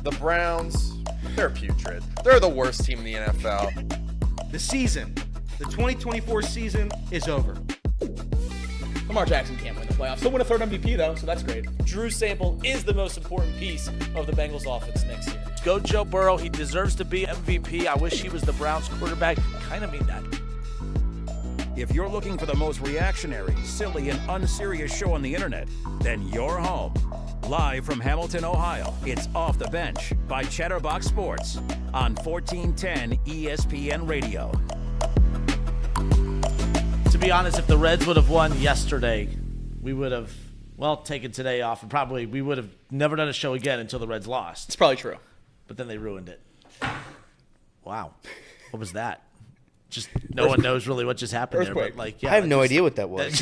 The Browns, they're putrid. They're the worst team in the NFL. The season, the 2024 season is over. Lamar Jackson can't win the playoffs. He'll win a third MVP, though, so that's great. Drew Sample is the most important piece of the Bengals offense next year. Go Joe Burrow. He deserves to be MVP. I wish he was the Browns quarterback. Kind of mean that. If you're looking for the most reactionary, silly, and unserious show on the internet, then you're home. Live from Hamilton, Ohio, it's Off the Bench by Chatterbox Sports on 1410 ESPN Radio. To be honest, if the Reds would have won yesterday, we would have, taken today off, and probably we would have never done a show again until the Reds lost. It's probably true. But then they ruined it. Wow. What was that? Just no one knows really what just happened Earthquake. there. But I have no idea what that was.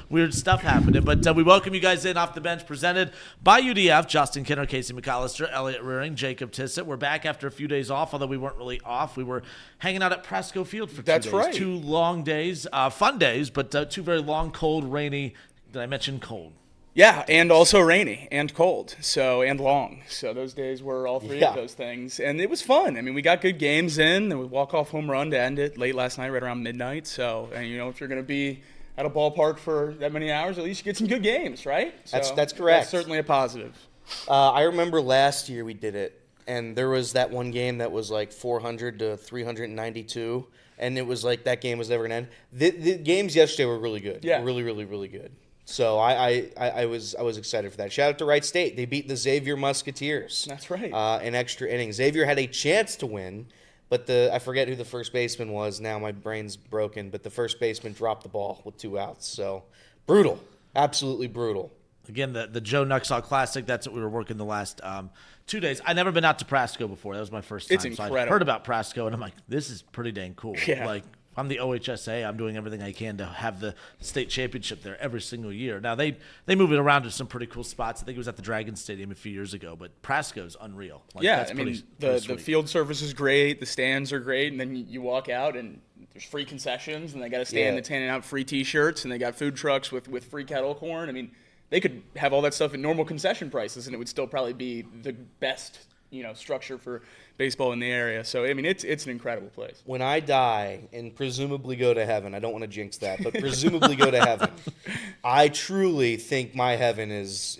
Weird stuff happening. But we welcome you guys in Off the Bench, presented by UDF. Justin Kinner, Casey McAllister, Elliot Rearing, Jacob Tissett. We're back after a few days off, although we weren't really off. We were hanging out at Presco Field for 2 days. That's right. 2 long days, fun days, but 2 very long, cold, rainy. Did I mention cold? Yeah, and also rainy and cold, and long. So those days were all three of those things. And it was fun. I mean, we got good games in. There was a walk-off home run to end it late last night, right around midnight. So, and if you're going to be at a ballpark for that many hours, at least you get some good games, right? So That's correct. That's certainly a positive. I remember last year we did it, and there was that one game that was like 400 to 392, and it was like that game was never going to end. The games yesterday were really good. Yeah. Really, really, really good. So I was excited for that. Shout out to Wright State. They beat the Xavier Musketeers. That's right. In extra innings. Xavier had a chance to win, but I forget who the first baseman was. Now my brain's broken. But the first baseman dropped the ball with 2 outs. So brutal, absolutely brutal. Again, the Joe Nuxall Classic, that's what we were working the last 2 days. I've never been out to Prasco before. That was my first time. It's incredible. So I heard about Prasco, and I'm like, this is pretty dang cool. Yeah. Like, I'm the OHSA. I'm doing everything I can to have the state championship there every single year. Now, they move it around to some pretty cool spots. I think it was at the Dragon Stadium a few years ago, but Prasco's unreal. Like, that's pretty pretty the sweet. field surface is great. The stands are great. And then you walk out, and there's free concessions, and they got a stand that's handing out free T-shirts, and they got food trucks with free kettle corn. I mean, they could have all that stuff at normal concession prices, and it would still probably be the best structure for baseball in the area. So, I mean, it's an incredible place. When I die and presumably go to heaven, I don't want to jinx that, but presumably go to heaven, I truly think my heaven is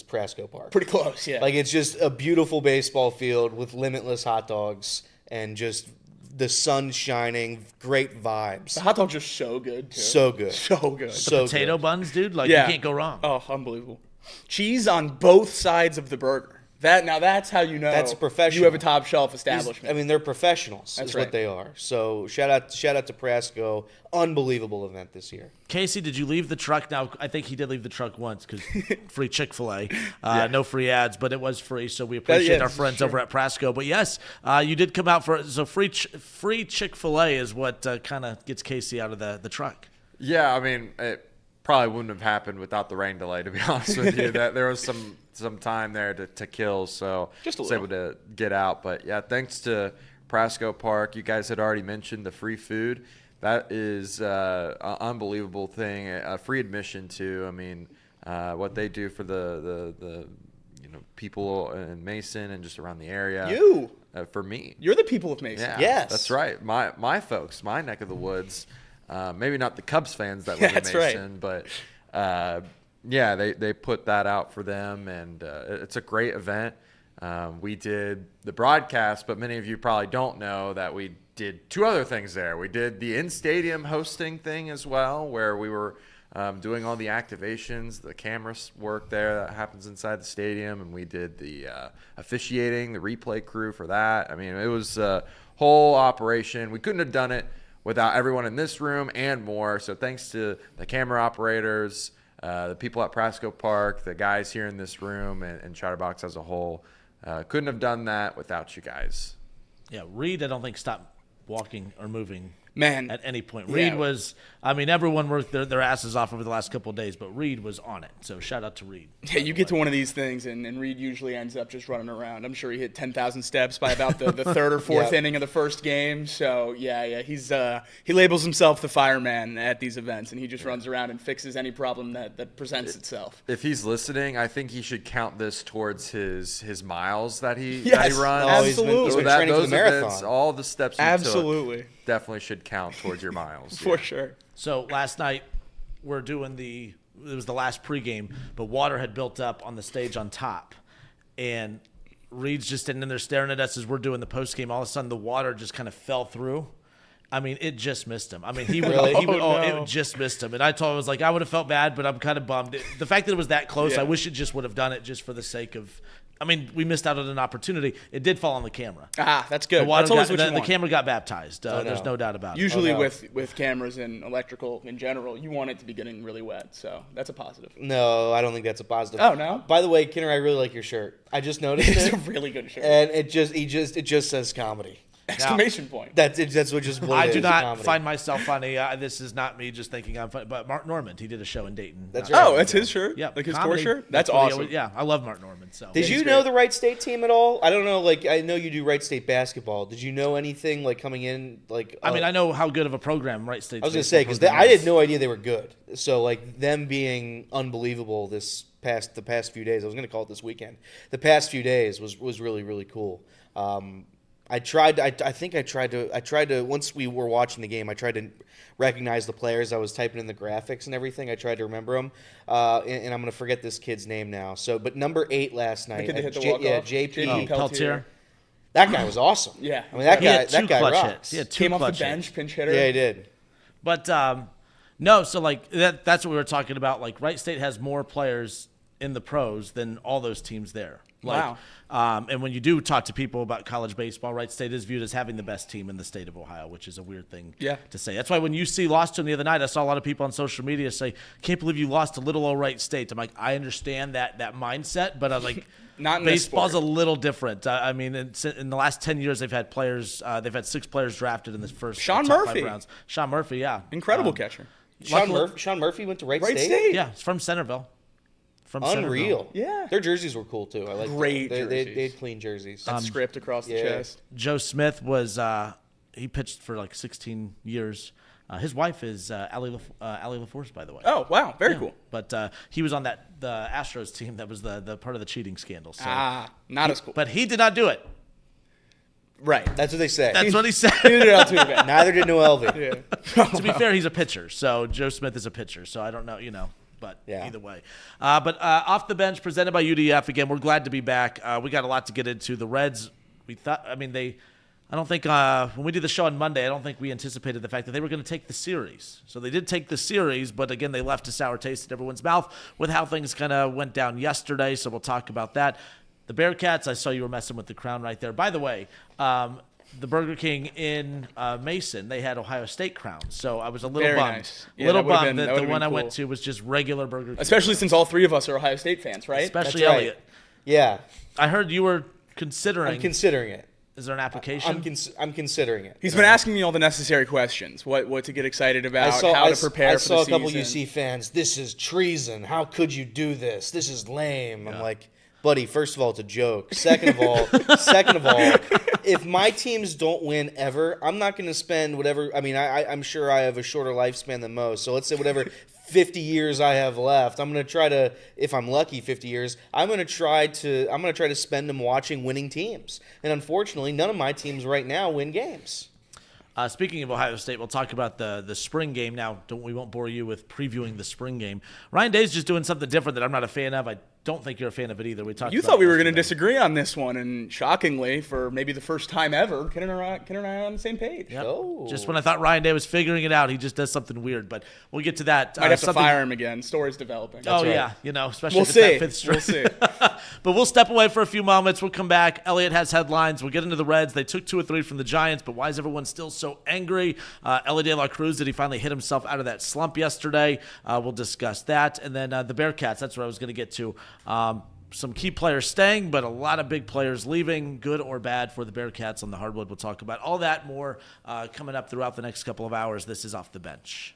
Prasco Park. Pretty close, yeah. Like, it's just a beautiful baseball field with limitless hot dogs and just the sun shining, great vibes. The hot dogs are so good, too. So good. So good. So Potato good. buns, dude, like, you can't go wrong. Oh, unbelievable. Cheese on both sides of the burger. That's how you know That's professional. you have a top shelf establishment. I mean, they're professionals. That's is right. what they are. So shout out to Prasco. Unbelievable event this year. Casey, did you leave the truck? Now, I think he did leave the truck once because free Chick-fil-A. No free ads, but it was free, so we appreciate our friends over at Prasco. But yes, you did come out free Chick-fil-A is what kind of gets Casey out of the truck. Yeah, I mean, it probably wouldn't have happened without the rain delay, to be honest with you. That there was some time there to kill, so just was able to get out. But yeah, thanks to Prasco Park. You guys had already mentioned the free food. That is an unbelievable thing. Free admission too. I mean, what they do for the people in Mason and just around the area. For me, You're the people of Mason. Yeah, Yes, that's right. My folks, my neck of the woods. Maybe not the Cubs fans that live in Mason, but yeah, they put that out for them, and it's a great event. We did the broadcast, but many of you probably don't know that we did 2 other things there. We did the in-stadium hosting thing as well, where we were doing all the activations, the camera work there that happens inside the stadium, and we did the officiating, the replay crew for that. I mean, it was a whole operation. We couldn't have done it without everyone in this room and more. So thanks to the camera operators, the people at Prasco Park, the guys here in this room, and Chatterbox as a whole. Couldn't have done that without you guys. Yeah, Reed, I don't think stopped walking or moving at any point. Reed was, I mean, everyone worked their asses off over the last couple of days, but Reed was on it. So shout out to Reed. Yeah, you get to one of these things, and Reed usually ends up just running around. I'm sure he hit 10,000 steps by about the third or fourth inning of the first game. So, he's he labels himself the fireman at these events, and he just runs around and fixes any problem that presents itself. If he's listening, I think he should count this towards his miles that he runs. Absolutely. He's been training for the marathon. Events, all the steps he took definitely should count towards your miles. For sure. So last night we're doing it was the last pregame, but water had built up on the stage on top, and Reed's just sitting in there staring at us as we're doing the postgame. All of a sudden the water just kind of fell through. I mean, it just missed him. I mean, it just missed him. And I told him, I was like, I would have felt bad, but I'm kind of bummed. The fact that it was that close, I wish it just would have done it just for the sake of. I mean, we missed out on an opportunity. It did fall on the camera. That's good. That's always what you want. The camera got baptized. There's no doubt about it. Usually with cameras and electrical in general, you want it to be getting really wet. So that's a positive. No, I don't think that's a positive. Oh, no? By the way, Kinner, I really like your shirt. I just noticed It's it. a really good shirt. And it just says comedy. Exclamation point. That's what just I do not find myself funny. This is not me just thinking I'm funny. But Mark Normand, he did a show in Dayton. That's right. Oh, that's his shirt? Yeah. Like his comedy. tour shirt? That's what he awesome. I love Mark Normand. So. Did you know the Wright State team at all? I don't know. Like, I know you do Wright State basketball. Did you know anything like coming in? Like, I mean, I know how good of a program Wright State. I was gonna say because I had no idea they were good. So like them being unbelievable the past few days. I was gonna call it this weekend. The past few days was really, really cool. I tried to once we were watching the game, I tried to recognize the players. I was typing in the graphics and everything. I tried to remember them, and I'm going to forget this kid's name now. So, but number 8 last night, JP Peltier. That guy was awesome. Yeah. I mean, that guy rocks. He had Came off the clutch bench, hits. pinch hitter. Yeah, he did. But no, so like that's what we were talking about. Like Wright State has more players in the pros than all those teams there. Wow. And when you do talk to people about college baseball, Wright State is viewed as having the best team in the state of Ohio, which is a weird thing to say. That's why when UC lost to them the other night, I saw a lot of people on social media say, can't believe you lost to little old Wright State. I'm like, I understand that mindset, but I'm like, Not in baseball's a little different. I mean, in the last 10 years, they've had 6 players drafted in the first Sean top Murphy. 5 rounds. Sean Murphy, yeah. Incredible catcher. Sean Murphy went to Wright State? Yeah, he's from Centerville. Unreal. Yeah. Their jerseys were cool, too. I like Great them. jerseys. They had clean jerseys. That script across the chest. Joe Smith was he pitched for like 16 years. His wife is Elly De La Cruz, by the way. Oh, wow. Very cool. But he was on the Astros team that was the part of the cheating scandal. So not as cool. But he did not do it. Right. That's what they say. That's what he said. Neither did Noelvi. Yeah. To be fair, he's a pitcher. So Joe Smith is a pitcher. So I don't know, But either way. But off the bench, presented by UDF. Again, we're glad to be back. We got a lot to get into. The Reds, I don't think when we did the show on Monday, I don't think we anticipated the fact that they were going to take the series. So they did take the series, but again, they left a sour taste in everyone's mouth with how things kind of went down yesterday. So we'll talk about that. The Bearcats, I saw you were messing with the crown right there. By the way, the Burger King in Mason, they had Ohio State crowns. So I was a little bummed. Nice. Yeah, that the one I went to was just regular Burger King. Especially since all 3 of us are Ohio State fans, right? Especially That's right. Elliot. Yeah. I heard you were considering. I'm considering it. Is there an application? I'm considering it. He's been asking me all the necessary questions. What to get excited about, how to prepare for the season. I saw a couple UC fans. This is treason. How could you do this? This is lame. I'm like, buddy, first of all, it's a joke. Second of all, if my teams don't win ever, I'm not going to spend whatever. I mean, I'm sure I have a shorter lifespan than most. So let's say whatever 50 years I have left, I'm going to try to, if I'm lucky, 50 years, I'm going to try to spend them watching winning teams. And unfortunately, none of my teams right now win games. Speaking of Ohio State, we'll talk about the spring game now. We won't bore you with previewing the spring game. Ryan Day's just doing something different that I'm not a fan of. I don't think you're a fan of it either. You thought we were going to disagree on this one, and shockingly, for maybe the first time ever, Ken and I are on the same page. Yep. Oh. Just when I thought Ryan Day was figuring it out, he just does something weird. But we'll get to that. Might have to fire him again. Story's developing. That's right. Yeah, especially if it's that fifth string. We'll see. But we'll step away for a few moments. We'll come back. Elliot has headlines. We'll get into the Reds. They took 2 or 3 from the Giants, but why is everyone still so angry? Elly De La Cruz, did he finally hit himself out of that slump yesterday? We'll discuss that. And then the Bearcats, that's what I was going to get to. some key players staying, but a lot of big players leaving, good or bad for the Bearcats on the hardwood. We'll talk about all that more coming up throughout the next couple of hours. This is Off the Bench.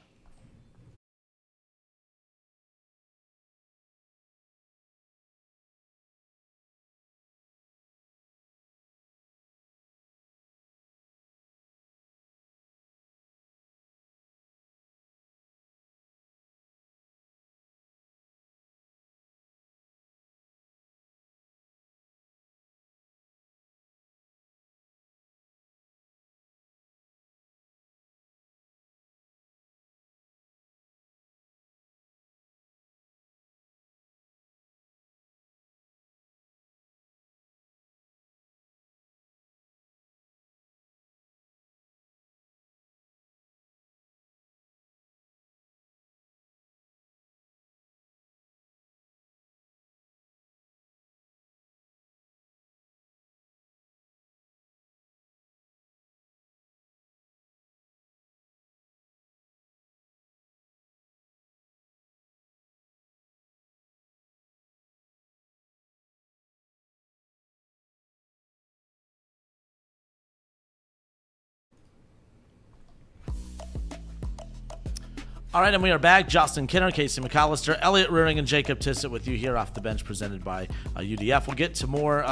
All right, and we are back. Jocelyn Kinner, Casey McAllister, Elliot Rearing, and Jacob Tissett with you here Off the Bench, presented by UDF. We'll get to more.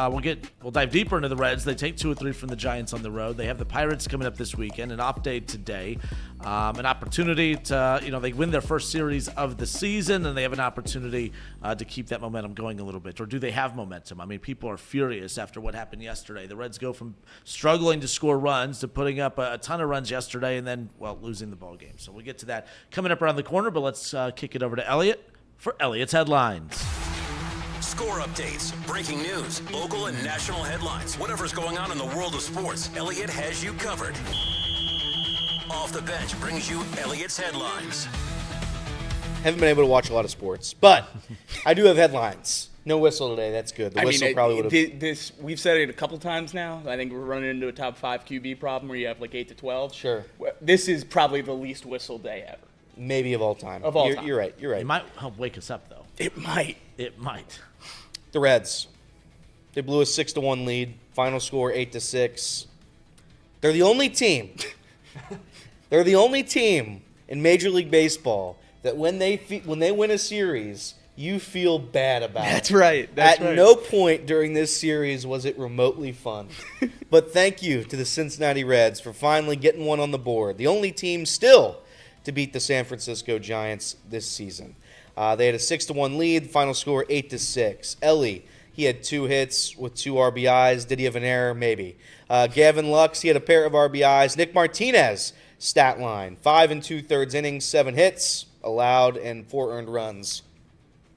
We'll dive deeper into the Reds. They take 2 or 3 from the Giants on the road. They have the Pirates coming up this weekend. An off day today. An opportunity to, they win their first series of the season, and they have an opportunity to keep that momentum going a little bit. Or do they have momentum? I mean, people are furious after what happened yesterday. The Reds go from struggling to score runs to putting up a ton of runs yesterday, and then, losing the ball game. So we'll get to that coming up around the corner, but let's kick it over to Elliot for Elliot's Headlines. Score updates, breaking news, local and national headlines, whatever's going on in the world of sports, Elliot has you covered. Off the Bench brings you Elliot's Headlines. Haven't been able to watch a lot of sports, but I do have headlines. No whistle today. That's good. The whistle probably would have. We've said it a couple times now. I think we're running into a top 5 QB problem where you have like 8 to 12. Sure. This is probably the least whistle day ever. Maybe of all time. You're right. It might help wake us up, though. It might. The Reds. They blew a 6-1 lead. Final score 8-6. They're the only team. They're the only team in Major League Baseball that when they win a series, you feel bad about it. That's right. At no point during this series was it remotely fun. But thank you to the Cincinnati Reds for finally getting one on the board. The only team still to beat the San Francisco Giants this season. They had a 6-1 lead. Final score 8-6. Elly, he had 2 hits with 2 RBIs. Did he have an error? Maybe. Gavin Lux, he had a pair of RBIs. Nick Martinez, stat line: 5 2/3 innings, 7 hits allowed, and 4 earned runs.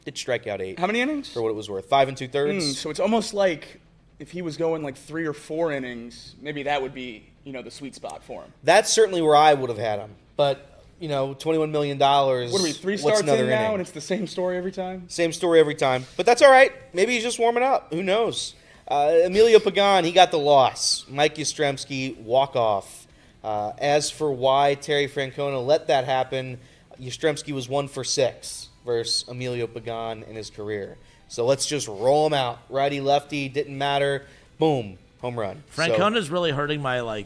Did strike out 8. How many innings? For what it was worth. 5 2/3. So it's almost like if he was going like 3 or 4 innings, maybe that would be the sweet spot for him. That's certainly where I would have had him, but. $21 million. What are we, 3 starts in now, and it's the same story every time? Same story every time. But that's all right. Maybe he's just warming up. Who knows? Emilio Pagan, he got the loss. Mike Yastrzemski, walk-off. As for why Terry Francona let that happen, Yastrzemski was 1 for 6 versus Emilio Pagan in his career. So let's just roll him out. Righty-lefty, didn't matter. Boom, home run. Francona's really hurting my,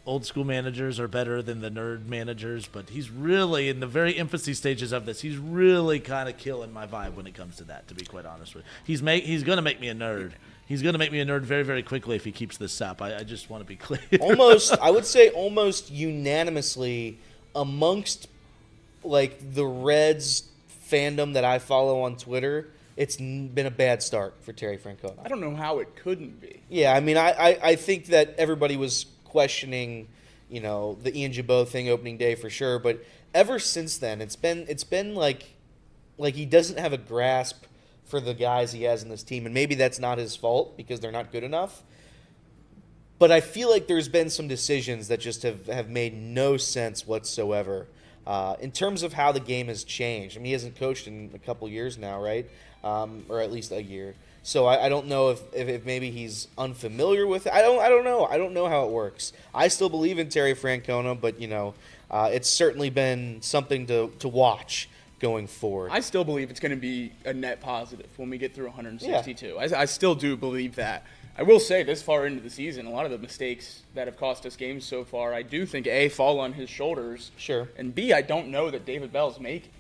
old school managers are better than the nerd managers, but he's really in the very infancy stages of this. He's really kind of killing my vibe when it comes to that, to be quite honest with you. He's going to make me a nerd. He's going to make me a nerd very, very quickly if he keeps this up. I just want to be clear. I would say almost unanimously amongst the Reds fandom that I follow on Twitter, it's been a bad start for Terry Francona. I don't know how it couldn't be. Yeah, I mean, I think that everybody was questioning, the Ian Jabot thing opening day for sure, but ever since then, it's been like he doesn't have a grasp for the guys he has in this team, and maybe that's not his fault because they're not good enough. But I feel like there's been some decisions that just have made no sense whatsoever in terms of how the game has changed. I mean, he hasn't coached in a couple years now, right? Or at least a year. So I don't know if maybe he's unfamiliar with it. I don't know. I don't know how it works. I still believe in Terry Francona, but it's certainly been something to watch going forward. I still believe it's going to be a net positive when we get through 162. Yeah. I still do believe that. I will say this far into the season, a lot of the mistakes that have cost us games so far, I do think, A, fall on his shoulders. Sure. And B, I don't know that David Bell's making.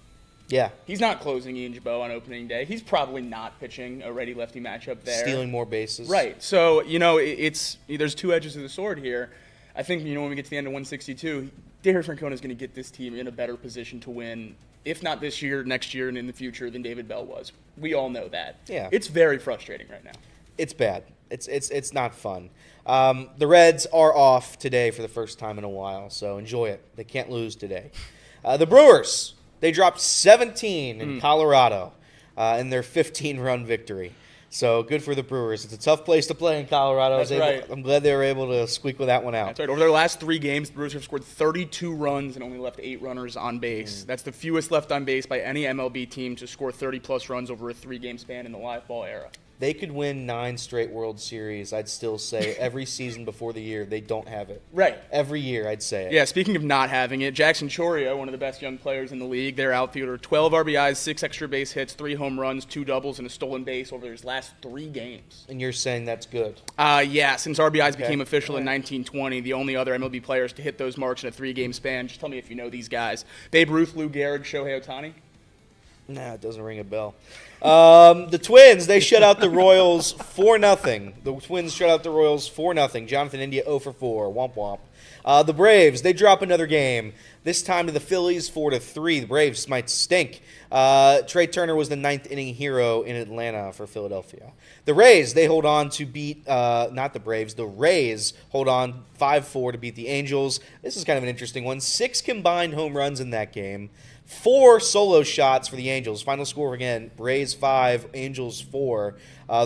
Yeah. He's not closing Ian Jabot on opening day. He's probably not pitching a righty-lefty matchup there. Stealing more bases. Right. So, there's two edges of the sword here. I think, when we get to the end of 162, Terry Francona is going to get this team in a better position to win, if not this year, next year, and in the future than David Bell was. We all know that. Yeah. It's very frustrating right now. It's bad. It's not fun. The Reds are off today for the first time in a while, so enjoy it. They can't lose today. The Brewers, they dropped 17 in Colorado in their 15-run victory. So good for the Brewers. It's a tough place to play in Colorado. That's right. I'm glad they were able to squeak with that one out. That's right. Over their last 3 games, the Brewers have scored 32 runs and only left 8 runners on base. That's the fewest left on base by any MLB team to score 30-plus runs over a 3-game span in the live ball era. They could win 9 straight World Series. I'd still say every season before the year, they don't have it. Right. Every year, I'd say it. Yeah, speaking of not having it, Jackson Chorio, one of the best young players in the league, their outfielder, 12 RBIs, 6 extra base hits, 3 home runs, 2 doubles, and a stolen base over his last 3 games. And you're saying that's good? Yeah, since RBIs became official in 1920, the only other MLB players to hit those marks in a 3-game span. Just tell me if you know these guys. Babe Ruth, Lou Gehrig, Shohei Ohtani? Nah, it doesn't ring a bell. The Twins, they shut out the Royals 4-0. The Twins shut out the Royals 4-0. Jonathan India 0 for 4. Womp womp. The Braves, they drop another game. This time to the Phillies 4-3. The Braves might stink. Trey Turner was the 9th inning hero in Atlanta for Philadelphia. The Rays, they hold on to beat, not the Braves, the Rays hold on 5-4 to beat the Angels. This is kind of an interesting one. 6 combined home runs in that game. 4 solo shots for the Angels. Final score again, Rays 5, Angels 4.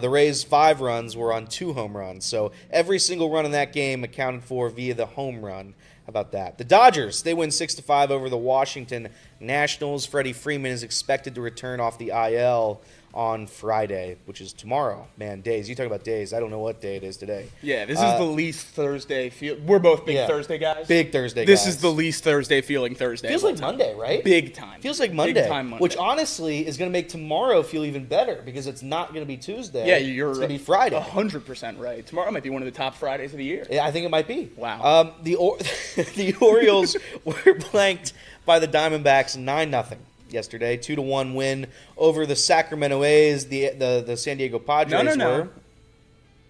The Rays' 5 runs were on 2 home runs. So every single run in that game accounted for via the home run. How about that? The Dodgers, they win 6-5 over the Washington Nationals. Freddie Freeman is expected to return off the IL on Friday, which is tomorrow. Man, days. You talk about days. I don't know what day it is today. Yeah, this is the least Thursday feel. We're both big Thursday guys. Big Thursday This guys. is the least Thursday feeling Thursday. Feels like Monday, right? Big time. Feels like Monday. Big time Monday. Which honestly is going to make tomorrow feel even better because it's not going to be Tuesday. Yeah, it's going to be Friday. 100% right. Tomorrow might be one of the top Fridays of the year. Yeah, I think it might be. Wow. The Orioles were blanked by the Diamondbacks 9-0. Yesterday, 2-1 win over the Sacramento A's. The San Diego Padres were.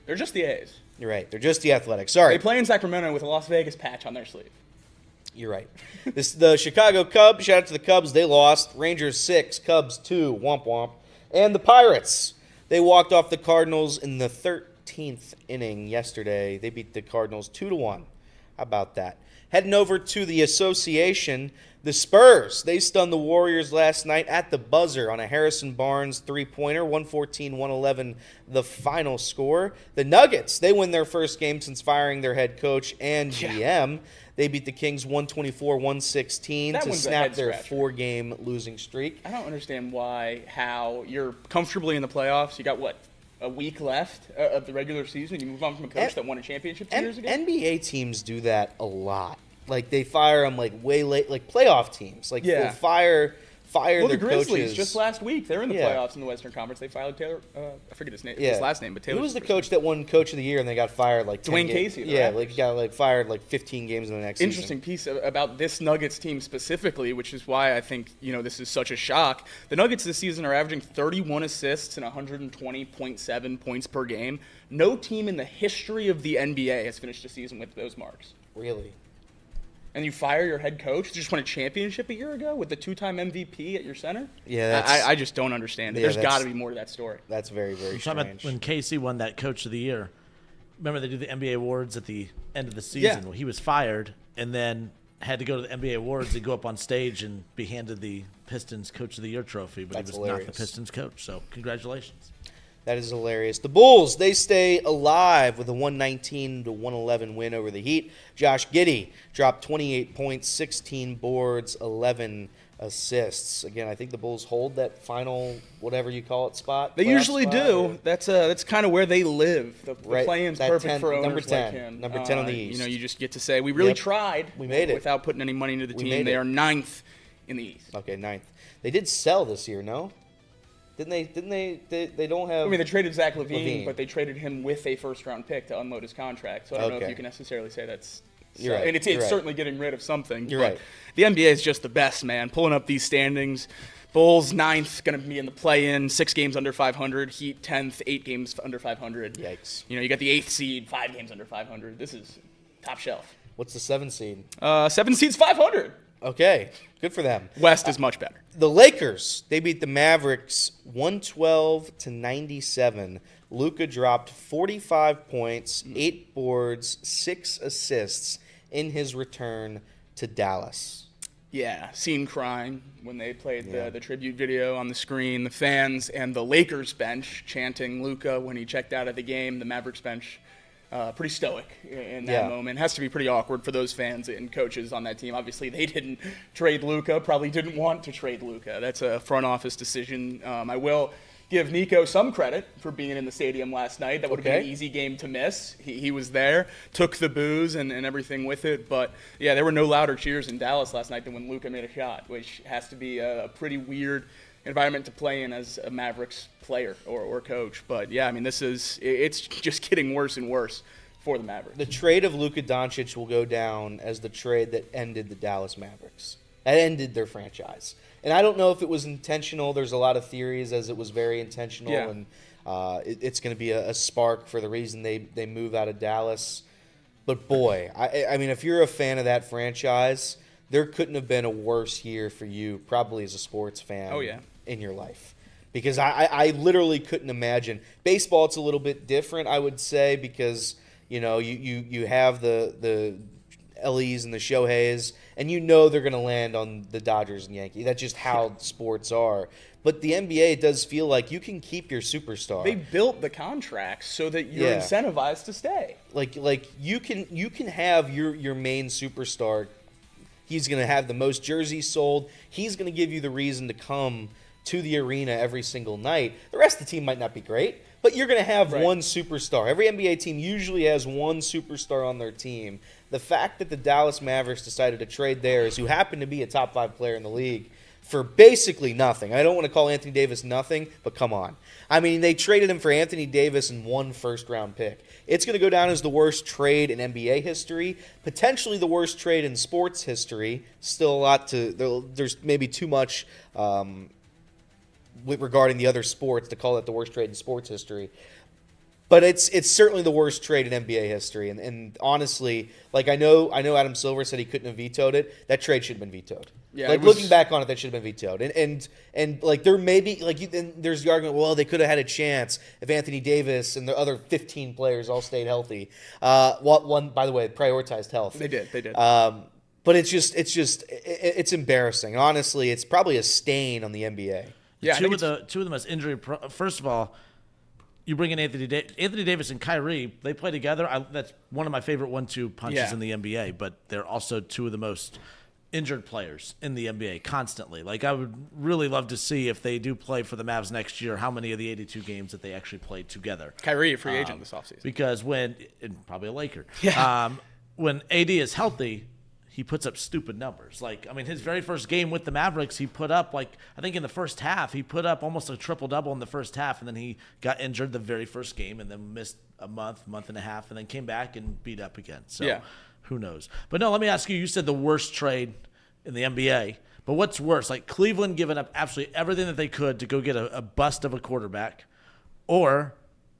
They're just the A's. You're right. They're just the Athletics. Sorry. They play in Sacramento with a Las Vegas patch on their sleeve. You're right. The Chicago Cubs, shout out to the Cubs, they lost. Rangers 6, Cubs 2, womp womp. And the Pirates, they walked off the Cardinals in the 13th inning yesterday. They beat the Cardinals 2-1. How about that? Heading over to the association, the Spurs, they stunned the Warriors last night at the buzzer on a Harrison Barnes 3-pointer, 114-111 the final score. The Nuggets, they win their first game since firing their head coach and GM. They beat the Kings 124-116 to snap their 4-game losing streak. I don't understand how you're comfortably in the playoffs. You got, a week left of the regular season? You move on from a coach that won a championship 2 years ago? NBA teams do that a lot. Like, they fire them, way late, playoff teams. They'll fire the their Grizzlies coaches. just last week. They're in the playoffs in the Western Conference. They fired Taylor. I forget his last name, but Taylor. Who was the coach that won Coach of the Year and they got fired Dwayne Casey. Yeah, got fired 15 games in the next Interesting season. piece about this Nuggets team specifically, which is why I think this is such a shock. The Nuggets this season are averaging 31 assists and 120.7 points per game. No team in the history of the NBA has finished a season with those marks. Really? And you fire your head coach who just won a championship a year ago with the 2-time MVP at your center? Yeah, I just don't understand it. There's got to be more to that story. That's very, very strange. About when Casey won that Coach of the Year, remember they do the NBA awards at the end of the season? Yeah. Well, he was fired and then had to go to the NBA awards and go up on stage and be handed the Pistons Coach of the Year trophy, but That's he was hilarious. not the Pistons coach. So congratulations. That is hilarious. The Bulls, they stay alive with a 119-111 win over the Heat. Josh Giddey dropped 28 points, 16 boards, 11 assists. Again, I think the Bulls hold that final, whatever you call it, spot. They usually do. That's kind of where they live. The play-in's perfect for owners number 10, like him. Number 10 on the East. You just get to say, we really tried. We made it. Without putting any money into the We team. made They it. are 9th in the East. Okay, 9th. They did sell this year, no? Didn't they? They don't have. I mean, they traded Zach Levine, but they traded him with a first-round pick to unload his contract. So I don't know if you can necessarily say that's. You're right. And it's certainly getting rid of something. You're right. The NBA is just the best, man. Pulling up these standings. Bulls 9th, going to be in the play-in, 6 games under 500. Heat 10th, 8 games under 500. Yikes. You got the 8th seed, 5 games under 500. This is top shelf. What's the 7th seed? 7 seed's 500. Okay, good for them. West is much better. The Lakers, they beat the Mavericks 112-97. Luka dropped 45 points, 8 boards, 6 assists in his return to Dallas. Yeah, seen crying when they played the tribute video on the screen. The fans and the Lakers bench chanting Luka when he checked out of the game. The Mavericks bench pretty stoic in that moment. It has to be pretty awkward for those fans and coaches on that team. Obviously, they didn't trade Luka, probably didn't want to trade Luka. That's a front office decision. I will give Nico some credit for being in the stadium last night. That would have been an easy game to miss. He was there, took the booze and everything with it. But, yeah, there were no louder cheers in Dallas last night than when Luka made a shot, which has to be a pretty weird environment to play in as a Mavericks player or coach. But, yeah, I mean, it's just getting worse and worse for the Mavericks. The trade of Luka Doncic will go down as the trade that ended the Dallas Mavericks. That ended their franchise. And I don't know if it was intentional. There's a lot of theories as it was very intentional. Yeah. And it's going to be a spark for the reason they move out of Dallas. But, boy, I mean, if you're a fan of that franchise, there couldn't have been a worse year for you probably as a sports fan in your life. Because I literally couldn't imagine. Baseball, it's a little bit different, I would say, because, you have the Ellys and the Shoheis, and they're going to land on the Dodgers and Yankees. That's just how sports are. But the NBA, it does feel like you can keep your superstar. They built the contracts so that you're incentivized to stay. Like you can have your main superstar. He's going to have the most jerseys sold. He's going to give you the reason to come to the arena every single night. The rest of the team might not be great, but you're going to have one superstar. Every NBA team usually has one superstar on their team. The fact that the Dallas Mavericks decided to trade theirs, who happened to be a top 5 player in the league, for basically nothing. I don't want to call Anthony Davis nothing, but come on. I mean, they traded him for Anthony Davis and 1 first-round pick. It's going to go down as the worst trade in NBA history, potentially the worst trade in sports history. Still a lot there's maybe too much regarding the other sports to call it the worst trade in sports history. But it's certainly the worst trade in NBA history. And honestly, like I know Adam Silver said he couldn't have vetoed it. That trade should have been vetoed. Yeah, looking back on it, that should have been vetoed. And like there may be there's the argument, well, they could have had a chance if Anthony Davis and the other 15 players all stayed healthy. One, by the way, prioritized health. They did. But it's embarrassing. Honestly, it's probably a stain on the NBA. Yeah, two of the most injury. First of all, you bring in Anthony Davis and Kyrie. They play together. That's one of my favorite 1-2 punches in the NBA. But they're also two of the most injured players in the NBA constantly. Like, I would really love to see if they do play for the Mavs next year, how many of the 82 games that they actually played together. Kyrie, a free agent this offseason. Because probably a Laker. Yeah. When AD is healthy, he puts up stupid numbers. Like, I mean, his very first game with the Mavericks, he put up, I think in the first half, he put up almost a triple-double in the first half, and then he got injured the very first game and then missed a month and a half, and then came back and beat up again. So who knows? But no, let me ask you, you said the worst trade in the NBA, but what's worse? Like, Cleveland giving up absolutely everything that they could to go get a bust of a quarterback, or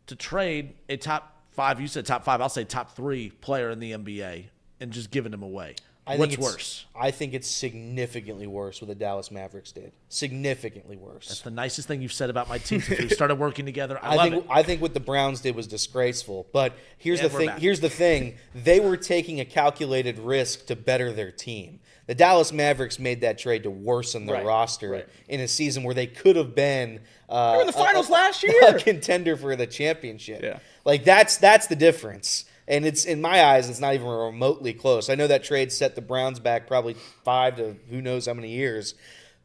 to trade a top 5, you said top 5, I'll say top 3 player in the NBA and just giving him away. What's worse? I think it's significantly worse what the Dallas Mavericks did. Significantly worse. That's the nicest thing you've said about my team since we started working together. I think what the Browns did was disgraceful. But here's the thing. They were taking a calculated risk to better their team. The Dallas Mavericks made that trade to worsen their roster in a season where they could have been they were in the finals last year, a contender for the championship. Yeah. Like that's the difference. And it's, in my eyes, it's not even remotely close. I know that trade set the Browns back probably 5 to who knows how many years,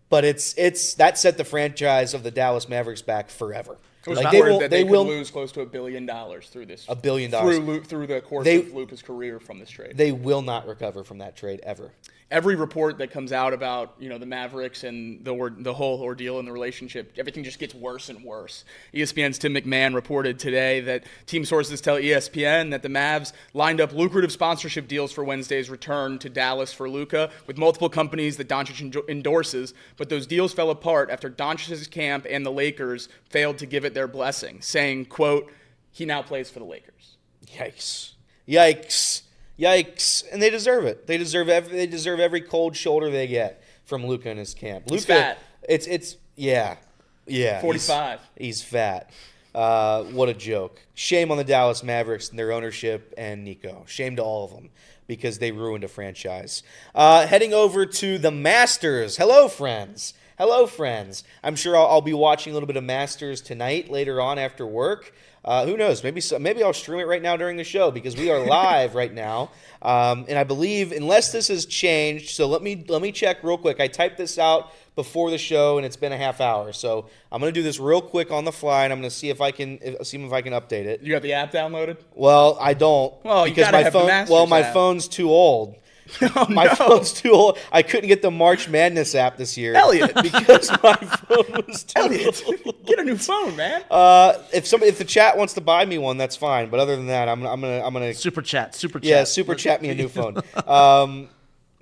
but that set the franchise of the Dallas Mavericks back forever. It was they will lose close to $1 billion through this. $1 billion through the course of Luka's career from this trade. They will not recover from that trade ever. every report that comes out about, the Mavericks and the whole ordeal in the relationship, everything just gets worse and worse. ESPN's Tim McMahon reported today that team sources tell ESPN that the Mavs lined up lucrative sponsorship deals for Wednesday's return to Dallas for Luka with multiple companies that Doncic endorses, but those deals fell apart after Doncic's camp and the Lakers failed to give it their blessing, saying, quote, he now plays for the Lakers. Yikes. And they deserve it. They deserve every cold shoulder they get from Luka in his camp. He's fat. Yeah. 45. He's fat. What a joke. Shame on the Dallas Mavericks and their ownership and Nico. Shame to all of them because they ruined a franchise. Heading over to the Masters. Hello, friends. I'm sure I'll be watching a little bit of Masters tonight later on after work. Who knows? Maybe I'll stream it right now during the show because we are live right now. And I believe, unless this has changed, so let me check real quick. I typed this out before the show, and it's been a half hour. So I'm going to do this real quick on the fly, and I'm going to see if I can update it. You got the app downloaded? Well, I don't. Well, you gotta have the Masters my app. Phone's too old. Oh, My phone's too old. I couldn't get the March Madness app this year. Elliot. Because my phone was too old. Get a new phone, man. If the chat wants to buy me one, that's fine. But other than that, I'm gonna Super chat. Yeah, super chat me a new phone.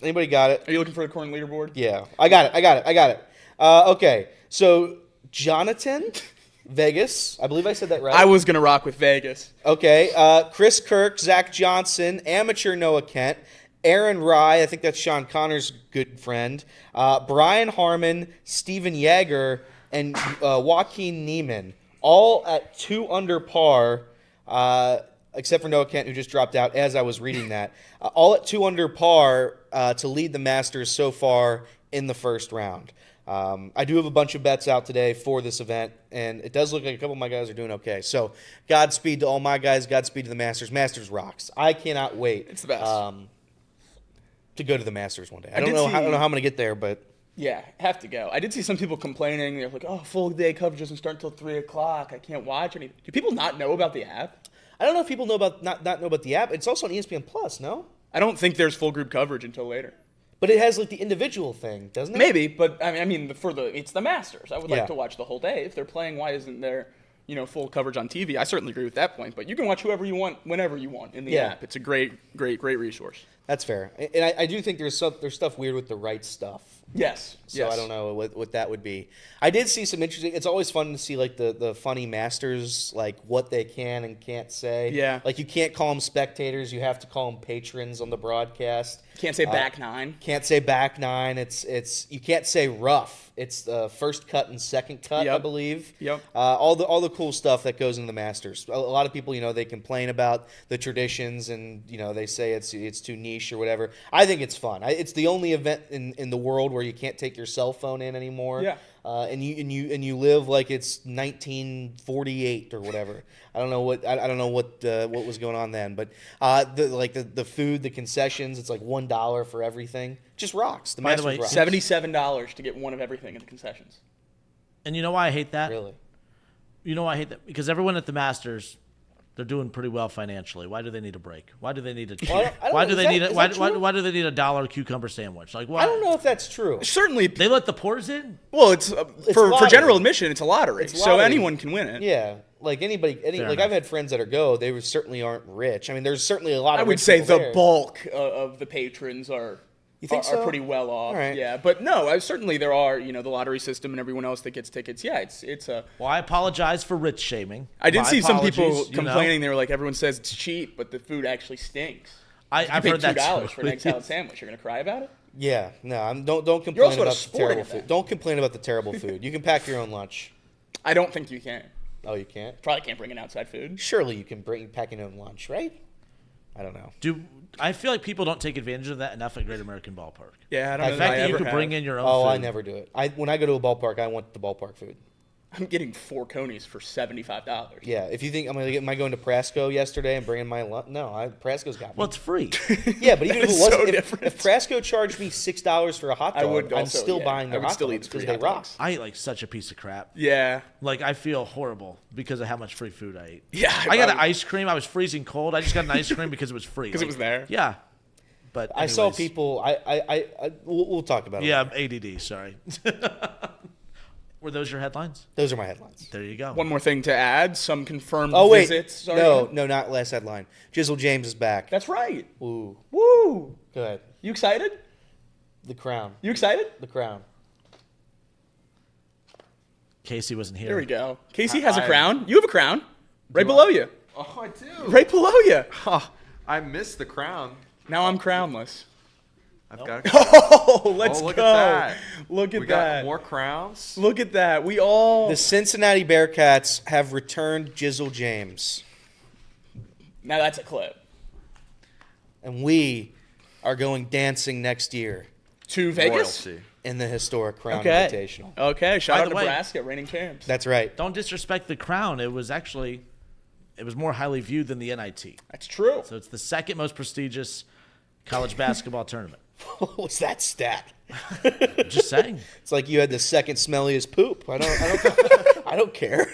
Anybody got it? Are you looking for the current leaderboard? Yeah, I got it. Okay, so Jonathan, Vegas. I believe I said that right. I was gonna rock with Vegas. Okay, Chris Kirk, Zach Johnson, amateur Noah Kent, Aaron Rye, I think that's Sean Connor's good friend, Brian Harmon, Steven Yeager, and Joaquin Neiman, all at 2 under par, except for Noah Kent, who just dropped out as I was reading that. All at 2 under par to lead the Masters so far in the first round. I do have a bunch of bets out today for this event, and it does look like a couple of my guys are doing okay. So Godspeed to all my guys. Godspeed to the Masters. Masters rocks. I cannot wait. It's the best. To go to the Masters one day. I don't know how I'm going to get there, but yeah, have to go. I did see some people complaining. They're like, "Oh, full day coverage doesn't start until 3 o'clock. I can't watch anything." Do people not know about the app? I don't know if people know about not know about the app. It's also on ESPN Plus, no? I don't think there's full group coverage until later. But it has like the individual thing, doesn't it? Maybe, but I mean, it's the Masters. I would Yeah. like to watch the whole day. If they're playing, why isn't there, full coverage on TV? I certainly agree with that point. But you can watch whoever you want, whenever you want in the Yeah. app. It's a great resource. That's fair. And I do think there's stuff weird with the right stuff. Yes. So I don't know what that would be. I did see some interesting. It's always fun to see like the funny Masters, like what they can and can't say. Yeah. Like you can't call them spectators. You have to call them patrons on the broadcast. Can't say back nine. Can't say back nine. It's you can't say rough. It's the first cut and second cut, I believe. Yep. All the cool stuff that goes into the Masters. A lot of people, they complain about the traditions and they say it's too niche or whatever. I think it's fun. It's the only event in the world where you can't take your cell phone in anymore. Yeah. And you live like it's 1948 or whatever. I don't know what was going on then, but the food, the concessions, it's like $1 for everything. Just rocks. The By the Masters way, rocks. $77 to get one of everything at the concessions. And you know why I hate that? Really? You know why I hate that? Because everyone at the Masters, they're doing pretty well financially. Why do they need a break? Why do they need a Well, I don't why know. do Is they that- need a is why, that why, true? why do they need $1 cucumber sandwich? Like why? I don't know if that's true. Certainly. They let the pours in? Well, it's for lottery. general admission, it's a lottery, It's so lottery. anyone can win it. Yeah, like anybody, enough. I've had friends that go. They certainly aren't rich. I mean, there's certainly a lot of. I would rich say people the there. bulk of the patrons are. You think are so? pretty well off. All right. Yeah, but no, certainly there are, the lottery system and everyone else that gets tickets. Yeah, it's a. Well, I apologize for rich shaming. I did My see some people apologies, complaining. They were like, everyone says it's cheap, but the food actually stinks. I've You heard paid that $2 too. for an egg salad sandwich. You're gonna cry about it? Yeah, no, don't complain also at a about the sporting terrible event. food. Don't complain about the terrible food. You can pack your own lunch. I don't think you can. Oh, you can't? Probably can't bring in outside food. Surely you can pack your own lunch, right? I don't know. I feel like people don't take advantage of that enough at Great American Ballpark. Yeah, I don't The know. fact that that I you ever could bring have. in your own Oh, food. I never do it. When I go to a ballpark, I want the ballpark food. I'm getting 4 conies for $75. Yeah, if you think am I going to Prasco yesterday and bringing my lunch? No, Prasco's got me. Well, it's free. Yeah, but even if it is wasn't, so if different. Prasco charged me $6 for a hot dog, I would I'm also, still yeah, buying I their would hot still eat dogs 3 because they hot rock. dogs. I eat like such a piece of crap. Yeah. Like I feel horrible because of how much free food I eat. Yeah, I got I an ice cream. I was freezing cold. I just got an ice cream because it was free. 'Cause it was there? Yeah. But I saw people. We'll talk about it. Yeah, I'm ADD. Sorry. Were those your headlines? Those are my headlines. There you go. One more thing to add: some confirmed wait. visits. Sorry. No, not last headline. Jizzle James is back. That's right. Ooh. Woo! Go ahead. You excited? The Crown. You excited? The Crown. Casey wasn't here. There we go. Casey has a crown. You have a crown. Right below you. Oh, I do. Right below you. Oh, I missed the crown. Now I'm crownless. I've got. Oh, let's look go. at that. Look at We that. got more crowns. Look at that. We all. The Cincinnati Bearcats have returned Jizzle James. Now that's a clip. And we are going dancing next year To Vegas? Royalty. in the historic Crown Okay. Invitational. Okay. Shout By out the way- Nebraska, reigning champs. That's right. Don't disrespect the Crown. It was more highly viewed than the NIT. That's true. So it's the second most prestigious college basketball tournament. What was that stat? Just saying. It's like you had the second smelliest poop. I don't I don't care.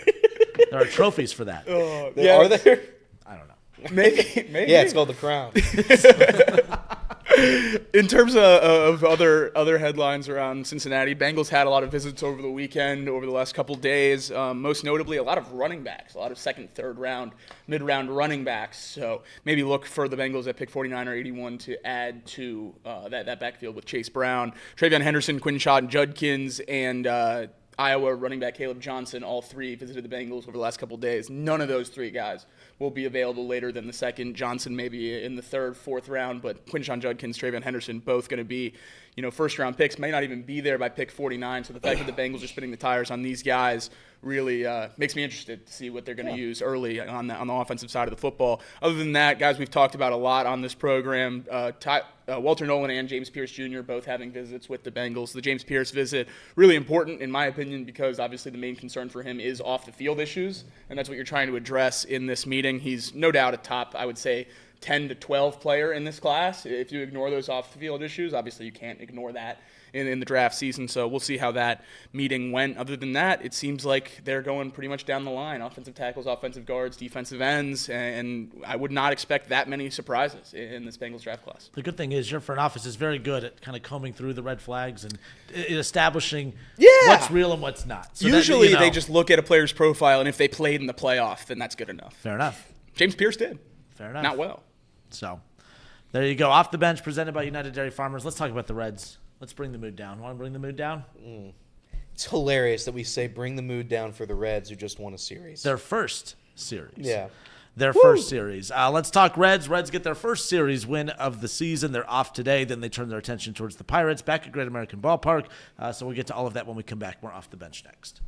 There are trophies for that. Yeah. Are there? I don't know. Maybe. Yeah, it's called the Crown. In terms of other headlines around Cincinnati, Bengals had a lot of visits over the weekend, over the last couple days. Most notably, a lot of running backs, a lot of second, third round, mid-round running backs. So maybe look for the Bengals at pick 49 or 81 to add to that backfield with Chase Brown, Travion Henderson, Quinshot Judkins, and Iowa running back Caleb Johnson. All three visited the Bengals over the last couple days. None of those three guys will be available later than the second. Johnson maybe in the third, fourth round, but Quinshon Judkins, Travion Henderson, both going to be, first-round picks. May not even be there by pick 49. So the fact that the Bengals are spinning the tires on these guys really makes me interested to see what they're going to use early on the offensive side of the football. Other than that, guys, we've talked about a lot on this program. Walter Nolan and James Pierce Jr. both having visits with the Bengals. The James Pierce visit, really important in my opinion, because obviously the main concern for him is off-the-field issues, and that's what you're trying to address in this meeting. He's no doubt a top, I would say, 10 to 12 player in this class. If you ignore those off-the-field issues, obviously you can't ignore that in the draft season, so we'll see how that meeting went. Other than that, it seems like they're going pretty much down the line, offensive tackles, offensive guards, defensive ends, and I would not expect that many surprises in this Bengals draft class. The good thing is your front office is very good at kind of combing through the red flags and establishing what's real and what's not. So usually they just look at a player's profile, and if they played in the playoff, then that's good enough. Fair enough. James Pierce did. Fair enough. Not well. So there you go. Off the bench, presented by United Dairy Farmers. Let's talk about the Reds. Let's bring the mood down. Want to bring the mood down? It's hilarious that we say bring the mood down for the Reds who just won a series. Their first series. Yeah. Their first series. Let's talk Reds. Reds get their first series win of the season. They're off today. Then they turn their attention towards the Pirates back at Great American Ballpark. So we'll get to all of that when we come back. More Off the Bench next.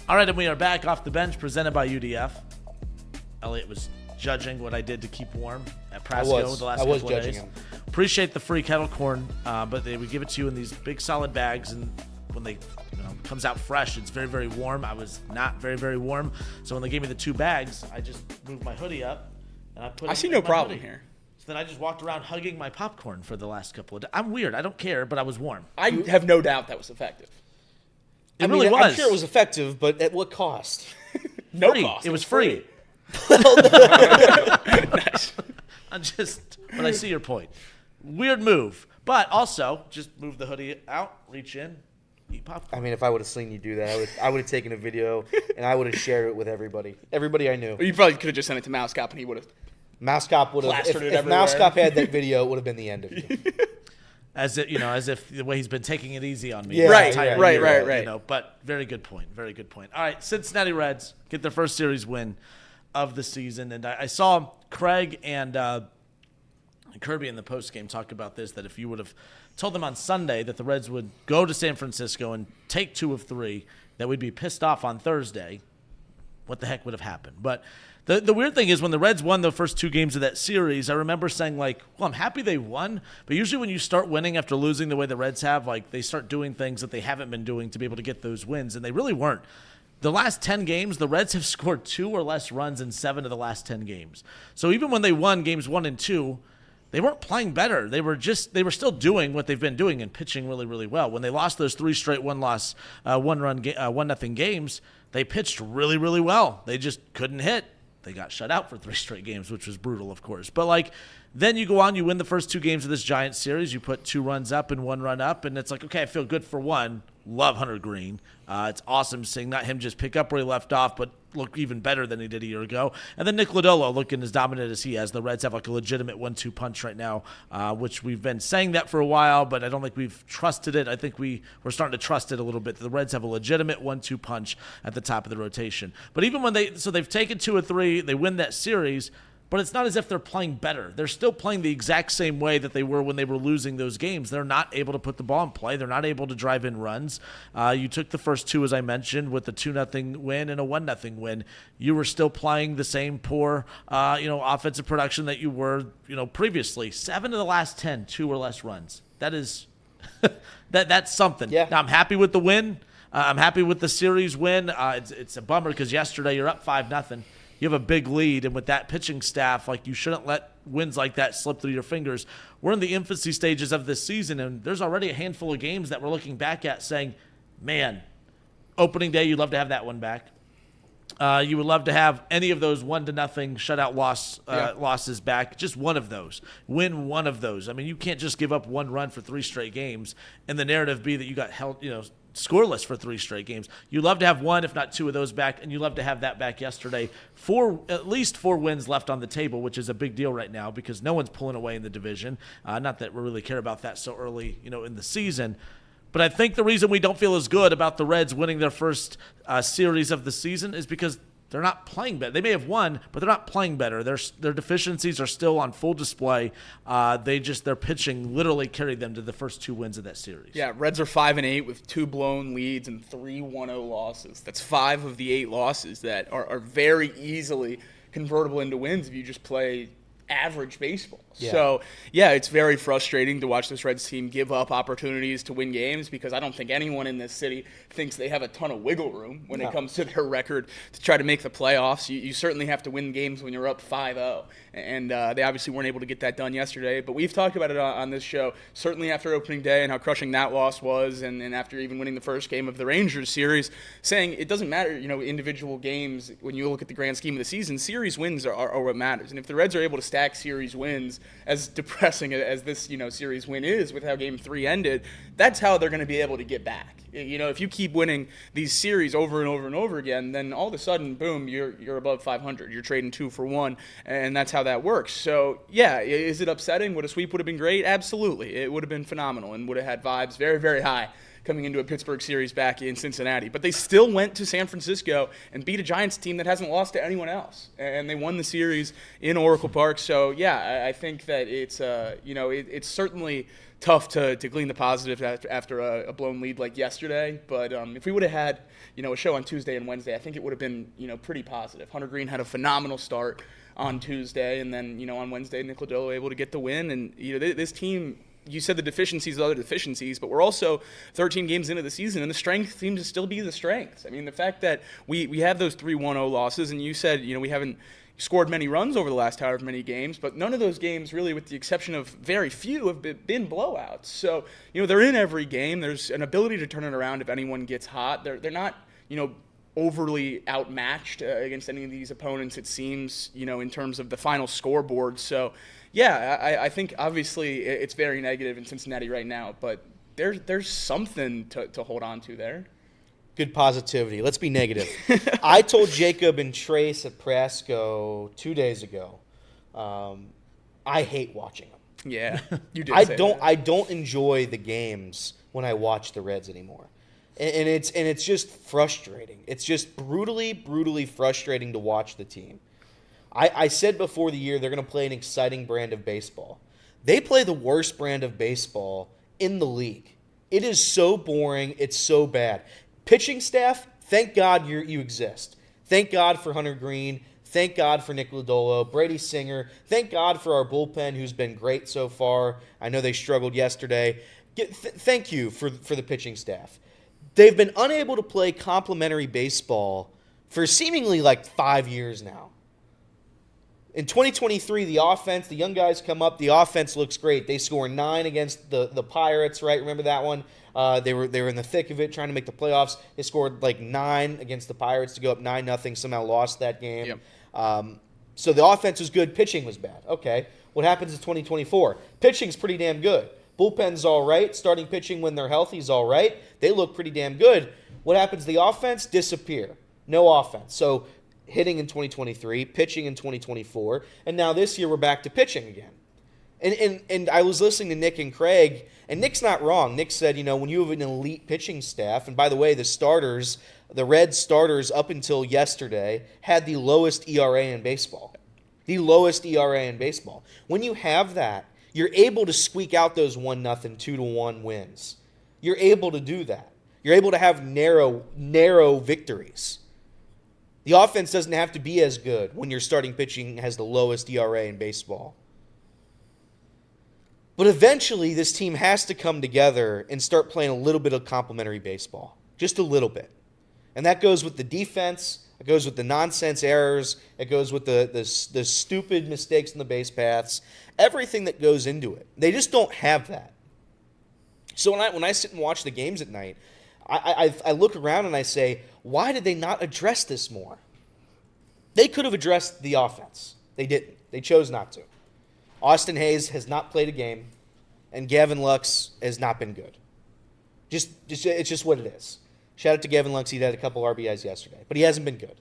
All right, and we are back off the bench, presented by UDF. Elliot was judging what I did to keep warm at Prasco the last couple of days. him. Appreciate the free kettle corn, but they would give it to you in these big solid bags, and when they comes out fresh, it's very, very warm. I was not very, very warm, so when they gave me the 2 bags, I just moved my hoodie up, and I put. I see no problem here. So then I just walked around hugging my popcorn for the last couple of days. I'm weird. I don't care, but I was warm. I have no doubt that was effective. It really was. I'm sure it was effective, but at what cost? No free. cost. It was free. Nice. But I see your point. Weird move. But also, just move the hoodie out, reach in, eat popcorn. I mean, if I would have seen you do that, I would have taken a video and I would have shared it with everybody I knew. Or you probably could have just sent it to Mouse Cop and he would have. Mouse Cop would have. Plastered it If everywhere. Mouse Cop had that video, it would have been the end of you. As if the way he's been taking it easy on me. Yeah, Right, yeah, right, yeah. right, right. You know, but very good point. Very good point. All right, Cincinnati Reds get their first series win of the season, and I saw Craig and Kirby in the postgame talk about this, that if you would have told them on Sunday that the Reds would go to San Francisco and take 2 of 3, that we'd be pissed off on Thursday, what the heck would have happened? But the weird thing is when the Reds won the first 2 games of that series, I remember saying, like, well, I'm happy they won. But usually when you start winning after losing the way the Reds have, like, they start doing things that they haven't been doing to be able to get those wins, and they really weren't. The last 10 games, the Reds have scored 2 or less runs in 7 of the last 10 games. So even when they won games 1 and 2, they weren't playing better. They were still doing what they've been doing and pitching really, really well. When they lost those 3 straight 1-0 games, they pitched really, really well. They just couldn't hit. They got shut out for 3 straight games, which was brutal, of course. But, like, then you go on, you win the first 2 games of this Giants series. You put 2 runs up and 1 run up, and it's like, okay, I feel good for one. Love Hunter Greene. It's awesome seeing not him just pick up where he left off, but look even better than he did a year ago. And then Nick Lodolo looking as dominant as he has. The Reds have like a legitimate 1-2 punch right now, which we've been saying that for a while, but I don't think we've trusted it. I think we're starting to trust it a little bit. The Reds have a legitimate 1-2 punch at the top of the rotation. But even when they've taken 2 or 3, they win that series, but it's not as if they're playing better. They're still playing the exact same way that they were when they were losing those games. They're not able to put the ball in play. They're not able to drive in runs. You took the first 2, as I mentioned, with a 2-0 win and a 1-0 win. You were still playing the same poor, offensive production that you were, previously. 7 of the last 10, 2 or less runs. That is, that's something. Yeah. Now, I'm happy with the win. I'm happy with the series win. It's a bummer because yesterday you're up 5-0. You have a big lead, and with that pitching staff, like, you shouldn't let wins like that slip through your fingers. We're in the infancy stages of this season, and there's already a handful of games that we're looking back at saying, man, opening day, you'd love to have that one back. You would love to have any of those 1-0 shutout losses back. Just one of those. Win one of those. I mean, you can't just give up 1 run for 3 straight games and the narrative be that you got held, scoreless for 3 straight games. You love to have 1, if not 2 of those back, and you love to have that back yesterday. At least 4 wins left on the table, which is a big deal right now because no one's pulling away in the division. Not that we really care about that so early, in the season. But I think the reason we don't feel as good about the Reds winning their first series of the season is because they're not playing better. They may have won, but they're not playing better. Their deficiencies are still on full display. Their pitching literally carried them to the first 2 wins of that series. Yeah, Reds are 5-8 with 2 blown leads and 3 1-0 losses. That's 5 of the 8 losses that are very easily convertible into wins if you just play average baseball. Yeah. So, yeah, it's very frustrating to watch this Reds team give up opportunities to win games because I don't think anyone in this city thinks they have a ton of wiggle room when it comes to their record to try to make the playoffs. You certainly have to win games when you're up 5-0, and they obviously weren't able to get that done yesterday. But we've talked about it on this show, certainly after opening day and how crushing that loss was, and after even winning the first game of the Rangers series, saying it doesn't matter, individual games, when you look at the grand scheme of the season, series wins are what matters. And if the Reds are able to stack series wins, as depressing as this series win is with how Game 3 ended, that's how they're going to be able to get back. If you keep winning these series over and over and over again, then all of a sudden, boom, you're above 500. You're trading 2 for 1, and that's how that works. So, yeah, is it upsetting? Would a sweep would have been great? Absolutely. It would have been phenomenal and would have had vibes very, very high coming into a Pittsburgh series back in Cincinnati. But they still went to San Francisco and beat a Giants team that hasn't lost to anyone else. And they won the series in Oracle Park. So, yeah, I think that it's, it's certainly tough to glean the positive after a blown lead like yesterday. But if we would have had, a show on Tuesday and Wednesday, I think it would have been, pretty positive. Hunter Greene had a phenomenal start on Tuesday. And then, on Wednesday, Nick Lodolo able to get the win. And, this team, you said the deficiencies are other deficiencies, but we're also 13 games into the season, and the strength seems to still be the strength. I mean, the fact that we have those 3 1-0 losses, and you said, we haven't scored many runs over the last however many games, but none of those games really, with the exception of very few, have been blowouts. So, they're in every game. There's an ability to turn it around if anyone gets hot. They're not, overly outmatched against any of these opponents, it seems, in terms of the final scoreboard. So, yeah, I think obviously it's very negative in Cincinnati right now, but there's something to hold on to there. Good positivity. Let's be negative. I told Jacob and Trace at Prasco 2 days ago, I hate watching them. Yeah, you did. I don't enjoy the games when I watch the Reds anymore, and it's just frustrating. It's just brutally frustrating to watch the team. I said before the year they're going to play an exciting brand of baseball. They play the worst brand of baseball in the league. It is so boring. It's so bad. Pitching staff, thank God you exist. Thank God for Hunter Greene. Thank God for Nick Lodolo, Brady Singer. Thank God for our bullpen, who's been great so far. I know they struggled yesterday. Thank you for the pitching staff. They've been unable to play complementary baseball for seemingly like 5 years now. In 2023, the offense, the young guys come up, the offense looks great. They score 9 against the Pirates, right? Remember that one? They were in the thick of it, trying to make the playoffs. They scored like 9 against the Pirates to go up 9-0. Somehow lost that game. Yep. So the offense was good. Pitching was bad. Okay. What happens in 2024? Pitching's pretty damn good. Bullpen's all right. Starting pitching when they're healthy is all right. They look pretty damn good. What happens to the offense? Disappear. No offense. So hitting in 2023, pitching in 2024, and now this year we're back to pitching again. And I was listening to Nick and Craig, and Nick's not wrong. Nick said, when you have an elite pitching staff, and by the way, the Reds starters up until yesterday had the lowest ERA in baseball. The lowest ERA in baseball. When you have that, you're able to squeak out those 1-0, 2-1 wins. You're able to do that. You're able to have narrow victories. The offense doesn't have to be as good when your starting pitching has the lowest ERA in baseball. But eventually, this team has to come together and start playing a little bit of complementary baseball. Just a little bit. And that goes with the defense. It goes with the nonsense errors. It goes with the stupid mistakes in the base paths. Everything that goes into it. They just don't have that. So when I sit and watch the games at night, I look around and I say, why did they not address this more? They could have addressed the offense. They didn't. They chose not to. Austin Hayes has not played a game, and Gavin Lux has not been good. It's just what it is. Shout out to Gavin Lux. He had a couple RBIs yesterday, but he hasn't been good.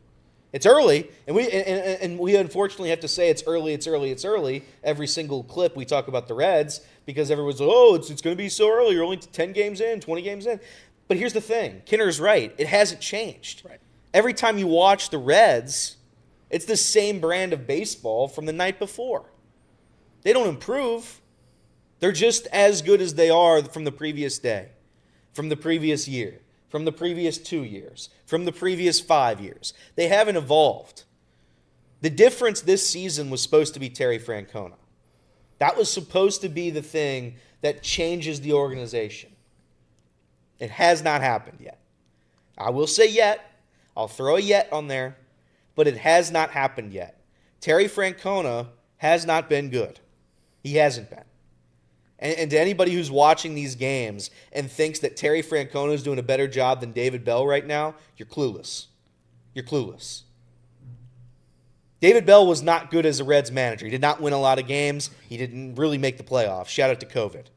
It's early, and we unfortunately have to say it's early every single clip we talk about the Reds, because everyone's like, it's going to be so early. You're only 10 games in, 20 games in. But here's the thing. Kinner's right. It hasn't changed. Right. Every time you watch the Reds, it's the same brand of baseball from the night before. They don't improve. They're just as good as they are from the previous day, from the previous year, from the previous 2 years, from the previous 5 years. They haven't evolved. The difference this season was supposed to be Terry Francona. That was supposed to be the thing that changes the organization. It has not happened yet. I will say yet. I'll throw a yet on there. But it has not happened yet. Terry Francona has not been good. He hasn't been. And to anybody who's watching these games and thinks that Terry Francona is doing a better job than David Bell right now, you're clueless. You're clueless. David Bell was not good as a Reds manager. He did not win a lot of games. He didn't really make the playoffs. Shout out to COVID.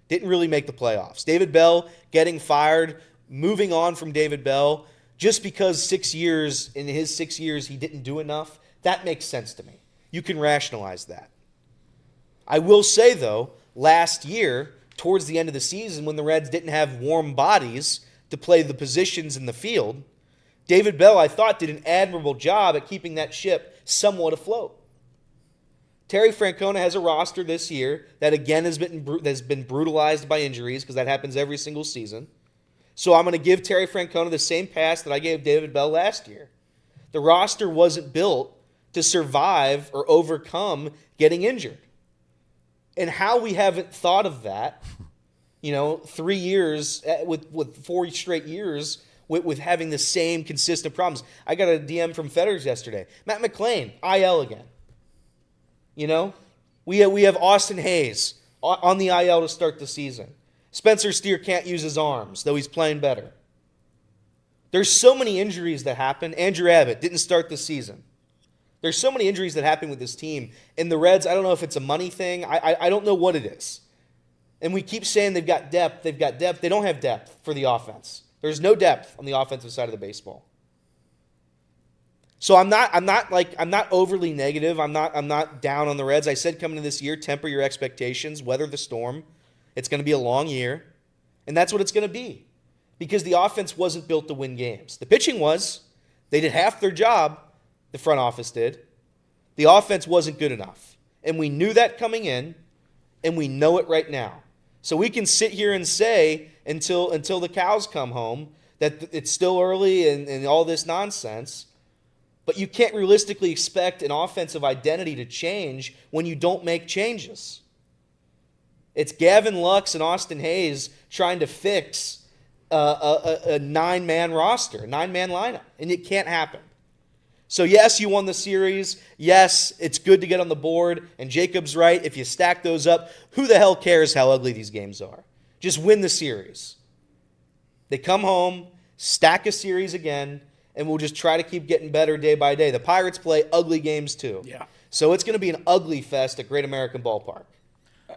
Didn't really make the playoffs. David Bell getting fired, moving on from David Bell, just because in his 6 years, he didn't do enough, that makes sense to me. You can rationalize that. I will say, though, last year, towards the end of the season, when the Reds didn't have warm bodies to play the positions in the field, David Bell, I thought, did an admirable job at keeping that ship somewhat afloat. Terry Francona has a roster this year that, again, has been brutalized by injuries, because that happens every single season. So I'm going to give Terry Francona the same pass that I gave David Bell last year. The roster wasn't built to survive or overcome getting injured. And how we haven't thought of that, 3 years, with 4 straight years, with having the same consistent problems. I got a DM from Fetters yesterday. Matt McClain, IL again. We have Austin Hayes on the IL to start the season. Spencer Steer can't use his arms, though he's playing better. There's so many injuries that happen. Andrew Abbott didn't start the season. There's so many injuries that happen with this team. And the Reds, I don't know if it's a money thing. I don't know what it is. And we keep saying they've got depth. They don't have depth for the offense. There's no depth on the offensive side of the baseball. So I'm not overly negative. I'm not down on the Reds. I said coming into this year, temper your expectations, weather the storm. It's going to be a long year, and that's what it's going to be. Because the offense wasn't built to win games. The pitching was. They did half their job, the front office did. The offense wasn't good enough. And we knew that coming in, and we know it right now. So we can sit here and say until the cows come home that it's still early and all this nonsense. But you can't realistically expect an offensive identity to change when you don't make changes. It's Gavin Lux and Austin Hayes trying to fix a nine-man roster, a nine-man lineup, and it can't happen. So, yes, you won the series. Yes, it's good to get on the board, and Jacob's right. If you stack those up, who the hell cares how ugly these games are? Just win the series. They come home, stack a series again, and we'll just try to keep getting better day by day. The Pirates play ugly games too. Yeah. So it's going to be an ugly fest at Great American Ballpark.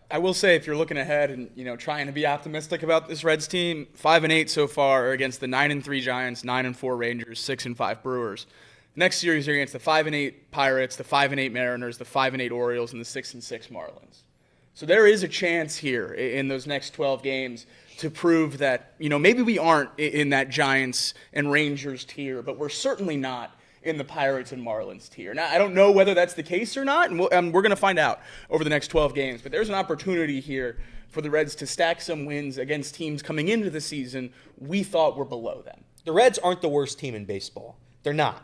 I will say, if you're looking ahead and trying to be optimistic about this Reds team, 5-8 so far against the 9-3 Giants, 9-4 Rangers, 6-5 Brewers. Next series are against the 5-8 Pirates, the 5-8 Mariners, the 5-8 Orioles, and the 6-6 Marlins. So there is a chance here in those next 12 games to prove that maybe we aren't in that Giants and Rangers tier, but we're certainly not in the Pirates and Marlins tier. Now, I don't know whether that's the case or not, and we're going to find out over the next 12 games. But there's an opportunity here for the Reds to stack some wins against teams coming into the season we thought were below them. The Reds aren't the worst team in baseball. They're not.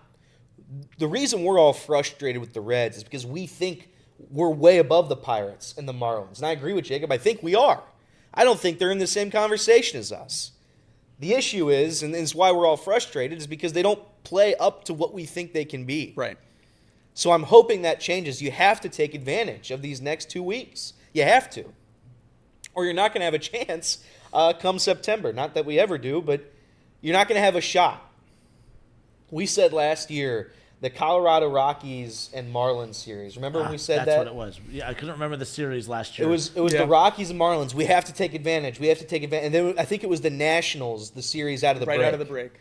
The reason we're all frustrated with the Reds is because we think we're way above the Pirates and the Marlins. And I agree with Jacob. I think we are. I don't think they're in the same conversation as us. The issue is, and it's why we're all frustrated, is because they don't play up to what we think they can be. Right. So I'm hoping that changes. You have to take advantage of these next 2 weeks. You have to. Or you're not going to have a chance come September. Not that we ever do, but you're not going to have a shot. We said last year the Colorado Rockies and Marlins series. Remember when we said that? That's what it was. Yeah, I couldn't remember the series last year. It was the Rockies and Marlins. We have to take advantage. And then I think it was the Nationals, the series out of the break. Right out of the break.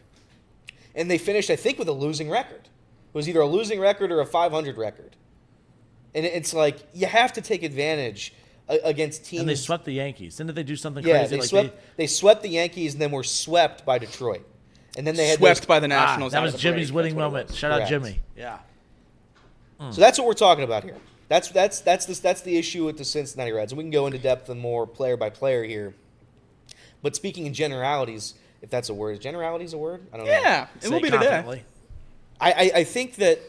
And they finished, I think, with a losing record. It was either a losing record or a 500 record. And it's like, you have to take advantage against teams. And they swept the Yankees. Didn't they do something crazy? They swept the Yankees and then were swept by Detroit. And then they had swept by the Nationals. That was Jimmy's winning moment. Shout out Jimmy. Yeah. So that's what we're talking about here. That's the issue with the Cincinnati Reds. And we can go into depth and more player by player here. But speaking in generalities, if that's a word, is generalities a word? I don't know. Yeah, it will be today. I think that,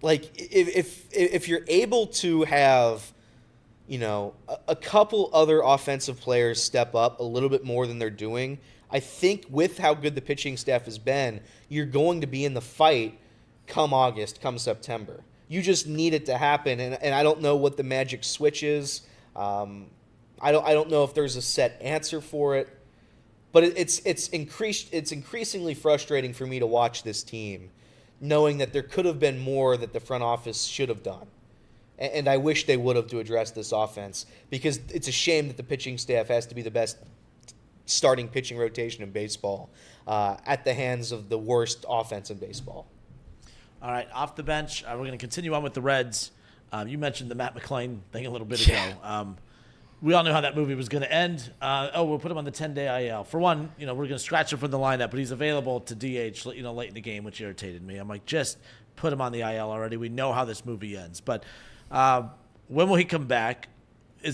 like, if you're able to have, a couple other offensive players step up a little bit more than they're doing, I think with how good the pitching staff has been, you're going to be in the fight come August, come September. You just need it to happen, and I don't know what the magic switch is. I don't know if there's a set answer for it, but it's increasingly frustrating for me to watch this team, knowing that there could have been more that the front office should have done, and I wish they would have to address this offense, because it's a shame that the pitching staff has to be the best starting pitching rotation in baseball at the hands of the worst offense in baseball. All right, off the bench, we're going to continue on with the Reds. You mentioned the Matt McClain thing a little bit ago. We all knew how that movie was going to end. We'll put him on the 10-day IL. For one, we're going to scratch him from the lineup, but he's available to DH, late in the game, which irritated me. I'm like, just put him on the IL already. We know how this movie ends. But when will he come back?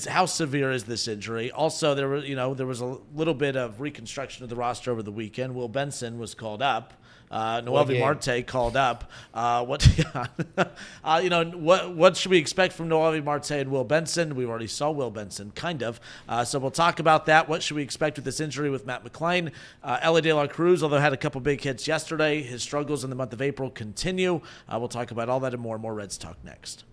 How severe is this injury? Also, there was a little bit of reconstruction of the roster over the weekend. Will Benson was called up. Noelvi Marte called up. What should we expect from Noelvi Marte and Will Benson? We already saw Will Benson, kind of. So we'll talk about that. What should we expect with this injury with Matt McClain? Elly De La Cruz, although had a couple big hits yesterday, his struggles in the month of April continue. We'll talk about all that and more Reds talk next.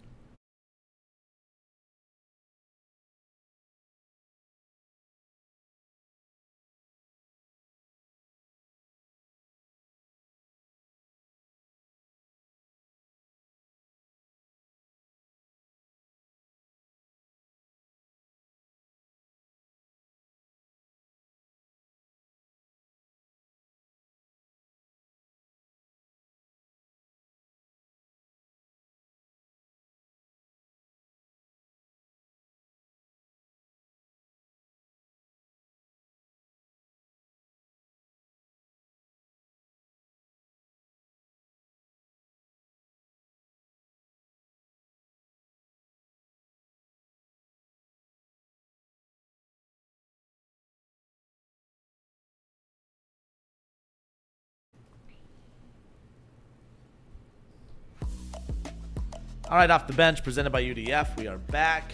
All right, Off the Bench, presented by UDF. We are back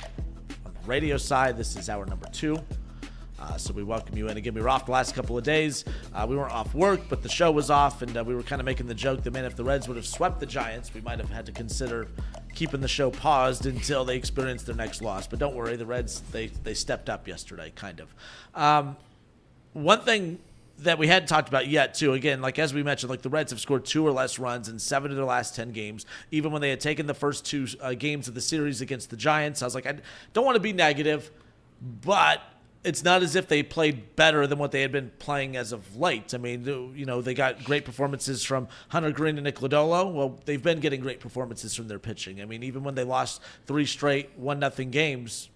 on the radio side. This is hour number 2. So we welcome you in. Again, we were off the last couple of days. We weren't off work, but the show was off, and we were kind of making the joke that, man, if the Reds would have swept the Giants, we might have had to consider keeping the show paused until they experienced their next loss. But don't worry, the Reds, they stepped up yesterday, kind of. One thing that we hadn't talked about yet, too, again, like as we mentioned, like the Reds have scored 2 or less runs in 7 of their last 10 games. Even when they had taken the first 2 games of the series against the Giants, I was like, I don't want to be negative, but it's not as if they played better than what they had been playing as of late. I mean, you know, they got great performances from Hunter Greene and Nick Lodolo. Well, they've been getting great performances from their pitching. I mean, even when they lost 3 straight 1-0 games,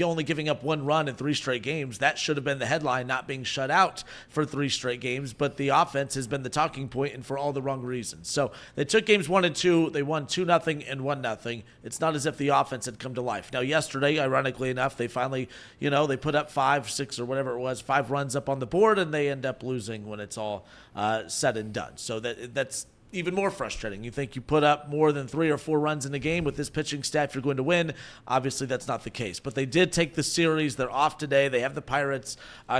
only giving up 1 run in 3 straight games, that should have been the headline, not being shut out for 3 straight games. But the offense has been the talking point, and for all the wrong reasons. So they took games 1 and 2. They won 2-0 and 1-0. It's not as if the offense had come to life. Now, yesterday, ironically enough, they finally, you know, they put up 5, 6, or whatever it was, 5 runs up on the board, and they end up losing when it's all said and done. So that's even more frustrating. You think you put up more than 3 or 4 runs in a game with this pitching staff, you're going to win. Obviously, that's not the case. But they did take the series. They're off today. They have the Pirates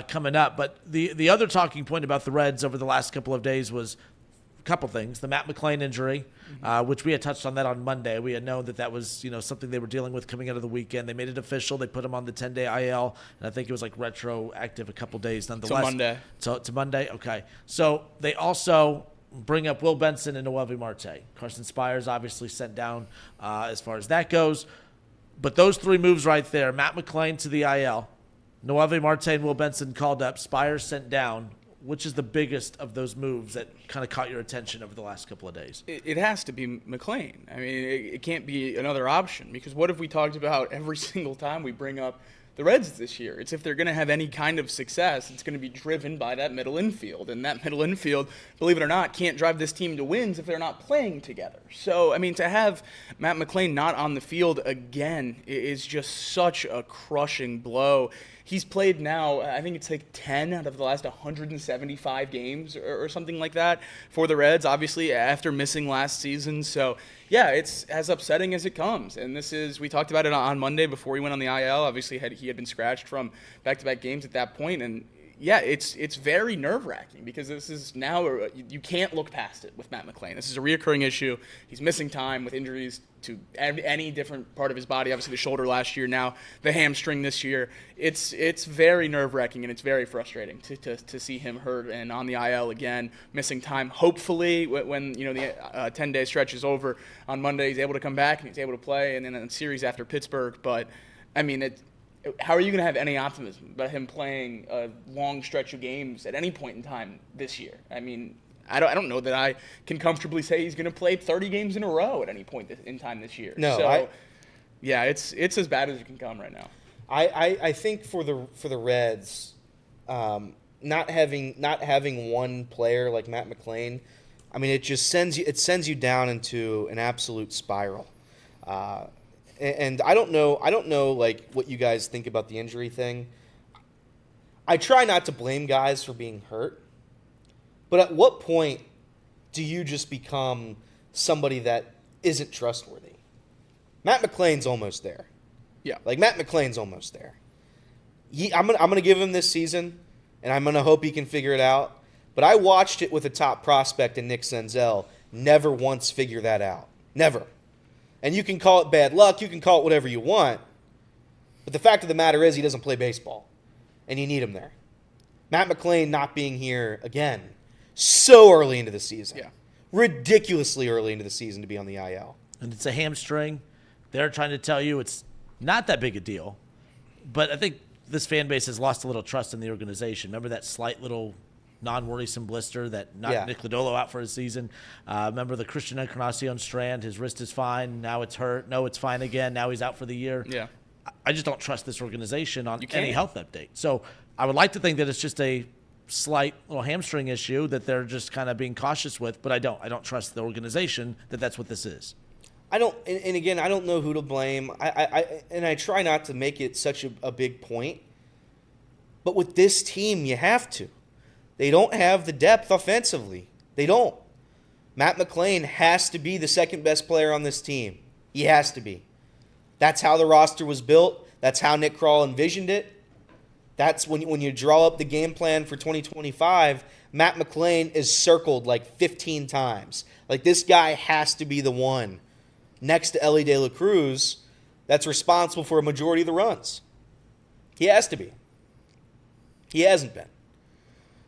coming up. But the other talking point about the Reds over the last couple of days was a couple things. The Matt McClain injury, which we had touched on that on Monday. We had known that was, you know, something they were dealing with coming out of the weekend. They made it official. They put him on the 10-day IL, and I think it was like retroactive a couple days nonetheless. Till Monday. So to Monday? Okay. So they also bring up Will Benson and Noelvi Marte. Carson Spires obviously sent down as far as that goes. But those 3 moves right there, Matt McClain to the IL, Noelvi Marte and Will Benson called up, Spires sent down. Which is the biggest of those moves that kind of caught your attention over the last couple of days? It has to be McClain. I mean, it can't be another option, because what have we talked about every single time we bring up the Reds this year? It's if they're going to have any kind of success, it's going to be driven by that middle infield. And that middle infield, believe it or not, can't drive this team to wins if they're not playing together. So, I mean, to have Matt McClain not on the field again is just such a crushing blow. He's played now, I think it's like 10 out of the last 175 games or something like that for the Reds, obviously, after missing last season. So, yeah, it's as upsetting as it comes. And this is, we talked about it on Monday before he went on the IL. Obviously, he had been scratched from back-to-back games at that point. And, yeah, it's very nerve-wracking, because this is now, you can't look past it with Matt McClain. This is a reoccurring issue. He's missing time with injuries to any different part of his body. Obviously, the shoulder last year, now the hamstring this year. It's very nerve-wracking, and it's very frustrating to see him hurt and on the IL again, missing time. Hopefully, when you know the 10-day stretch is over on Monday, he's able to come back and he's able to play, and then in a series after Pittsburgh. But I mean, how are you going to have any optimism about him playing a long stretch of games at any point in time this year? I mean, I don't know that I can comfortably say he's going to play 30 games in a row at any point in time this year. No, so, yeah, it's as bad as it can come right now. I think for the Reds, not having one player like Matt McClain, I mean, it sends you down into an absolute spiral. And I don't know like what you guys think about the injury thing. I try not to blame guys for being hurt, but at what point do you just become somebody that isn't trustworthy? Matt McClain's almost there. Yeah. Like, Matt McClain's almost there. I'm gonna give him this season, and I'm gonna hope he can figure it out. But I watched it with a top prospect in Nick Senzel never once figure that out. Never. And you can call it bad luck, you can call it whatever you want, but the fact of the matter is he doesn't play baseball, and you need him there. Matt McClain not being here again so early into the season. Yeah. Ridiculously early into the season to be on the IL. And it's a hamstring. They're trying to tell you it's not that big a deal, but I think this fan base has lost a little trust in the organization. Remember that slight little non-worrisome blister that knocked Nick Lodolo out for his season? Remember the Christian Encarnacion strand? His wrist is fine. Now it's hurt. No, it's fine again. Now he's out for the year. Yeah. I just don't trust this organization on any health update. So I would like to think that it's just a slight little hamstring issue that they're just kind of being cautious with, but I don't. I don't trust the organization that that's what this is. I don't, and again, I don't know who to blame. I try not to make it such a big point, but with this team, you have to. They don't have the depth offensively. They don't. Matt McClain has to be the second best player on this team. He has to be. That's how the roster was built. That's how Nick Krall envisioned it. That's when you draw up the game plan for 2025, Matt McLain is circled like 15 times. Like, this guy has to be the one next to Elly De La Cruz that's responsible for a majority of the runs. He has to be. He hasn't been.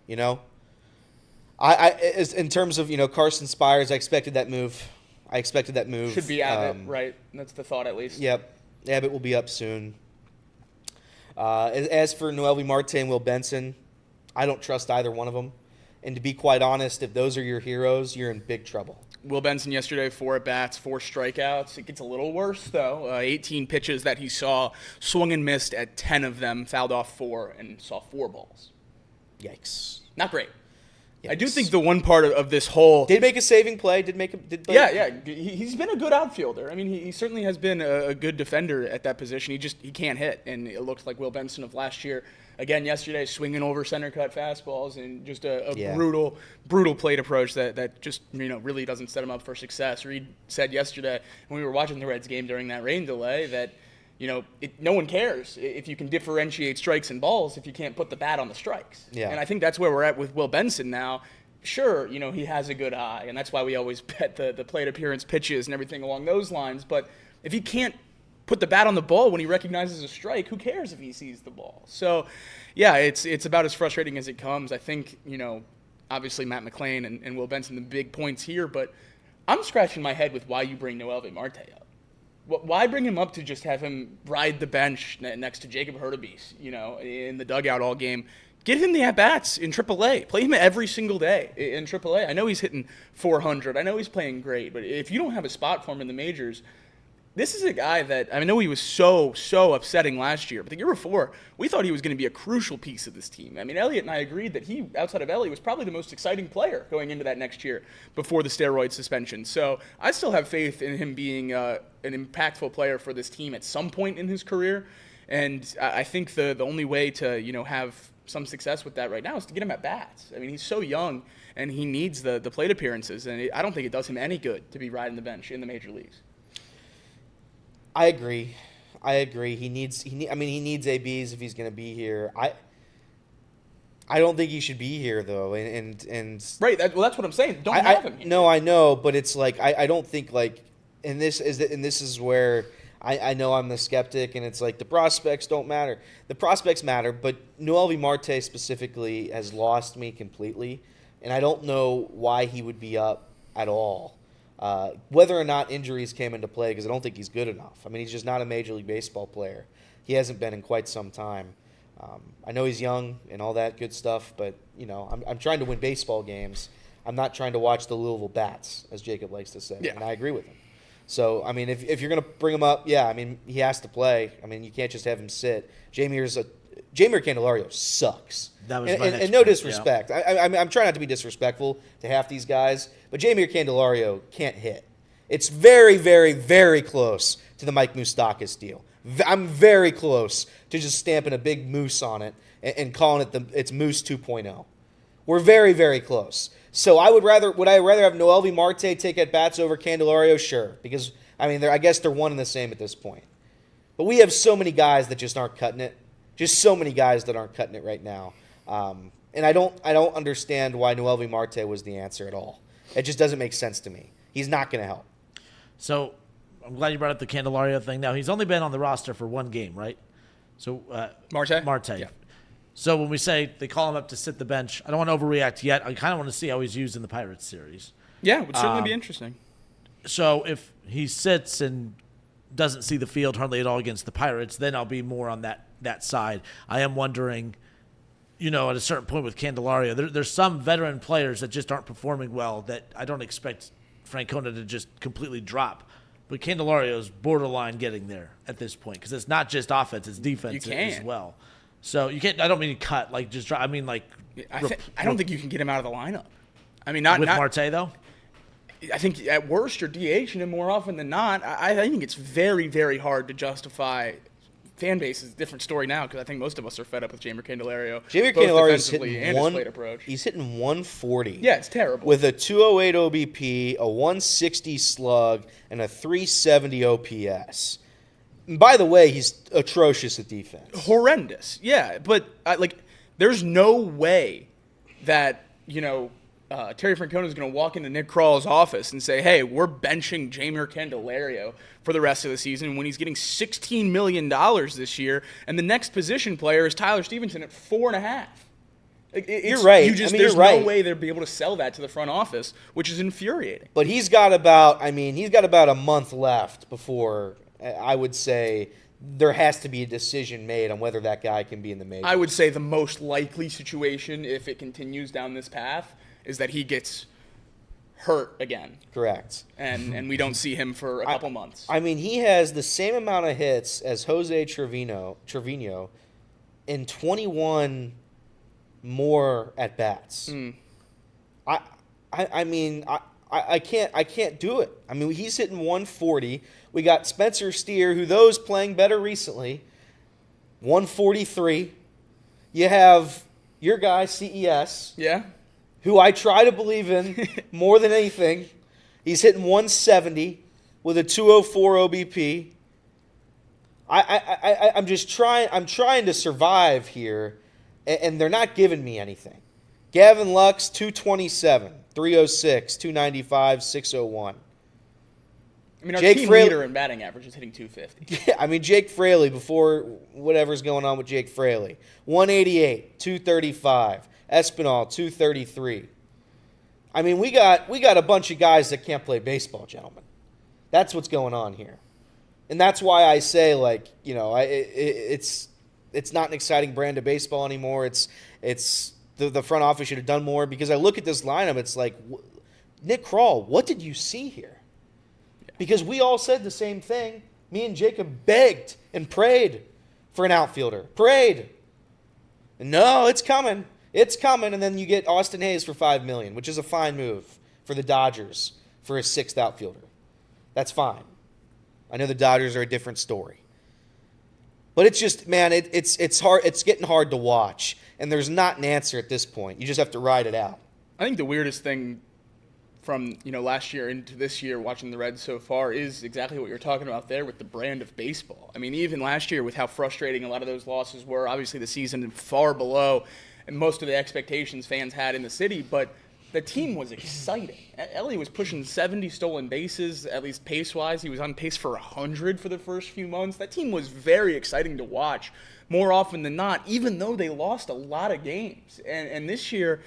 You know? In terms of, Carson Spires, I expected that move. Should be Abbott, right? That's the thought, at least. Yep. Abbott will be up soon. As for Noelvi Marte and Will Benson, I don't trust either one of them. And to be quite honest, if those are your heroes, you're in big trouble. Will Benson yesterday, 4 at-bats, 4 strikeouts. It gets a little worse, though. 18 pitches that he saw, swung and missed at 10 of them, fouled off 4, and saw 4 balls. Yikes. Not great. Yikes. I do think the one part of this whole... Did make a saving play. Yeah. He's been a good outfielder. I mean, he certainly has been a good defender at that position. He can't hit, and it looked like Will Benson of last year. Again, yesterday, swinging over center cut fastballs and just a brutal plate approach that just really doesn't set him up for success. Reed said yesterday when we were watching the Reds game during that rain delay that no one cares if you can differentiate strikes and balls if you can't put the bat on the strikes. Yeah. And I think that's where we're at with Will Benson now. Sure, he has a good eye, and that's why we always bet the plate appearance pitches and everything along those lines. But if he can't put the bat on the ball when he recognizes a strike, who cares if he sees the ball? So, yeah, it's about as frustrating as it comes. I think, obviously Matt McLain and Will Benson, the big points here, but I'm scratching my head with why you bring Noelvi Marte up. Why bring him up to just have him ride the bench next to Jacob Hurtubise, in the dugout all game? Get him the at-bats in AAA. Play him every single day in AAA. I know he's hitting 400. I know he's playing great, but if you don't have a spot for him in the majors, this is a guy that, I know he was so upsetting last year, but the year before, we thought he was going to be a crucial piece of this team. I mean, Elliot and I agreed that he, outside of Ellie, was probably the most exciting player going into that next year before the steroid suspension. So I still have faith in him being an impactful player for this team at some point in his career. And I think the only way to, have some success with that right now is to get him at bats. I mean, he's so young, and he needs the plate appearances, and I don't think it does him any good to be riding the bench in the major leagues. I agree. He needs ABs if he's going to be here. I don't think he should be here though. And right. That's what I'm saying. Don't have him here. No, I know, but it's like I don't think like, and this is where I know I'm the skeptic, and it's like the prospects don't matter. The prospects matter, but Noelvi Marte specifically has lost me completely, and I don't know why he would be up at all. Whether or not injuries came into play, because I don't think he's good enough. I mean, he's just not a Major League Baseball player. He hasn't been in quite some time. I know he's young and all that good stuff, but, I'm trying to win baseball games. I'm not trying to watch the Louisville Bats, as Jacob likes to say, and I agree with him. So, I mean, if you're going to bring him up, he has to play. I mean, you can't just have him sit. Jeimer Candelario sucks. That was my next and no point, disrespect. Yeah. I'm trying not to be disrespectful to half these guys, but Jeimer Candelario can't hit. It's very, very, very close to the Mike Moustakas deal. I'm very close to just stamping a big moose on it and calling it it's Moose 2.0. We're very, very close. So would I rather have Noelvi Marte take at bats over Candelario? Sure, because I guess they're one and the same at this point. But we have so many guys that just aren't cutting it. Just so many guys that aren't cutting it right now. And I don't understand why Noelvi Marte was the answer at all. It just doesn't make sense to me. He's not going to help. So I'm glad you brought up the Candelario thing. Now, he's only been on the roster for one game, right? So Marte. Yeah. So when we say they call him up to sit the bench, I don't want to overreact yet. I kind of want to see how he's used in the Pirates series. Yeah, it would certainly be interesting. So if he sits and doesn't see the field hardly at all against the Pirates, then I'll be more on that side. I am wondering, at a certain point with Candelario, there's some veteran players that just aren't performing well that I don't expect Francona to just completely drop. But Candelario's borderline getting there at this point because it's not just offense, it's defense as well. So you can't. I don't mean cut like just drop. I mean like. I don't think you can get him out of the lineup. I mean, not Marte though. I think at worst you're DHing him more often than not. I think it's very, very hard to justify fan base is a different story now because I think most of us are fed up with Jeimer Candelario. Jeimer Candelario is hitting his plate approach. He's hitting 140. Yeah, it's terrible. With a 208 OBP, a 160 slug, and a 370 OPS. And by the way, he's atrocious at defense. Horrendous. Yeah, but there's no way that Terry Francona is going to walk into Nick Kral's office and say, hey, we're benching Jeimer Candelario for the rest of the season when he's getting $16 million this year, and the next position player is Tyler Stevenson at $4.5. You're right. There's no way they'll be able to sell that to the front office, which is infuriating. But he's got about a month left before I would say there has to be a decision made on whether that guy can be in the majors. I would say the most likely situation, if it continues down this path, is that he gets hurt again. Correct. And we don't see him for a couple months. I mean, he has the same amount of hits as Jose Trevino and 21 more at bats. I can't do it. I mean, he's hitting 140. We got Spencer Steer, who those playing better recently, 143. You have your guy CES. Yeah. Who I try to believe in more than anything. He's hitting 170 with a 204 OBP. I'm just trying. I'm trying to survive here, and they're not giving me anything. Gavin Lux 227, 306, 295, 601. I mean, our team leader in batting average is hitting 250. Yeah, I mean, Jake Fraley, before whatever's going on with Jake Fraley, 188, 235. Espinal, 233. I mean, we got a bunch of guys that can't play baseball, gentlemen. That's what's going on here. And that's why I say, it's not an exciting brand of baseball anymore. It's the front office should have done more, because I look at this lineup, it's like, Nick Krall, what did you see here? Because we all said the same thing. Me and Jacob begged and prayed for an outfielder. Prayed. No, it's coming. It's coming, and then you get Austin Hayes for $5 million, which is a fine move for the Dodgers for a sixth outfielder. That's fine. I know the Dodgers are a different story. But it's just, man, it's hard. It's getting hard to watch, and there's not an answer at this point. You just have to ride it out. I think the weirdest thing from last year into this year, watching the Reds so far, is exactly what you're talking about there with the brand of baseball. I mean, even last year with how frustrating a lot of those losses were, obviously the season far below and most of the expectations fans had in the city, but the team was exciting. Elly was pushing 70 stolen bases, at least pace-wise. He was on pace for 100 for the first few months. That team was very exciting to watch more often than not, even though they lost a lot of games. And this year,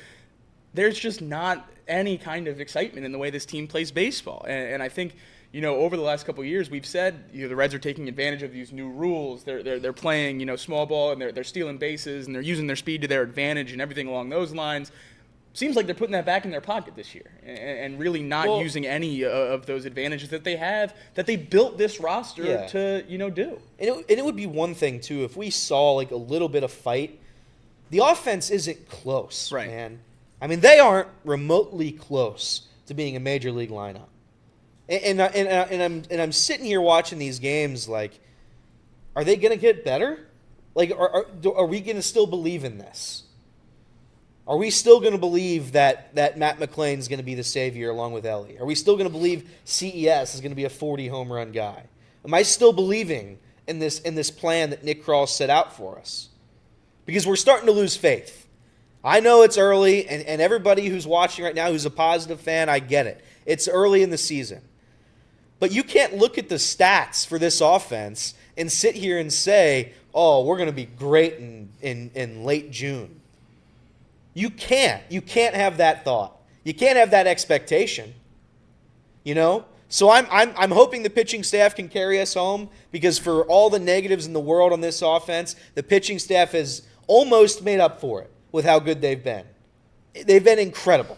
there's just not any kind of excitement in the way this team plays baseball. And I think, over the last couple of years, we've said the Reds are taking advantage of these new rules. They're playing small ball, and they're stealing bases, and they're using their speed to their advantage and everything along those lines. Seems like they're putting that back in their pocket this year and really not using any of those advantages that they have, that they built this roster to do. And it would be one thing too if we saw like a little bit of fight. The offense isn't close, right, man. I mean, they aren't remotely close to being a major league lineup. And I'm sitting here watching these games like, are they going to get better? Like, are we going to still believe in this? Are we still going to believe that Matt McClain's going to be the savior along with Elly? Are we still going to believe CES is going to be a 40 home run guy? Am I still believing in this plan that Nick Krall set out for us? Because we're starting to lose faith. I know it's early, and everybody who's watching right now who's a positive fan, I get it. It's early in the season. But you can't look at the stats for this offense and sit here and say, oh, we're going to be great in late June. You can't. You can't have that thought. You can't have that expectation. So I'm hoping the pitching staff can carry us home, because for all the negatives in the world on this offense, the pitching staff has almost made up for it with how good they've been. They've been incredible.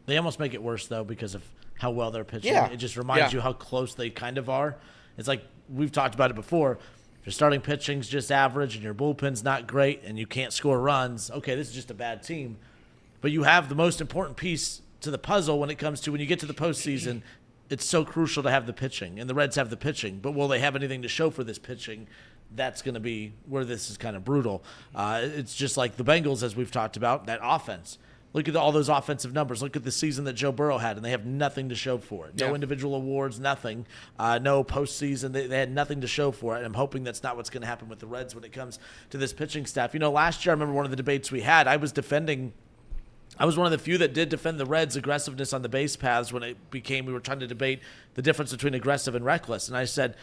They almost make it worse, though, because of how well they're pitching. Yeah. It just reminds you how close they kind of are. It's like we've talked about it before. If your starting pitching's just average and your bullpen's not great and you can't score runs, okay, this is just a bad team. But you have the most important piece to the puzzle when it comes to when you get to the postseason. It's so crucial to have the pitching, and the Reds have the pitching. But will they have anything to show for this pitching? that's going to be where this is kind of brutal. It's just like the Bengals, as we've talked about, that offense. Look at all those offensive numbers. Look at the season that Joe Burrow had, and they have nothing to show for it. No individual awards, nothing. No postseason. They had nothing to show for it, and I'm hoping that's not what's going to happen with the Reds when it comes to this pitching staff. Last year I remember one of the debates we had, I was one of the few that did defend the Reds' aggressiveness on the base paths when we were trying to debate the difference between aggressive and reckless. And I said,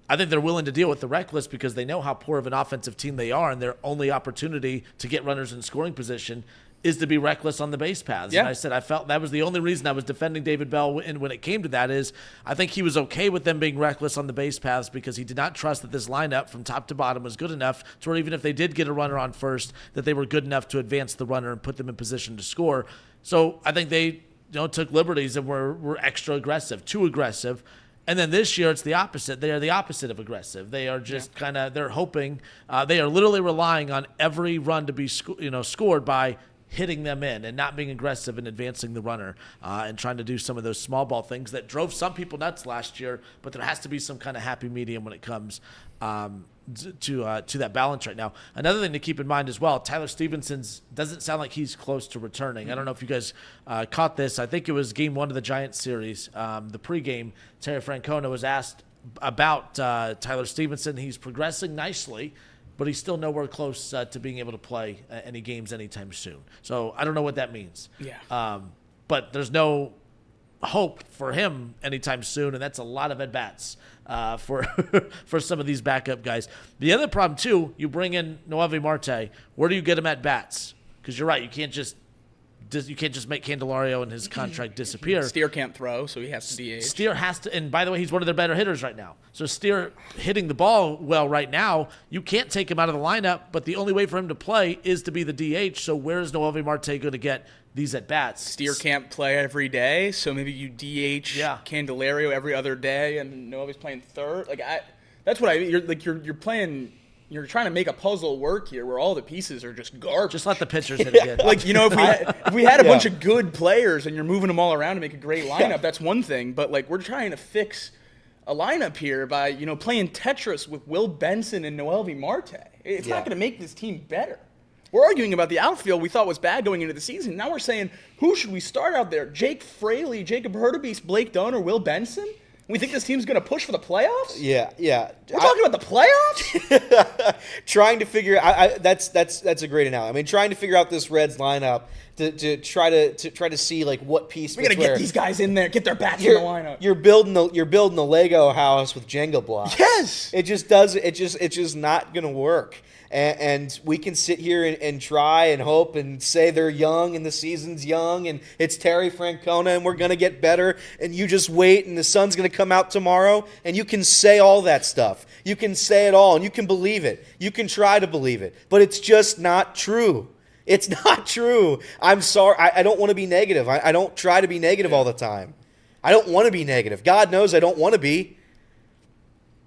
I think they're willing to deal with the reckless because they know how poor of an offensive team they are, and their only opportunity to get runners in scoring position is to be reckless on the base paths. Yeah. And I said I felt that was the only reason I was defending David Bell when it came to that is I think he was okay with them being reckless on the base paths because he did not trust that this lineup from top to bottom was good enough to where even if they did get a runner on first, that they were good enough to advance the runner and put them in position to score. So I think they took liberties and were extra aggressive, too aggressive. And then this year it's the opposite. They are the opposite of aggressive. They are just they're hoping, they are literally relying on every run to be scored by hitting them in and not being aggressive and advancing the runner and trying to do some of those small ball things that drove some people nuts last year, but there has to be some kind of happy medium when it comes to that balance right now. Another thing to keep in mind as well, Tyler Stevenson doesn't sound like he's close to returning. I don't know if you guys caught this. I think it was game 1 of the Giants series, the pregame. Terry Francona was asked about Tyler Stevenson. He's progressing nicely, but he's still nowhere close to being able to play any games anytime soon. So I don't know what that means. Yeah. But there's no hope for him anytime soon, and that's a lot of at-bats for for some of these backup guys. The other problem, too, you bring in Noelvi Marte. Where do you get him at-bats? Because you're right, you can't just make Candelario and his contract disappear. Steer can't throw, so he has to DH. Steer has to, and by the way, he's one of their better hitters right now. So Steer hitting the ball well right now, you can't take him out of the lineup, but the only way for him to play is to be the DH. So where's Noelvi Marte going to get these at-bats? Steer can't play every day, so maybe you DH Candelario every other day, and Noelvi's playing third. You're playing. You're trying to make a puzzle work here where all the pieces are just garbage. Just let the pitchers hit again. If we had a bunch of good players and you're moving them all around to make a great lineup, that's one thing. But we're trying to fix a lineup here by playing Tetris with Will Benson and Noelvi Marte. It's not going to make this team better. We're arguing about the outfield we thought was bad going into the season. Now we're saying, who should we start out there? Jake Fraley, Jacob Hurtubise, Blake Dunn, or Will Benson? We think this team's going to push for the playoffs? Yeah. We're talking about the playoffs? Trying to figure that's a great analogy. I mean, trying to figure out this Reds lineup to try to see what piece. We got to get these guys in there, get their bats in the lineup. You're building the Lego house with Jenga blocks. Yes. It's just not going to work. And we can sit here and try and hope and say they're young and the season's young and it's Terry Francona and we're going to get better and you just wait and the sun's going to come out tomorrow, and you can say all that stuff. You can say it all and you can believe it. You can try to believe it. But it's just not true. It's not true. I'm sorry. I don't want to be negative. I don't try to be negative all the time. I don't want to be negative. God knows I don't want to be.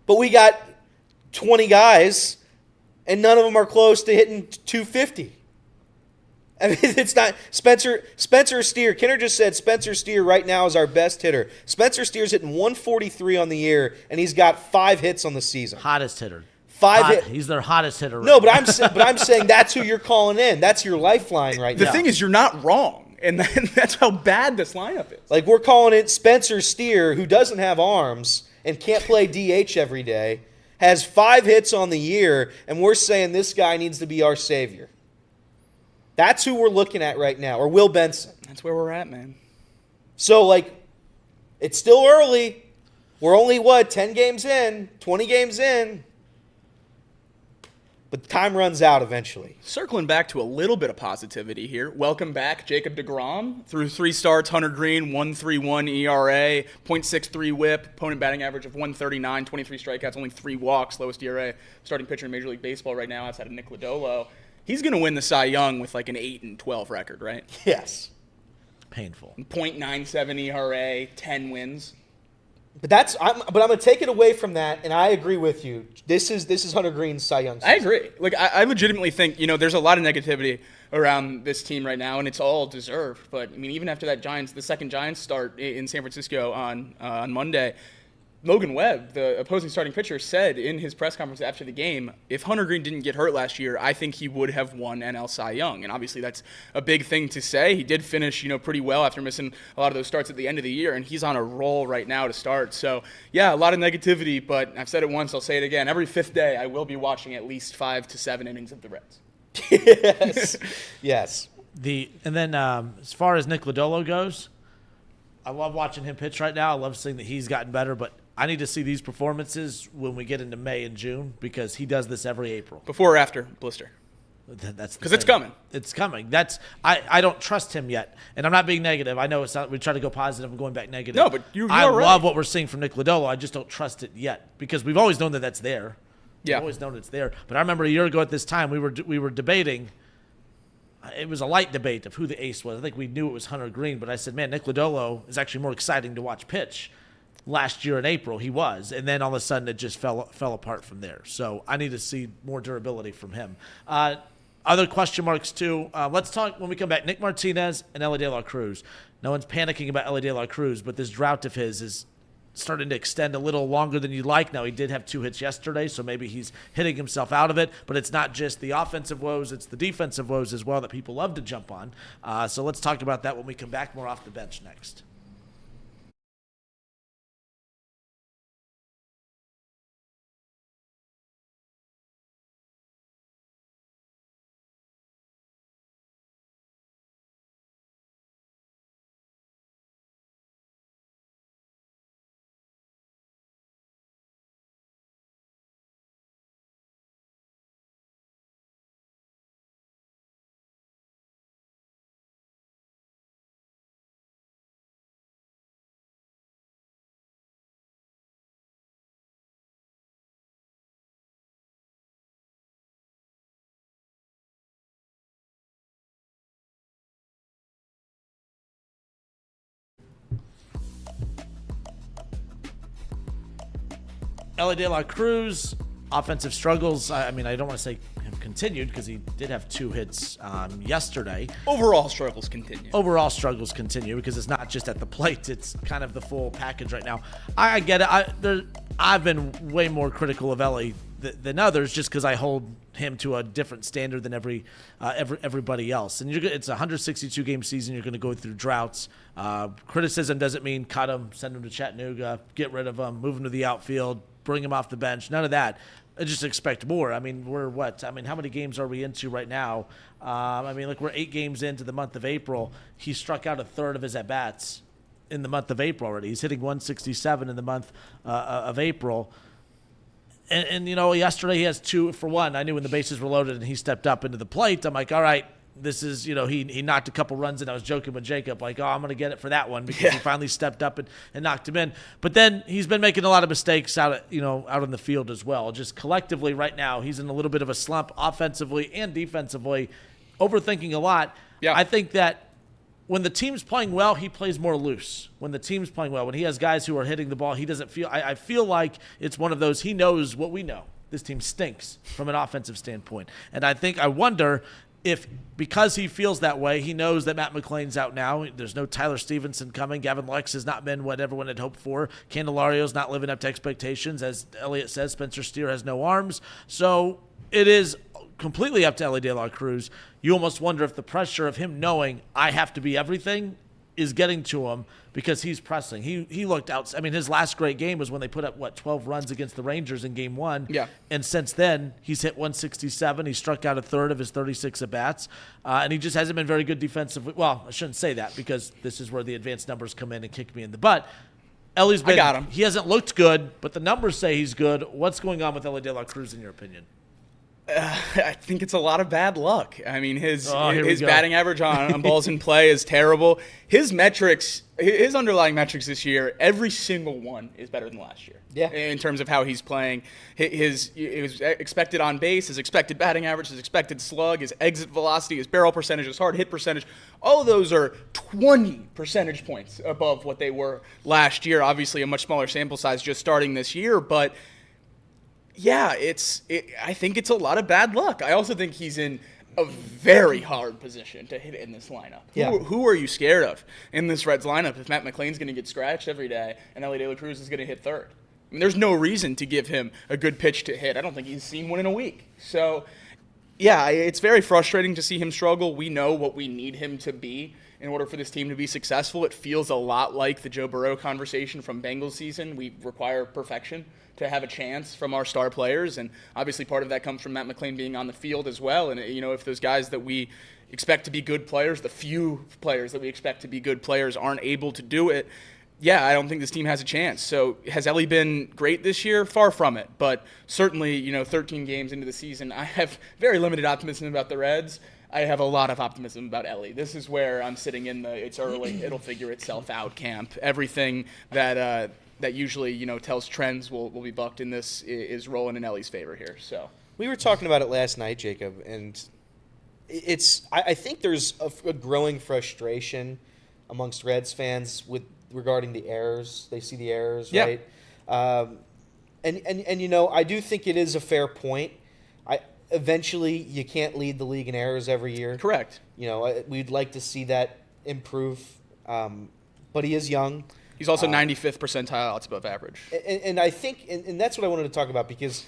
But we got 20 guys and none of them are close to hitting 250. I mean, it's not Spencer Steer. Kenner just said Spencer Steer right now is our best hitter. Spencer Steer's hitting 143 on the year, and he's got 5 hits on the season. Hottest hitter. He's their hottest hitter. No, but I'm saying that's who you're calling in. That's your lifeline right now. The thing is, you're not wrong, and that's how bad this lineup is. We're calling it Spencer Steer, who doesn't have arms and can't play DH every day, has 5 hits on the year, and we're saying this guy needs to be our savior. That's who we're looking at right now, or Will Benson. That's where we're at, man. So, it's still early. We're only, 10 games in, 20 games in. But time runs out eventually. Circling back to a little bit of positivity here. Welcome back, Jacob deGrom. Through 3 starts, Hunter Greene, 1.31 ERA, .63 whip, opponent batting average of 139, 23 strikeouts, only 3 walks, lowest ERA. Starting pitcher in Major League Baseball right now outside of Nick Lodolo. He's going to win the Cy Young with an 8-12 record, right? Yes. Painful. .97 ERA, 10 wins. But I'm going to take it away from that, and I agree with you. This is Hunter Greene's Cy Young season. I agree. I legitimately think there's a lot of negativity around this team right now, and it's all deserved. But I mean, even after that the second Giants start in San Francisco on Monday, Logan Webb, the opposing starting pitcher, said in his press conference after the game, if Hunter Greene didn't get hurt last year, I think he would have won NL Cy Young. And obviously that's a big thing to say. He did finish, pretty well after missing a lot of those starts at the end of the year, and he's on a roll right now to start. So, yeah, a lot of negativity, but I've said it once, I'll say it again. Every fifth day, I will be watching at least 5 to 7 innings of the Reds. Yes. Yes. And then as far as Nick Lodolo goes, I love watching him pitch right now. I love seeing that he's gotten better, but I need to see these performances when we get into May and June because he does this every April. Before or after blister? That's because it's coming. It's coming. I don't trust him yet, and I'm not being negative. I know it's not. We try to go positive and going back negative. No, but I right. love what we're seeing from Nick Lodolo. I just don't trust it yet because we've always known that that's there. Yeah, we've always known it's there. But I remember a year ago at this time we were debating. It was a light debate of who the ace was. I think we knew it was Hunter Greene, but I said, man, Nick Lodolo is actually more exciting to watch pitch. Last year in April, he was, and then all of a sudden it just fell apart from there. So I need to see more durability from him. Other question marks too. Let's talk when we come back. Nick Martinez and Elly De La Cruz. No one's panicking about Elly De La Cruz, but this drought of his is starting to extend a little longer than you'd like. Now, he did have 2 hits yesterday, so maybe he's hitting himself out of it. But it's not just the offensive woes, it's the defensive woes as well that people love to jump on. So let's talk about that when we come back. More off the bench next. Elly De La Cruz, offensive struggles. I mean, I don't want to say have continued because he did have 2 hits yesterday. Overall struggles continue. Overall struggles continue because it's not just at the plate. It's kind of the full package right now. I get it. I've been way more critical of Elly than others just because I hold him to a different standard than everybody else. And it's a 162-game season. You're going to go through droughts. Criticism doesn't mean cut him, send him to Chattanooga, get rid of him, move him to the outfield, bring him off the bench. None of that. I just expect more. I mean, how many games are we into right now? We're 8 games into the month of April. He struck out a third of his at-bats in the month of April already. He's hitting 167 in the month of April. And yesterday he has 2 for 1. I knew when the bases were loaded and he stepped up into the plate, I'm like, all right, this is, he knocked a couple runs in. I was joking with Jacob, like, I'm going to get it for that one because he finally stepped up and knocked him in. But then he's been making a lot of mistakes out in the field as well. Just collectively right now, he's in a little bit of a slump offensively and defensively, overthinking a lot. Yeah. I think that when the team's playing well, he plays more loose. When the team's playing well, when he has guys who are hitting the ball, he doesn't feel – I feel like it's one of those – he knows what we know. This team stinks from an offensive standpoint. And I wonder – if because he feels that way, he knows that Matt McClain's out now. There's no Tyler Stevenson coming. Gavin Lex has not been what everyone had hoped for. Candelario's not living up to expectations. As Elliot says, Spencer Steer has no arms. So it is completely up to Elly De La Cruz. You almost wonder if the pressure of him knowing I have to be everything is getting to him because he's pressing. He looked out. I mean, his last great game was when they put up 12 runs against the Rangers in Game 1. Yeah. And since then, he's hit 167. He struck out a third of his 36 at bats, and he just hasn't been very good defensively. Well, I shouldn't say that because this is where the advanced numbers come in and kick me in the butt. Elly's been. I got him. He hasn't looked good, but the numbers say he's good. What's going on with Elly De La Cruz in your opinion? I think it's a lot of bad luck. I mean, his batting average on balls in play is terrible. His metrics, his underlying metrics this year, every single one is better than last year. Yeah. In terms of how he's playing, his expected on base, his expected batting average, his expected slug, his exit velocity, his barrel percentage, his hard hit percentage, all of those are 20 percentage points above what they were last year. Obviously, a much smaller sample size just starting this year, but yeah, I think it's a lot of bad luck. I also think he's in a very hard position to hit in this lineup. Yeah. Who are you scared of in this Reds lineup if Matt McClain's going to get scratched every day and Elly De La Cruz is going to hit third? I mean, there's no reason to give him a good pitch to hit. I don't think he's seen one in a week. So, yeah, it's very frustrating to see him struggle. We know what we need him to be in order for this team to be successful. It feels a lot like the Joe Burrow conversation from Bengals season. We require perfection to have a chance from our star players, and obviously part of that comes from Matt McClain being on the field as well. And, if those guys that we expect to be good players, the few players that we expect to be good players aren't able to do it, yeah, I don't think this team has a chance. So has Elly been great this year? Far from it. But certainly, 13 games into the season, I have very limited optimism about the Reds. I have a lot of optimism about Elly. This is where I'm sitting in the it's early, it'll figure itself out camp. Everything that usually, tells trends will be bucked in this is rolling in Elly's favor here. So we were talking about it last night, Jacob, and I think there's a growing frustration amongst Reds fans regarding the errors. They see the errors, yeah. Right? And I do think it is a fair point. Eventually, you can't lead the league in errors every year. Correct. We'd like to see that improve, but he is young. He's also 95th percentile outs above average. And I think, and that's what I wanted to talk about, because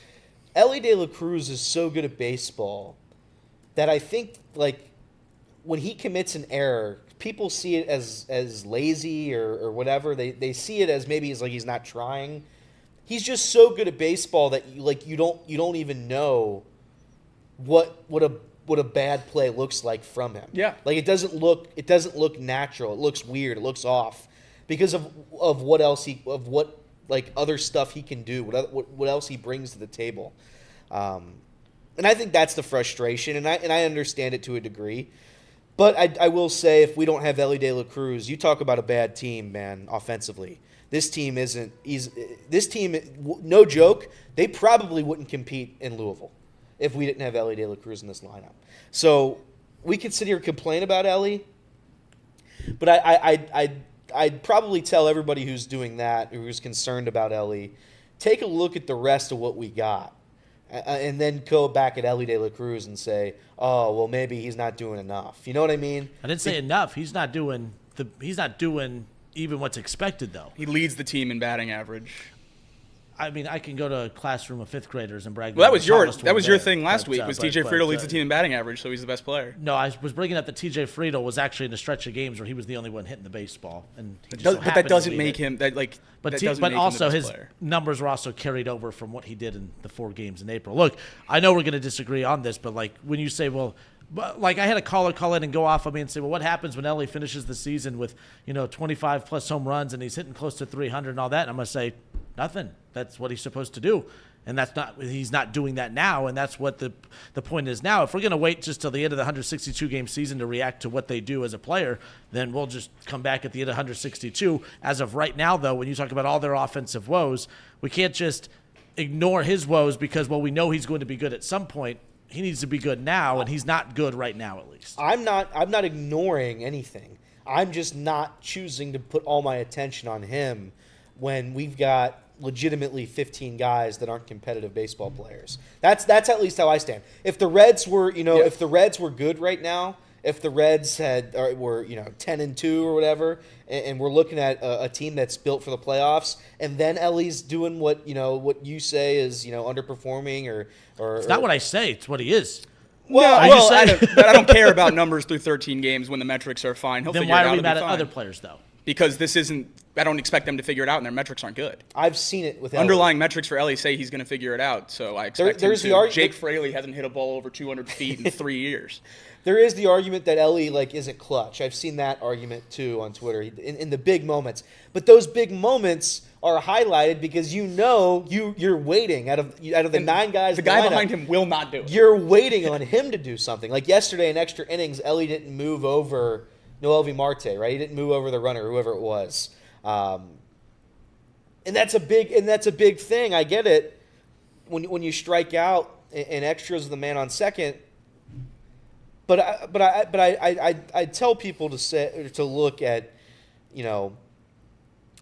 Elly De La Cruz is so good at baseball that I think, when he commits an error, people see it as lazy or whatever. They see it as maybe he's not trying. He's just so good at baseball that you don't even know what a bad play looks like from him. Yeah. It doesn't look natural. It looks weird. It looks off because of what other stuff he can do. What else he brings to the table. And I think that's the frustration, and I understand it to a degree. But I will say, if we don't have Elly De La Cruz, you talk about a bad team, man, offensively. This team isn't. This team, no joke, they probably wouldn't compete in Louisville if we didn't have Elly De La Cruz in this lineup. So we could sit here and complain about Elly, but I'd probably tell everybody who's doing that, who's concerned about Elly, take a look at the rest of what we got. And then go back at Elly De La Cruz and say, "Oh, well, maybe he's not doing enough." You know what I mean? I didn't say enough. He's not doing even what's expected, though. He leads the team in batting average. I mean, I can go to a classroom of fifth graders and brag. Well, that was your thing last week. Was TJ Friedel leads the team in batting average, so he's the best player. No, I was bringing up that TJ Friedel was actually in a stretch of games where he was the only one hitting the baseball, and but that doesn't make him that like. But also his numbers were also carried over from what he did in the 4 games in April. Look, I know we're going to disagree on this, but when you say, well, I had a caller call in and go off on me and say, well, what happens when Elly finishes the season with 25 plus home runs and he's hitting close to 300 and all that? And I'm going to say, nothing. That's what he's supposed to do. And he's not doing that now, and that's what the point is now. If we're going to wait just till the end of the 162-game season to react to what they do as a player, then we'll just come back at the end of 162. As of right now, though, when you talk about all their offensive woes, we can't just ignore his woes because, well, we know he's going to be good at some point. He needs to be good now, and he's not good right now, at least. I'm not ignoring anything. I'm just not choosing to put all my attention on him when we've got legitimately 15 guys that aren't competitive baseball players. That's at least how I stand. If the Reds were, if the Reds were good right now, if the Reds were 10-2 or whatever, and we're looking at a team that's built for the playoffs, and then Elly's doing what you say is underperforming or it's not what I say, it's what he is. I don't care about numbers through 13 games when the metrics are fine. Then why are we mad at other players though? Because this isn't. I don't expect them to figure it out, and their metrics aren't good. I've seen it with underlying metrics for Elly say he's going to figure it out, so I expect him to. Jake Fraley hasn't hit a ball over 200 feet in 3 years. There is the argument that Elly isn't clutch. I've seen that argument too on Twitter in the big moments. But those big moments are highlighted because you're waiting out of the 9 guys. The guy behind him will not do it. You're waiting on him to do something. Like yesterday in extra innings, Elly didn't move over Noelvi Marte, right? He didn't move over the runner, whoever it was. And that's a big thing. I get it. When you strike out and extras the man on second. But I tell people to look at,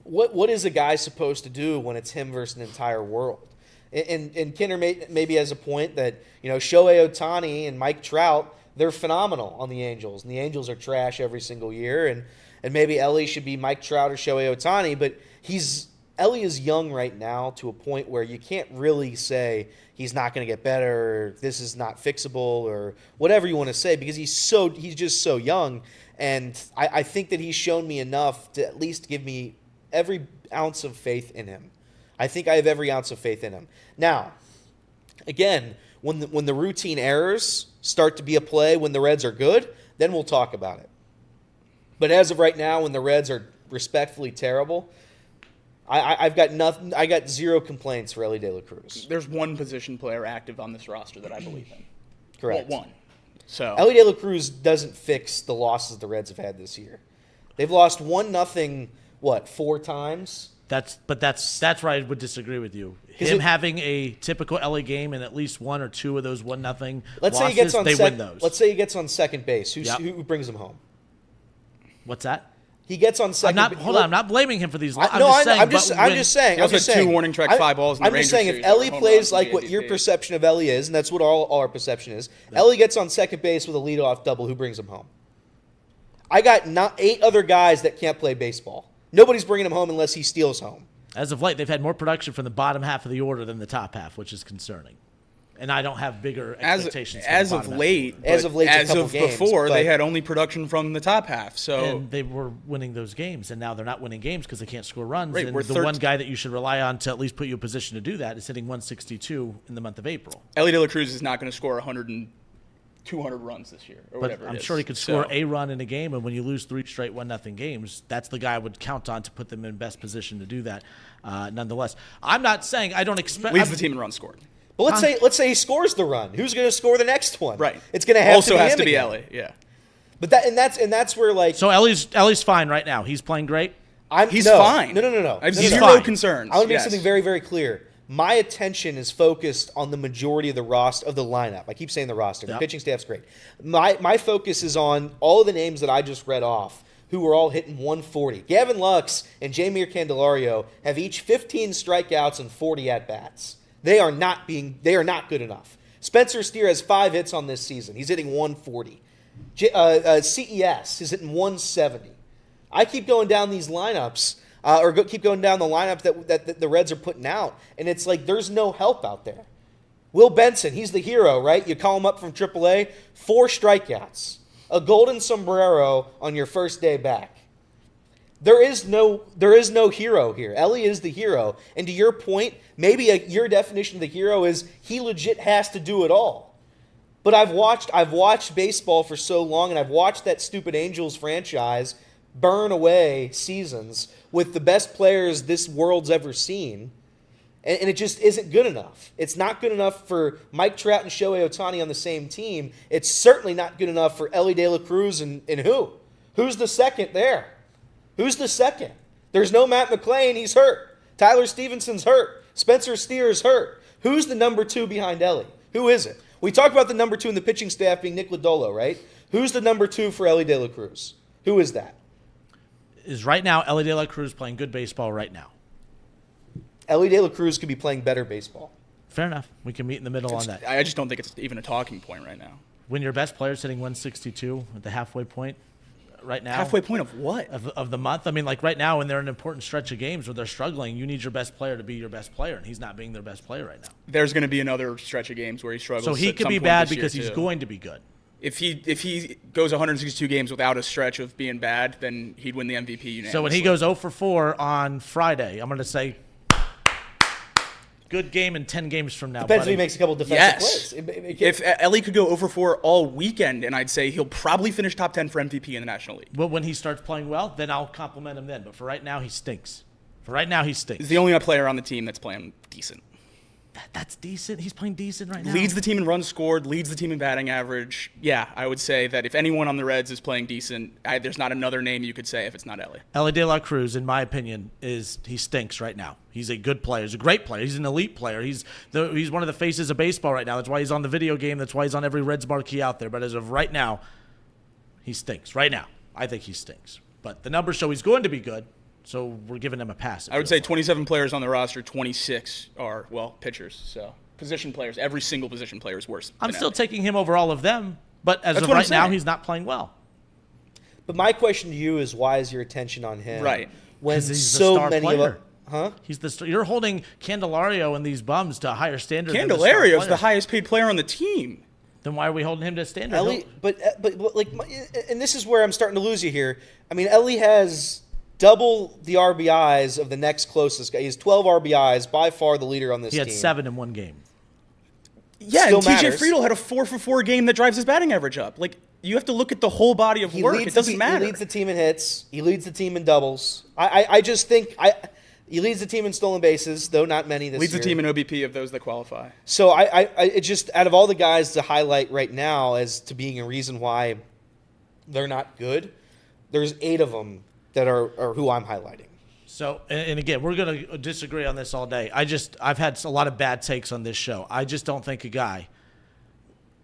what is a guy supposed to do when it's him versus an entire world? And Kinder maybe has a point that Shohei Ohtani and Mike Trout, they're phenomenal on the Angels, and the Angels are trash every single year, and maybe Elly should be Mike Trout or Shohei Ohtani, but he's Elly is young right now to a point where you can't really say he's not going to get better, or this is not fixable, or whatever you want to say, because he's just so young. And I think that he's shown me enough to at least give me every ounce of faith in him. I think I have every ounce of faith in him. Now, again, when the routine errors start to be a play when the Reds are good, then we'll talk about it. But as of right now, when the Reds are respectfully terrible, I've got nothing. I got zero complaints for Elly De La Cruz. There's one position player active on this roster that I believe in. Correct. Well, one. So Elly De La Cruz doesn't fix the losses the Reds have had this year. They've lost 1-0, 4 times? That's where I would disagree with you. Him having a typical Elly game and at least 1 or 2 of those 1-0 losses, they win those. Let's say he gets on second base. Who brings him home? What's that? He gets on second. I'm not blaming him for these. I'm just saying. He also had 2 warning track fly balls in the Rangers series. I'm just saying, if Elly plays like what your perception of Elly is, and that's what all our perception is, Elly gets on second base with a leadoff double. Who brings him home? I got 8 other guys that can't play baseball. Nobody's bringing him home unless he steals home. As of late, they've had more production from the bottom half of the order than the top half, which is concerning. And I don't have bigger expectations. As of late, before, they had only production from the top half. So and they were winning those games, and now they're not winning games because they can't score runs. Right, and the one guy that you should rely on to at least put you in position to do that is hitting 162 in the month of April. Elly De La Cruz is not going to score 100 and 200 runs this year, or whatever. I'm sure he could score a run in a game, and when you lose 3 straight 1-0 games, that's the guy I would count on to put them in best position to do that. Nonetheless, I'm not saying I don't expect leads the team in runs scored. But let's say he scores the run. Who's going to score the next one? Right. It's going to have also to be has him to be again. Elly. Yeah. But that's where like. So Elly's fine right now. He's playing great. He's fine. No. I have zero concerns. I want to make something very, very clear. My attention is focused on the majority of the roster of the lineup. I keep saying the roster. The pitching staff's great. My focus is on all of the names that I just read off, who were all hitting 140. Gavin Lux and Jeimer Candelario have each 15 strikeouts and 40 at bats. They are not good enough. Spencer Steer has 5 hits on this season. He's hitting 140. CES is hitting 170. I keep going down these lineups, keep going down the lineup that the Reds are putting out, and it's like there's no help out there. Will Benson, he's the hero, right? You call him up from AAA, 4 strikeouts, a golden sombrero on your first day back. There is no hero here. Elly is the hero. And to your point, maybe your definition of the hero is he legit has to do it all. But I've watched baseball for so long, and I've watched that stupid Angels franchise burn away seasons with the best players this world's ever seen, and it just isn't good enough. It's not good enough for Mike Trout and Shohei Ohtani on the same team. It's certainly not good enough for Elly De La Cruz and who? Who's the second there? Who's the second? There's no Matt McClain. He's hurt. Tyler Stevenson's hurt. Spencer Steer's hurt. Who's the number 2 behind Elly? Who is it? We talk about the number 2 in the pitching staff being Nick Lodolo, right? Who's the number 2 for Elly De La Cruz? Who is that? Is right now Elly De La Cruz playing good baseball right now? Elly De La Cruz could be playing better baseball. Fair enough. We can meet in the middle on that. I just don't think it's even a talking point right now. When your best player's hitting 162 at the halfway point right now. Halfway point of what? Of the month. I mean, like right now when they're in an important stretch of games where they're struggling, you need your best player to be your best player, and he's not being their best player right now. There's going to be another stretch of games where he struggles. So he could be bad because he's going to be good. If he goes 162 games without a stretch of being bad, then he'd win the MVP unanimously. So when he goes 0 for 4 on Friday, I'm going to say good game in 10 games from now. Depends if he makes a couple defensive plays. If Elly could go 0 for 4 all weekend, and I'd say he'll probably finish top 10 for MVP in the National League. Well, when he starts playing well, then I'll compliment him then. But for right now, he stinks. He's the only player on the team that's playing decent. That's decent. He's playing decent right now. Leads the team in runs scored, leads the team in batting average. Yeah, I would say that if anyone on the Reds is playing decent, there's not another name you could say if it's not Elly. Elly De La Cruz, in my opinion, he stinks right now. He's a good player. He's a great player. He's an elite player. He's one of the faces of baseball right now. That's why he's on the video game. That's why he's on every Reds marquee out there. But as of right now, he stinks. Right now, I think he stinks. But the numbers show he's going to be good. So we're giving him a pass. I would say 27 players on the roster, 26 are, pitchers. So position players, every single position player is worse. I'm still taking him over all of them, but as of right now, he's not playing well. But my question to you is, why is your attention on him? Right. When he's so a star many player. Huh? You're holding Candelario and these bums to a higher standard. Candelario's the highest paid player on the team. Then why are we holding him to a standard? Elly, but like, and this is where I'm starting to lose you here. I mean, Elly has double the RBIs of the next closest guy. He has 12 RBIs, by far the leader on this team. He had 7 in one game. Yeah, Still and matters. TJ Friedl had a 4-for-4 game that drives his batting average up. Like, you have to look at the whole body of work. It doesn't matter. He leads the team in hits. He leads the team in doubles. I just think he leads the team in stolen bases, though not many this year. Leads the team in OBP of those that qualify. So it just, out of all the guys to highlight right now as to being a reason why they're not good, there's 8 of them that are who I'm highlighting. So, and again, we're going to disagree on this all day. I've had a lot of bad takes on this show. I just don't think a guy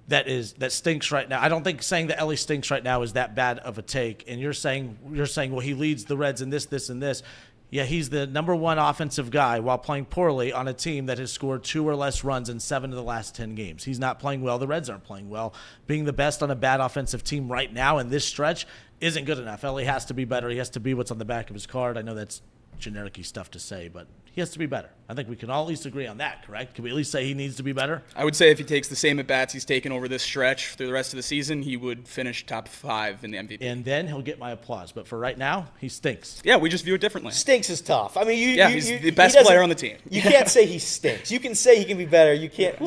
that stinks right now. I don't think saying that Elly stinks right now is that bad of a take. And you're saying, well, he leads the Reds in this, and this. Yeah, he's the number 1 offensive guy while playing poorly on a team that has scored 2 or less runs in 7 of the last 10 games. He's not playing well. The Reds aren't playing well. Being the best on a bad offensive team right now in this stretch isn't good enough. Elly has to be better. He has to be what's on the back of his card. I know that's generic-y stuff to say, but he has to be better. I think we can all at least agree on that, correct? Can we at least say he needs to be better? I would say if he takes the same at-bats he's taken over this stretch through the rest of the season, he would finish top 5 in the MVP. And then he'll get my applause. But for right now, he stinks. Yeah, we just view it differently. Stinks is tough. I mean, he's the best player on the team. You can't say he stinks. You can say he can be better. You can't.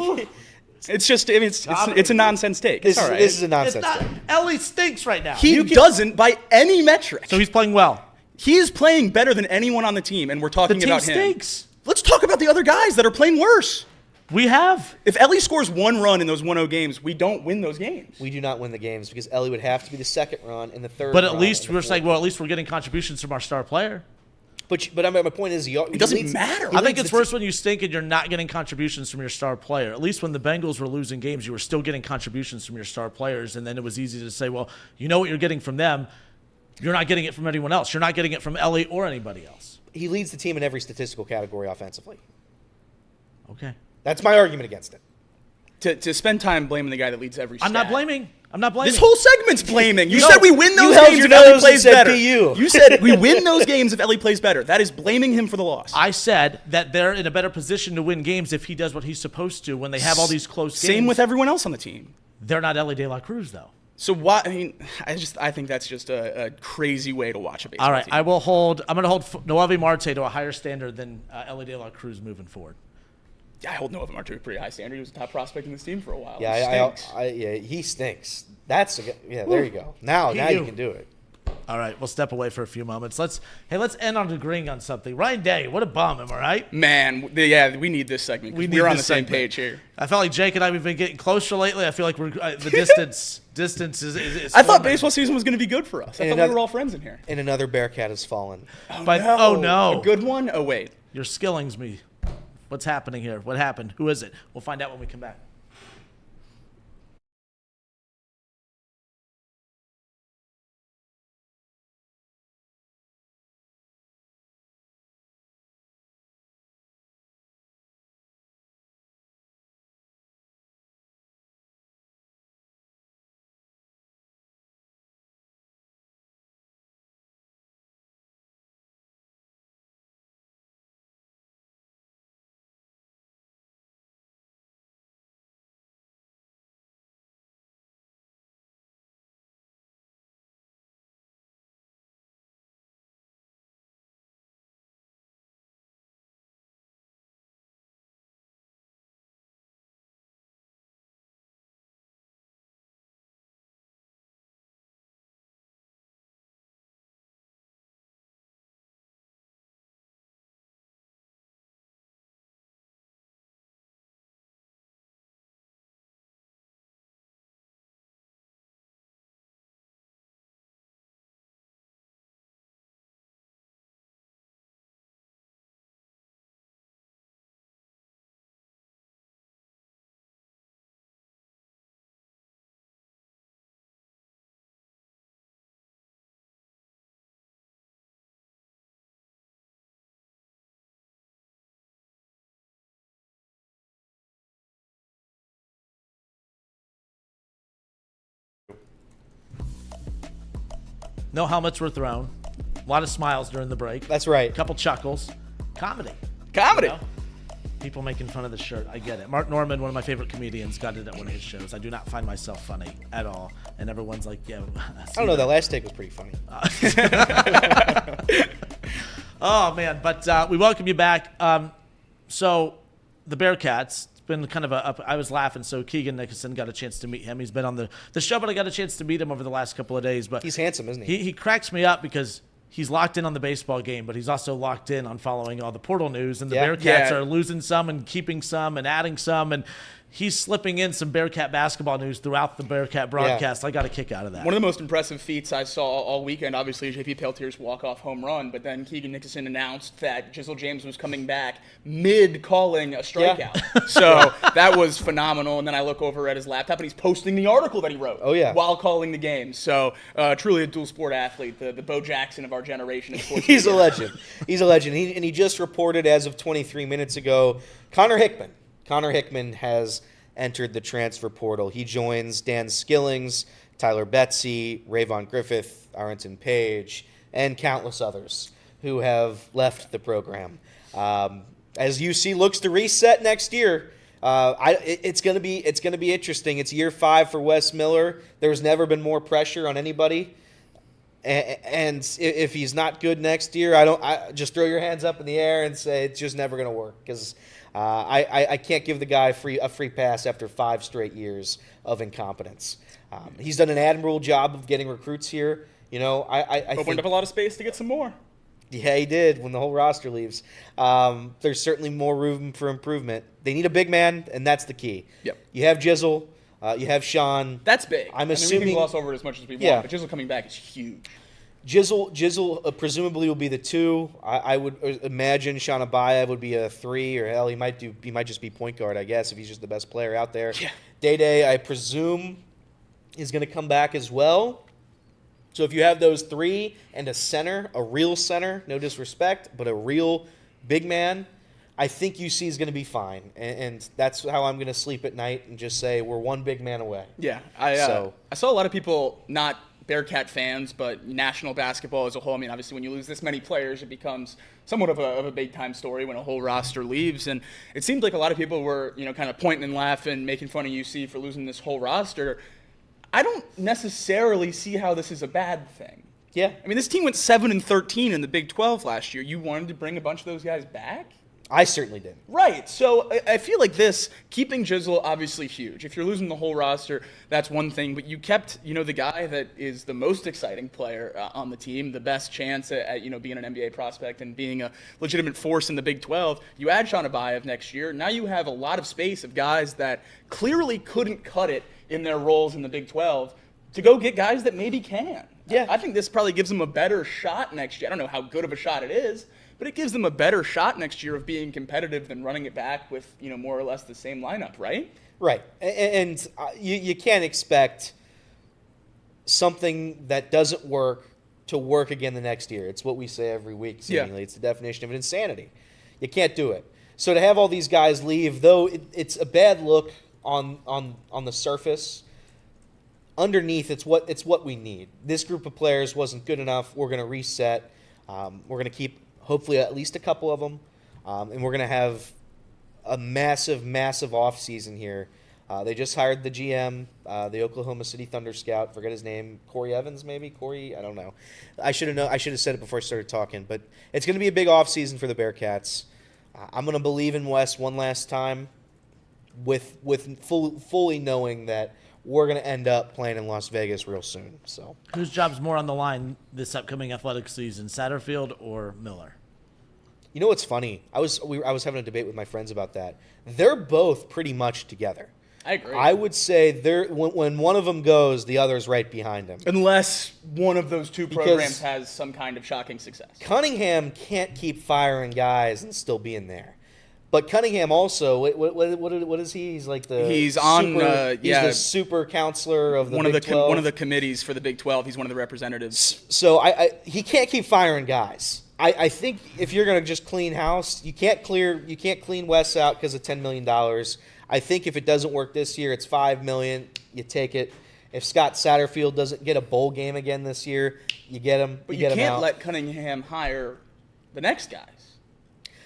It's just, I mean, it's a nonsense take. It's all right. This is a nonsense take. Elly stinks right now. He doesn't by any metric. So he's playing well. He is playing better than anyone on the team, and we're talking about him. The team stinks. Let's talk about the other guys that are playing worse. We have. If Elly scores 1 run in those 1-0 games, we don't win those games. We do not win the games because Elly would have to be the second run and the third. But at least we're saying, well, at least we're getting contributions from our star player. But I mean, my point is, it doesn't matter. I think it's worse when you stink and you're not getting contributions from your star player. At least when the Bengals were losing games, you were still getting contributions from your star players, and then it was easy to say, well, you know what you're getting from them. You're not getting it from anyone else. You're not getting it from Elly or anybody else. He leads the team in every statistical category offensively. Okay. That's my argument against it. To spend time blaming the guy that leads every stat. I'm not blaming. This whole segment's blaming. You No, said we win those you held games your if Elly nose plays and said better. PU. You said we win those games if Elly plays better. That is blaming him for the loss. I said that they're in a better position to win games if he does what he's supposed to when they have all these close games. Same with everyone else on the team. They're not Elly De La Cruz, though. So why? I mean, I think that's just a crazy way to watch a baseball All right, team. I'm going to hold Noelvi Marte to a higher standard than Elly De La Cruz moving forward. I hold Noelvi Marte to a pretty high standard. He was a top prospect in this team for a while. Yeah, he stinks. There you go. Now you can do it. All right, we'll step away for a few moments. Let's end on agreeing on something. Ryan Day, what a bum, am I right? Man, we need this segment. We're on the same page here. I felt like Jake and I, we've been getting closer lately. I feel like the distance is I thought baseball season was going to be good for us. I thought we were all friends in here. And another Bearcat has fallen. Oh no. A good one? Oh, wait. You're skillings me. What's happening here? What happened? Who is it? We'll find out when we come back. No helmets were thrown. A lot of smiles during the break. That's right. A couple chuckles. comedy. Comedy. You know? People making fun of the shirt. I get it. Mark Norman, one of my favorite comedians, got it at one of his shows. I do not find myself funny at all. And everyone's like, yeah. I don't know. That last take was pretty funny. Oh, man. But we welcome you back. So the Bearcats, it's been kind of I was laughing. So Keegan Nicholson got a chance to meet him. He's been on the show, but I got a chance to meet him over the last couple of days. But he's handsome, isn't he? He cracks me up because he's locked in on the baseball game, but he's also locked in on following all the portal news. And the Bearcats are losing some and keeping some and adding some. And he's slipping in some Bearcat basketball news throughout the Bearcat broadcast. I got a kick out of that. One of the most impressive feats I saw all weekend, obviously, JP Peltier's walk-off home run, but then Keegan Nicholson announced that Jizzle James was coming back mid-calling a strikeout. Yeah. So that was phenomenal. And then I look over at his laptop, and he's posting the article that he wrote while calling the game. So truly a dual-sport athlete, the Bo Jackson of our generation. He's a legend. He's a legend. And he just reported as of 23 minutes ago, Connor Hickman has entered the transfer portal. He joins Dan Skillings, Tyler Betsy, Rayvon Griffith, Arrington Page, and countless others who have left the program. As UC looks to reset next year, it's going to be interesting. It's year 5 for Wes Miller. There's never been more pressure on anybody. And if he's not good next year, I just throw your hands up in the air and say it's just never going to work because I can't give the guy a free pass after 5 straight years of incompetence. He's done an admirable job of getting recruits here. You know, I opened up a lot of space to get some more. Yeah, he did when the whole roster leaves. There's certainly more room for improvement. They need a big man, and that's the key. Yep. You have Jizzle. You have Sean. That's big. I'm assuming assuming we can gloss over it as much as we want, but Jizzle coming back is huge. Jizzle presumably will be the 2. I would imagine Sean Abayev would be a 3, or hell, he might just be point guard, I guess, if he's just the best player out there. Yeah. Day, I presume, is going to come back as well. So if you have those 3 and a center, a real center, no disrespect, but a real big man, I think UC is going to be fine. And that's how I'm going to sleep at night and just say we're one big man away. Yeah. I saw a lot of people not Bearcat fans, but national basketball as a whole. I mean, obviously, when you lose this many players, it becomes somewhat of a big-time story when a whole roster leaves. And it seemed like a lot of people were, kind of pointing and laughing, making fun of UC for losing this whole roster. I don't necessarily see how this is a bad thing. Yeah. I mean, this team went 7-13 in the Big 12 last year. You wanted to bring a bunch of those guys back? I certainly did. Right. So I feel like keeping Jizzle, obviously huge. If you're losing the whole roster, that's one thing. But you kept, the guy that is the most exciting player on the team, the best chance at being an NBA prospect and being a legitimate force in the Big 12. You add Sean Abayev next year. Now you have a lot of space of guys that clearly couldn't cut it in their roles in the Big 12 to go get guys that maybe can. Yeah. I think this probably gives them a better shot next year. I don't know how good of a shot it is, but it gives them a better shot next year of being competitive than running it back with, more or less the same lineup, right? Right. And you can't expect something that doesn't work to work again the next year. It's what we say every week, seemingly. Yeah. It's the definition of insanity. You can't do it. So to have all these guys leave, though it's a bad look on the surface, underneath it's what we need. This group of players wasn't good enough. We're going to reset. We're going to keep hopefully at least a couple of them, and we're going to have a massive offseason here. They just hired the GM, the Oklahoma City Thunder scout. Forget his name, Corey Evans, maybe Corey. I don't know. I should have said it before I started talking. But it's going to be a big offseason for the Bearcats. I'm going to believe in Wes one last time, with fully knowing that we're going to end up playing in Las Vegas real soon. So, whose job's more on the line this upcoming athletic season, Satterfield or Miller? You know what's funny? I was having a debate with my friends about that. They're both pretty much together. I agree. I would say when one of them goes, the other's right behind him. Unless one of those two programs has some kind of shocking success. Cunningham can't keep firing guys and still being there. But Cunningham also, what is he? He's like he's the super counselor of the Big 12. One of the committees for the Big 12. He's one of the representatives. So he can't keep firing guys. I think if you're going to just clean house, you can't clean Wes out because of $10 million. I think if it doesn't work this year, it's $5 million. You take it. If Scott Satterfield doesn't get a bowl game again this year, you get him. But you can't let Cunningham hire the next guys.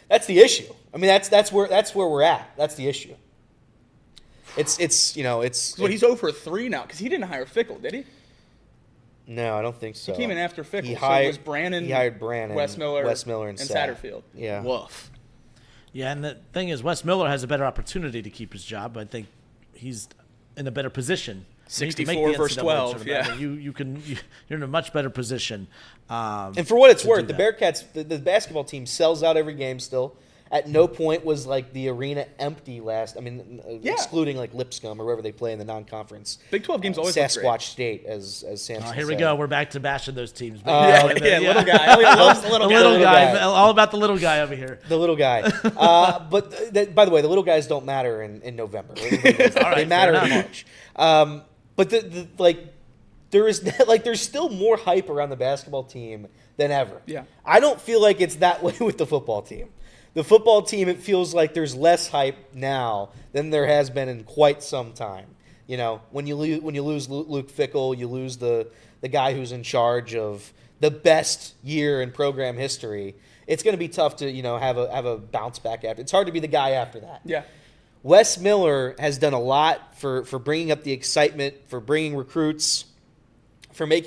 That's the issue. I mean, that's where we're at. That's the issue. It's Well, he's 0 for 3 now because he didn't hire Fickle, did he? No, I don't think so. He came in after Fickle. He hired Brannon. He hired Brannon, Wes Miller, and Satterfield. Yeah. Woof. Yeah, and the thing is, Wes Miller has a better opportunity to keep his job. I think he's in a better position. 64 versus 12. Yeah, I mean, you're in a much better position. And for what it's worth, the Bearcats, the basketball team sells out every game still. At no point was like the arena empty excluding like Lipscomb or wherever they play in the non-conference. Big 12 games always Sasquatch State, as Samson here we said. go. We're back to bashing those teams. Little guy. Elliot loves the little guy. All about the little guy over here. The little guy. But by the way, the little guys don't matter in November. They matter in March. But there's still more hype around the basketball team than ever. Yeah. I don't feel like it's that way with the football team. The football team, it feels like there's less hype now than there has been in quite some time. You know, when you lose Luke Fickell, you lose the guy who's in charge of the best year in program history. It's going to be tough to have a bounce back after. It's hard to be the guy after that. Yeah. Wes Miller has done a lot for bringing up the excitement, for bringing recruits, do I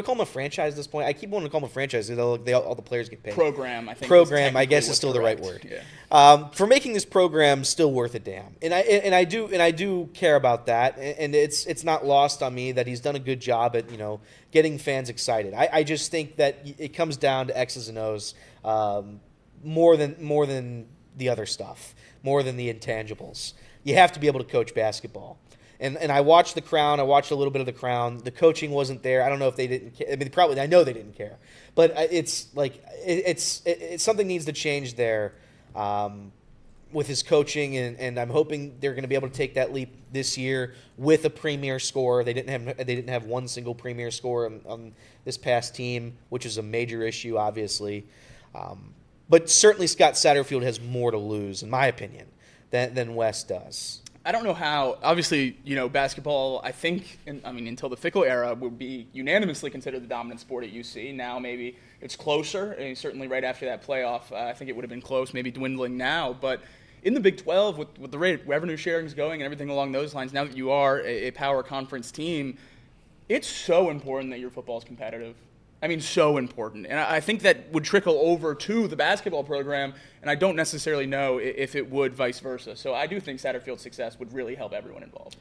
call him a franchise at this point? I keep wanting to call him a franchise because all the players get paid. Program, I think. Program, I guess, is still correct. The right word. Yeah. For making this program still worth a damn, and I do care about that, and it's not lost on me that he's done a good job at getting fans excited. I just think that it comes down to X's and O's more than the other stuff, more than the intangibles. You have to be able to coach basketball. And I watched The Crown. I watched a little bit of The Crown. The coaching wasn't there. I don't know if they didn't care. I mean, I know they didn't care. But it's something needs to change there with his coaching, and I'm hoping they're going to be able to take that leap this year with a premier scorer. They didn't have one single premier scorer on this past team, which is a major issue, obviously. But certainly Scott Satterfield has more to lose, in my opinion, than Wes does. I don't know how. Obviously, basketball, I think, until the Fickle era, would be unanimously considered the dominant sport at UC. Now maybe it's closer, and certainly right after that playoff, I think it would have been close, maybe dwindling now. But in the Big 12, with the rate revenue sharing's going and everything along those lines, now that you are a power conference team, it's so important that your football is competitive. I mean, so important. And I think that would trickle over to the basketball program, and I don't necessarily know if it would vice versa. So I do think Satterfield's success would really help everyone involved.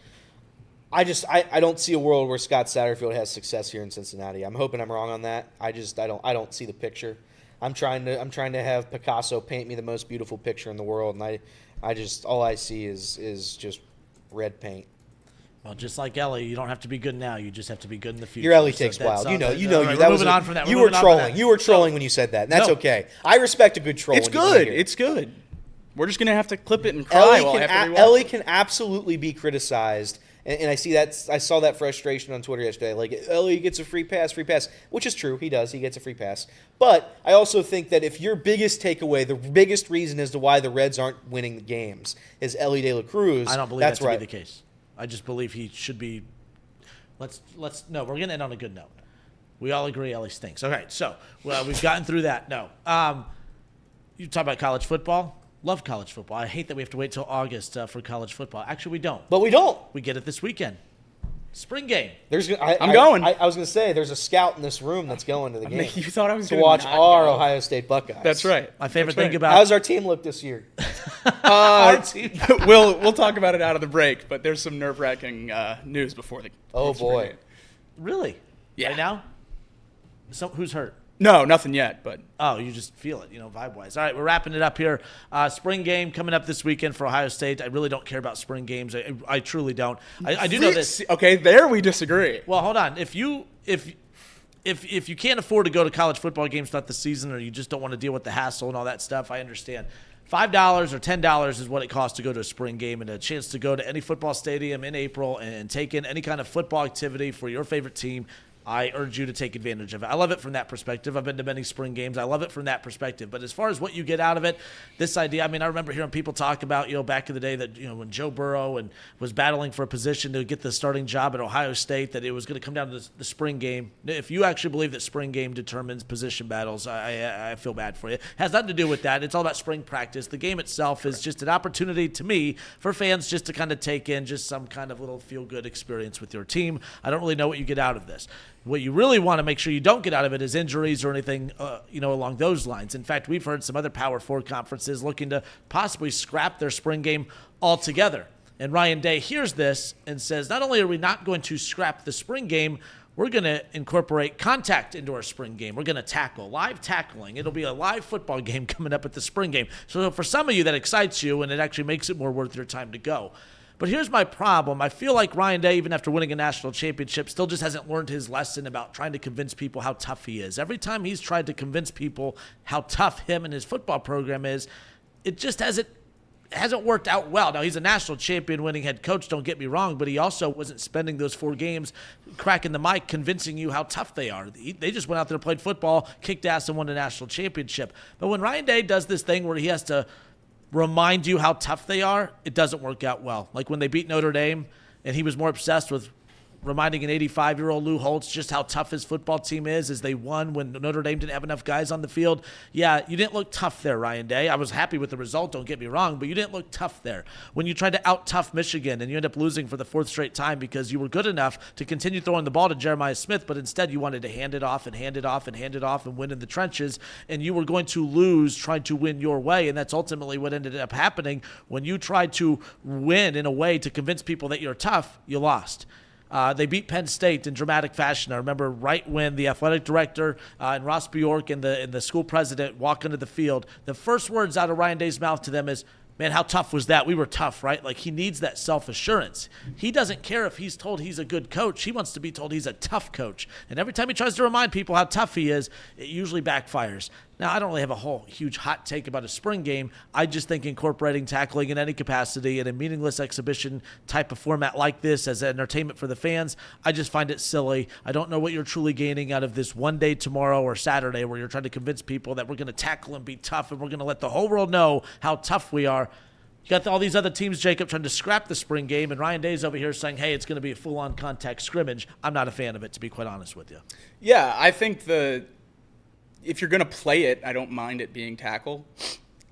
I don't see a world where Scott Satterfield has success here in Cincinnati. I'm hoping I'm wrong on that. I don't see the picture. I'm trying to have Picasso paint me the most beautiful picture in the world, and all I see is just red paint. Well, just like Elly, you don't have to be good now. You just have to be good in the future. Your Elly takes wild. That moving on from that. You were trolling. You were trolling when you said that. And that's okay. I respect a good troll. It's good. It's good. We're just gonna have to clip it and cry Elly can absolutely be criticized, and I see that. I saw that frustration on Twitter yesterday. Like, Elly gets a free pass, which is true. He does. He gets a free pass. But I also think that if your biggest takeaway, the biggest reason as to why the Reds aren't winning the games is Elly De La Cruz, I don't believe that to be the case. I just believe he should be. We're going to end on a good note. We all agree Elly stinks. Okay, so we've gotten through that. No, you talk about college football. Love college football. I hate that we have to wait till August for college football. Actually, we don't. But we don't. We get it this weekend. Spring game. I'm going. I was going to say there's a scout in this room that's going to the game. You thought I was to watch our Ohio State Buckeyes. That's right. My favorite thing about how's our team look this year? Our team. We'll talk about it out of the break, but there's some nerve-wracking news before the. Oh boy. Game. Really? Yeah. Right now? So who's hurt? No, nothing yet, but. Oh, you just feel it, vibe-wise. All right, we're wrapping it up here. Spring game coming up this weekend for Ohio State. I really don't care about spring games. I truly don't. I do know this. Okay, there we disagree. Well, hold on. If you can't afford to go to college football games throughout the season, or you just don't want to deal with the hassle and all that stuff, I understand. $5 or $10 is what it costs to go to a spring game, and a chance to go to any football stadium in April and take in any kind of football activity for your favorite team. I urge you to take advantage of it. I love it from that perspective. I've been to many spring games. I love it from that perspective. But as far as what you get out of it, this idea, I mean, I remember hearing people talk about, back in the day that, when Joe Burrow was battling for a position to get the starting job at Ohio State, that it was going to come down to the spring game. If you actually believe that spring game determines position battles, I feel bad for you. It has nothing to do with that. It's all about spring practice. The game itself is just an opportunity to me for fans just to kind of take in just some kind of little feel-good experience with your team. I don't really know what you get out of this. What you really want to make sure you don't get out of it is injuries or anything, along those lines. In fact, we've heard some other Power 4 conferences looking to possibly scrap their spring game altogether. And Ryan Day hears this and says, not only are we not going to scrap the spring game, we're going to incorporate contact into our spring game. We're going to tackle, live tackling. It'll be a live football game coming up at the spring game. So for some of you, that excites you, and it actually makes it more worth your time to go. But here's my problem. I feel like Ryan Day, even after winning a national championship, still just hasn't learned his lesson about trying to convince people how tough he is. Every time he's tried to convince people how tough him and his football program is, it just hasn't worked out well. Now, he's a national champion winning head coach, don't get me wrong, but he also wasn't spending those 4 games cracking the mic convincing you how tough they are. They just went out there, played football, kicked ass, and won a national championship. But when Ryan Day does this thing where he has to remind you how tough they are, it doesn't work out well. Like when they beat Notre Dame, and he was more obsessed with reminding an 85-year-old Lou Holtz just how tough his football team is as they won when Notre Dame didn't have enough guys on the field. Yeah, you didn't look tough there, Ryan Day. I was happy with the result, don't get me wrong, but you didn't look tough there. When you tried to out-tough Michigan and you end up losing for the 4th straight time because you were good enough to continue throwing the ball to Jeremiah Smith, but instead you wanted to hand it off and hand it off and hand it off and win in the trenches, and you were going to lose trying to win your way, and that's ultimately what ended up happening. When you tried to win in a way to convince people that you're tough, you lost. They beat Penn State in dramatic fashion. I remember right when the athletic director and Ross Bjork and the school president walk into the field, the first words out of Ryan Day's mouth to them is, man, how tough was that? We were tough, right? Like, he needs that self-assurance. He doesn't care if he's told he's a good coach. He wants to be told he's a tough coach. And every time he tries to remind people how tough he is, it usually backfires. Now, I don't really have a whole huge hot take about a spring game. I just think incorporating tackling in any capacity in a meaningless exhibition type of format like this as entertainment for the fans, I just find it silly. I don't know what you're truly gaining out of this one day tomorrow or Saturday where you're trying to convince people that we're going to tackle and be tough and we're going to let the whole world know how tough we are. You got all these other teams, Jacob, trying to scrap the spring game, and Ryan Day's over here saying, hey, it's going to be a full-on contact scrimmage. I'm not a fan of it, to be quite honest with you. Yeah, I think if you're going to play it, I don't mind it being tackle.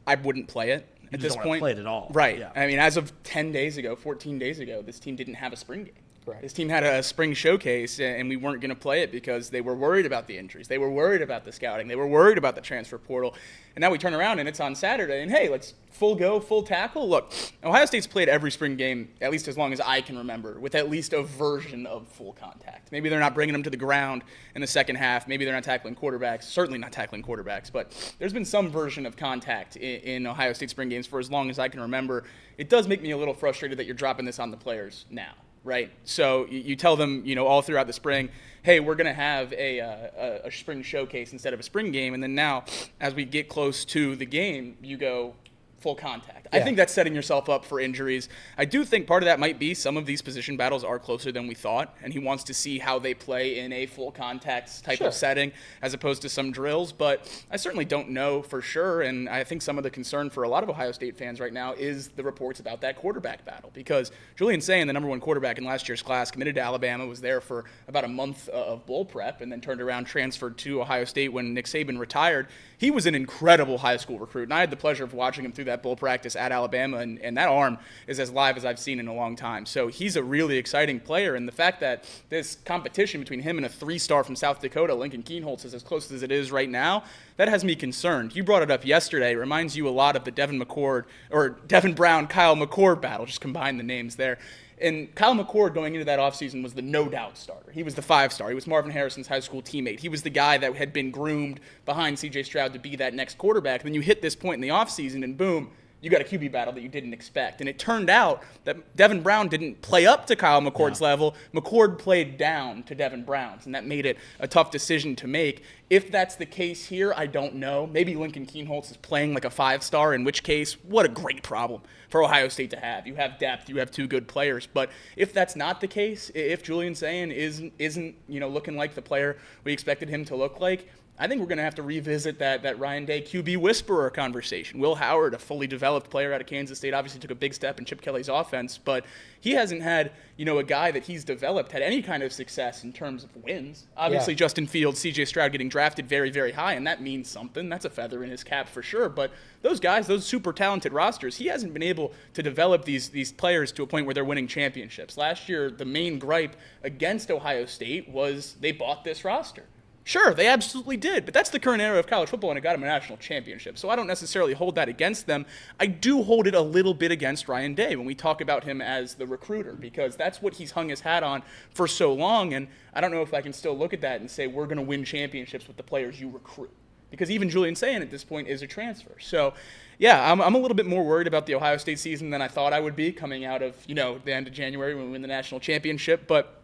I wouldn't play it at this point. Play it at all. Right. Yeah. I mean, as of 14 days ago, this team didn't have a spring game. Right. This team had a spring showcase, and we weren't going to play it because they were worried about the injuries. They were worried about the scouting. They were worried about the transfer portal. And now we turn around, and it's on Saturday, and hey, let's full go, full tackle. Look, Ohio State's played every spring game, at least as long as I can remember, with at least a version of full contact. Maybe they're not bringing them to the ground in the second half. Maybe they're not tackling quarterbacks. Certainly not tackling quarterbacks. But there's been some version of contact in Ohio State spring games for as long as I can remember. It does make me a little frustrated that you're dropping this on the players now. Right, so you tell them, all throughout the spring, hey, we're going to have a spring showcase instead of a spring game, and then now, as we get close to the game, you go full contact. Yeah. I think that's setting yourself up for injuries. I do think part of that might be some of these position battles are closer than we thought, and he wants to see how they play in a full contact type of setting as opposed to some drills, but I certainly don't know for sure, and I think some of the concern for a lot of Ohio State fans right now is the reports about that quarterback battle, because Julian Sayin, the number 1 quarterback in last year's class, committed to Alabama, was there for about a month of bowl prep, and then turned around, transferred to Ohio State when Nick Saban retired. He was an incredible high school recruit, and I had the pleasure of watching him through that bowl practice at Alabama, and that arm is as live as I've seen in a long time. So he's a really exciting player, and the fact that this competition between him and a 3-star from South Dakota, Lincoln Kienholz, is as close as it is right now, that has me concerned. You brought it up yesterday. It reminds you a lot of the Devin Brown, Kyle McCord battle. Just combine the names there. And Kyle McCord going into that offseason was the no-doubt starter. He was the 5-star. He was Marvin Harrison's high school teammate. He was the guy that had been groomed behind C.J. Stroud to be that next quarterback. And then you hit this point in the offseason, and boom, you got a QB battle that you didn't expect. And it turned out that Devin Brown didn't play up to Kyle McCord's level. McCord played down to Devin Brown's, and that made it a tough decision to make. If that's the case here, I don't know. Maybe Lincoln Kienholz is playing like a 5-star, in which case, what a great problem for Ohio State to have. You have depth, you have 2 good players. But if that's not the case, if Julian Sayin isn't looking like the player we expected him to look like, I think we're going to have to revisit that Ryan Day QB whisperer conversation. Will Howard, a fully developed player out of Kansas State, obviously took a big step in Chip Kelly's offense, but he hasn't had, a guy that he's developed had any kind of success in terms of wins. Obviously, Justin Fields, C.J. Stroud getting drafted very, very high, and that means something. That's a feather in his cap for sure. But those guys, those super talented rosters, he hasn't been able to develop these players to a point where they're winning championships. Last year, the main gripe against Ohio State was they bought this roster. Sure, they absolutely did, but that's the current era of college football, and it got them a national championship. So I don't necessarily hold that against them. I do hold it a little bit against Ryan Day when we talk about him as the recruiter, because that's what he's hung his hat on for so long, and I don't know if I can still look at that and say we're going to win championships with the players you recruit. Because even Julian Sayin at this point is a transfer. So, yeah, I'm a little bit more worried about the Ohio State season than I thought I would be coming out of, the end of January when we win the national championship, but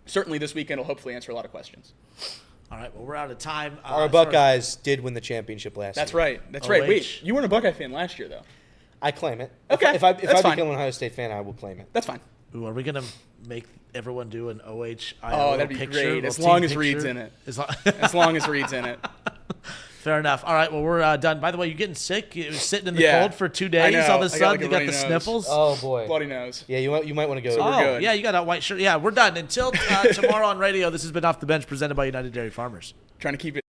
certainly this weekend will hopefully answer a lot of questions. All right, well, we're out of time. Our Buckeyes did win the championship last year. That's right. That's right. Wait, you weren't a Buckeye fan last year, though. I claim it. Okay, If I become an Ohio State fan, I will claim it. That's fine. Ooh, are we going to make everyone do an OHIO that'd be picture? great. As long as Reed's in it. As long as Reed's in it. Fair enough. All right, well, we're done. By the way, you getting sick? You were sitting in the cold for 2 days. All of a sudden, you got the sniffles. Oh, boy. Bloody nose. Yeah, you might want to go. So we're good. Yeah, you got that white shirt. Yeah, we're done. Until tomorrow on radio, this has been Off the Bench presented by United Dairy Farmers. Trying to keep it.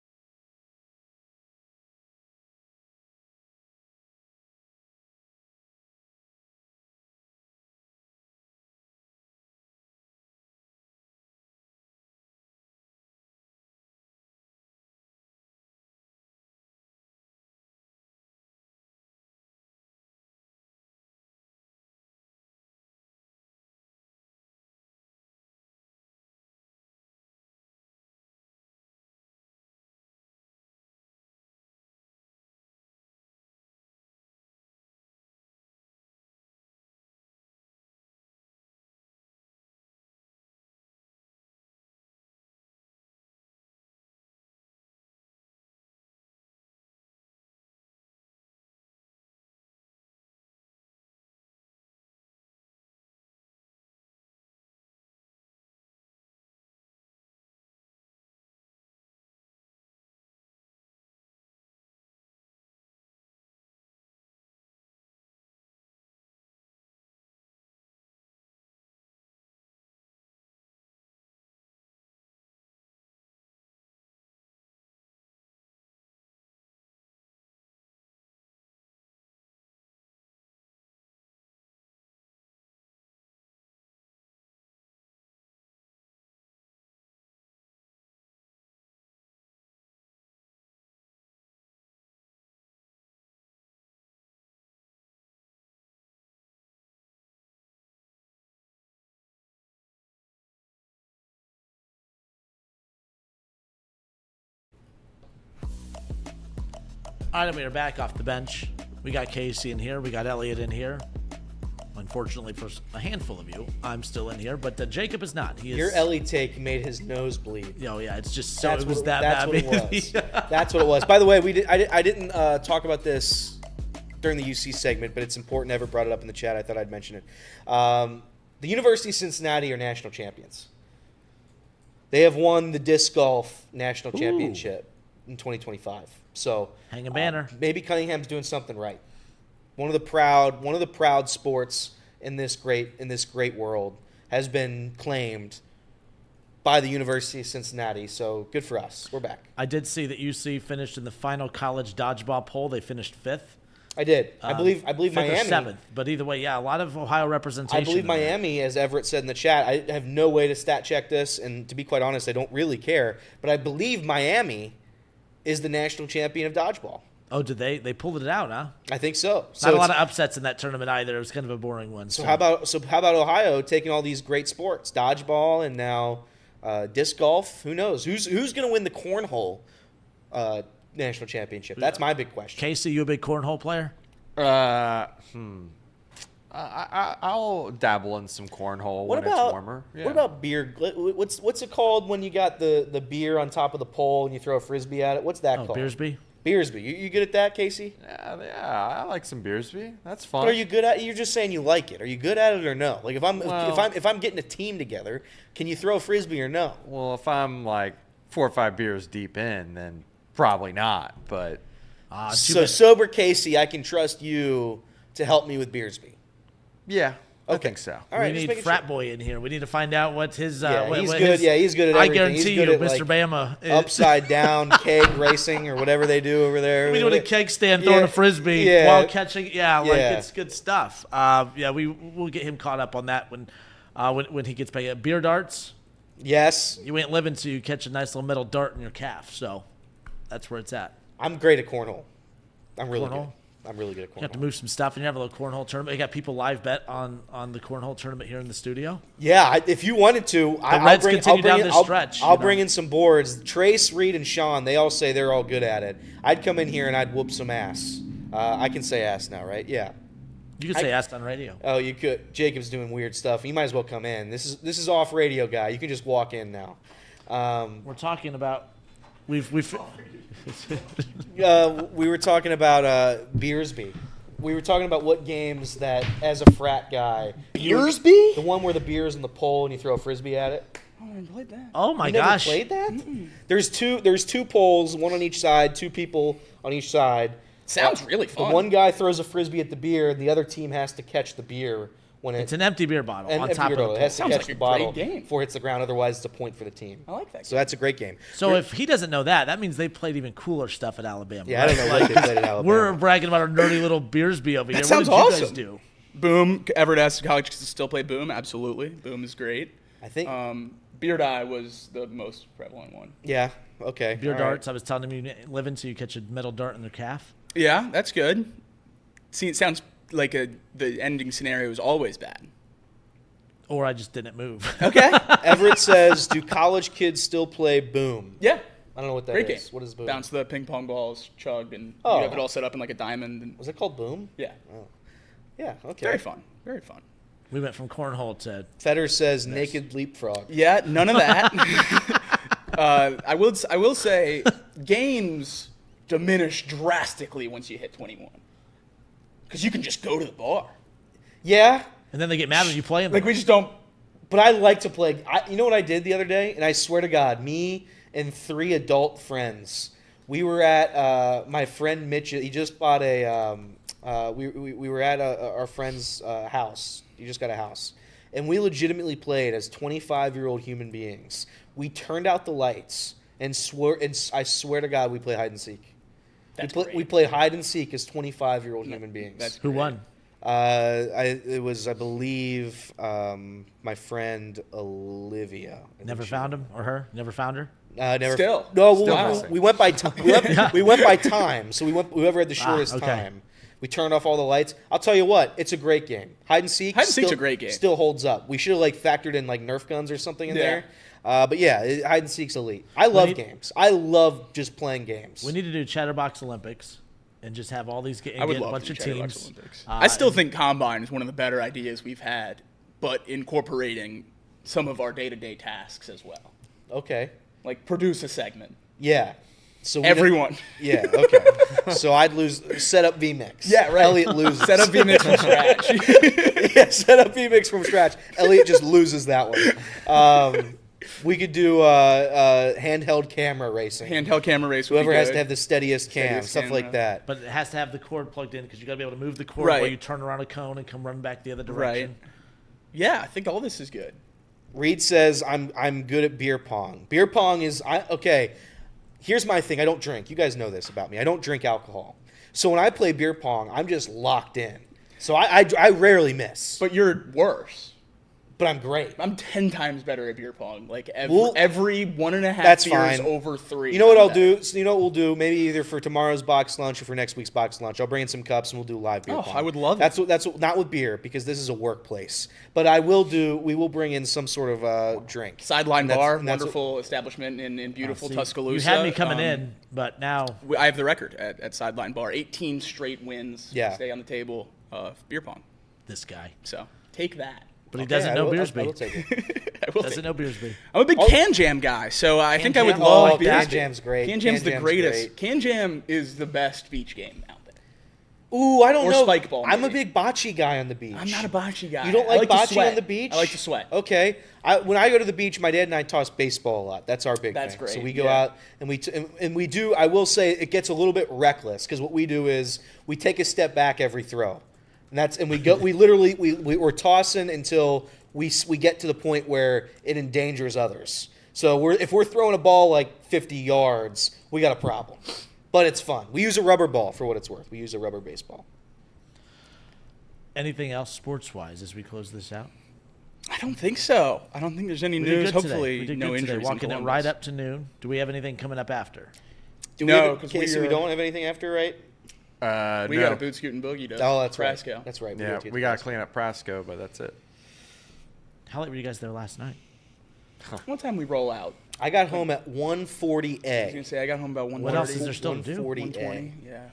All right, we are back off the bench. We got Casey in here. We got Elliot in here. Unfortunately, for a handful of you, I'm still in here, but Jacob is not. Your Ellie take made his nose bleed. Oh yeah, it's just so it was that bad. That's what it was. That's what it was. By the way, I didn't talk about this during the UC segment, but it's important. Never brought it up in the chat. I thought I'd mention it. The University of Cincinnati are national champions. They have won the disc golf national championship in 2025. So hang a banner. Maybe Cunningham's doing something right. One of the proud sports in this great world has been claimed by the University of Cincinnati. So good for us. We're back. I did see that UC finished in the final college dodgeball poll. They finished 5th. I did. I believe Miami 7th. But either way, yeah, a lot of Ohio representation. I believe Miami, as Everett said in the chat. I have no way to stat check this, and to be quite honest, I don't really care. But I believe Miami is the national champion of dodgeball. Oh, did they? They pulled it out, huh? I think so. Not a lot of upsets in that tournament either. It was kind of a boring one. So how about Ohio taking all these great sports, dodgeball and now disc golf? Who knows? Who's going to win the cornhole national championship? That's my big question. Casey, you a big cornhole player? I'll dabble in some cornhole What when about it's warmer. Yeah. what about beer? What's it called when you got the beer on top of the pole and you throw a frisbee at it? What's that called? Beersby? Beersby. You good at that, Casey? Yeah, I like some Beersby. That's fun. But are you good at it? You're just saying you like it. Are you good at it or no? Like if I'm getting a team together, can you throw a frisbee or no? Well, if I'm like 4 or 5 beers deep in, then probably not. But So sober Casey, I can trust you to help me with Beersby. yeah, I Okay. think so. All right, we just need making frat sure. boy in here. We need to find out what his. Yeah, what he's what good. his- Yeah, he's good at I everything. guarantee He's you, good at, Mr. like, Bama. upside down keg racing or whatever they do over there. We doing a keg stand, throwing a frisbee Yeah. while catching. Yeah, like Yeah. it's good stuff. We'll get him caught up on that when he gets back. Beer darts. Yes, You ain't living till you catch a nice little metal dart in your calf. So that's where it's at. I'm great at cornhole. I'm really Cornhole? good. I'm really good at You have to cornhole. move some stuff, and you have a little cornhole tournament. You got people live bet on the cornhole tournament here in the studio. Yeah, if you wanted to, Reds continue down this stretch, I'll you know. bring in some boards. Trace, Reed, and Sean, they all say they're all good at it. I'd come in here and I'd whoop some ass. I can say ass now, right? Yeah. You can say asked on radio. Oh, you could. Jacob's doing weird stuff. You might as well come in. This is off radio, guy. You can just walk in now. We're talking about we've We were talking about Beersby. We were talking about what games that, as a frat guy, Beersby? the one where the beer's in the pole and you throw a frisbee at it. I haven't played that. oh my You gosh. never played that? There's two poles, one on each side, 2 people on each side. Sounds really The fun. one guy throws a frisbee at the beer, and the other team has to catch the beer when It's an empty beer bottle and on empty top of beer the bottle. It pole. has to Sounds catch like the a great bottle game. before it hits the ground. Otherwise, it's a point for the team. I like that So game. that's a great game. So if he doesn't know that, that means they played even cooler stuff at Alabama. Yeah, I don't know what they played at Alabama. We're bragging about our nerdy little Beersby over here. sounds what did you guys awesome. do? Boom. Everett asks college to still play Boom. Absolutely. Boom is great. I think. Beard Eye was the most prevalent one. Yeah. Okay. Beer all right. darts. I was telling him you live until you catch a metal dart in their calf. Yeah, that's good. See, it sounds like the ending scenario is always bad. Or I just didn't move. Okay. Everett says, "Do college kids still play Boom?" Yeah. I don't know what that Great is. game. What is Boom? Bounce the ping pong balls, chug, and Oh. you have it all set up in like a diamond. And, Was it called Boom? yeah. Yeah. Okay. Very fun. Very fun. We went from cornhole to Fetter says naked leapfrog. Yeah, none of that. I will say games diminish drastically once you hit 21. Because you can just go to the bar. Yeah, and then they get mad when you play them. Like, we just don't. but I like to play. You know what I did the other day? And I swear to God, me and 3 adult friends, we were at my friend Mitch. He just bought a. We were at our friend's house. He just got a house. And we legitimately played as 25-year-old human beings. We turned out the lights and I swear to God, we play hide and seek. That's We great. play hide and seek as 25-year-old human beings. That's Who great. won? It was, I believe, my friend Olivia. Never found him or her? Never found her? Never. Still. No, Still we, missing. we went by time. We went by time. So we went. Whoever had the shortest okay. time. We turned off all the lights. I'll tell you what, it's a great game. Hide and seek. Hide and seek's still- a great game. Still holds up. We should have factored in Nerf guns or something in Yeah. there. But yeah, hide and seek's elite. I love need- games. I love just playing games. We need to do Chatterbox Olympics and just have all these I would get a love bunch to of do Chatterbox teams. Olympics. I still and- think Combine is one of the better ideas we've had, but incorporating some of our day-to-day tasks as well. Okay. Like, produce a segment. Yeah. So we Everyone. Yeah. Okay. So I'd lose. Set up VMix. Yeah, right. Elliot loses. Set up VMix from scratch. Yeah, set up VMix from scratch. Elliot just loses that one. We could do handheld camera racing. Handheld camera race. Whoever would be has good. to have the steadiest cam, Steadiest stuff camera. like that. But it has to have the cord plugged in because you got to be able to move the cord Right. while you turn around a cone and come run back the other direction. Right. Yeah, I think all this is good. Reed says I'm good at beer pong. Beer pong is okay. Here's my thing. I don't drink. You guys know this about me. I don't drink alcohol. So when I play beer pong, I'm just locked in. So I rarely miss. But you're worse. but I'm great. I'm 10 times better at beer pong. Like every 1.5 years over 3. You know what I'll do? So you know what we'll do? Maybe either for tomorrow's box lunch or for next week's box lunch, I'll bring in some cups and we'll do live beer pong. I would love it. That's not with beer because this is a workplace. But we will bring in some sort of drink. Sideline bar, wonderful establishment in beautiful Tuscaloosa. You had me coming in, but now I have the record at Sideline Bar. 18 straight wins. Yeah. Stay on the table of beer pong. This guy. So take that. But he doesn't know Beersby. I will take it. Doesn't know Beersby. I'm a big Can Jam guy, so I think I would love Beersby. Can Jam's great. Can Jam's the greatest. Can Jam is the best beach game out there. Ooh, I don't know. Or spike ball. I'm a big bocce guy on the beach. I'm not a bocce guy. You don't like bocce on the beach? I like to sweat. Okay. When I go to the beach, my dad and I toss baseball a lot. That's our big thing. That's great. So we go out and we do. I will say it gets a little bit reckless because what we do is we take a step back every throw, and we go. We're tossing until we get to the point where it endangers others. So if we're throwing a ball like 50 yards, we got a problem. But it's fun. We use a rubber ball for what it's worth. We use a rubber baseball. Anything else sports-wise as we close this out? I don't think so. I don't think there's any news. Hopefully, no injuries. Walking it right up to noon. Do we have anything coming up after? No, because we don't have anything after, right? We got a boot scoot and boogie to that's Prasco. Right. That's right. Yeah, we got to clean up Prasco, but that's it. How late were you guys there last night? What time we roll out? I got home at 1:40 I was going to say I got home about 1:40. What else is there still to do? 1:20, yeah.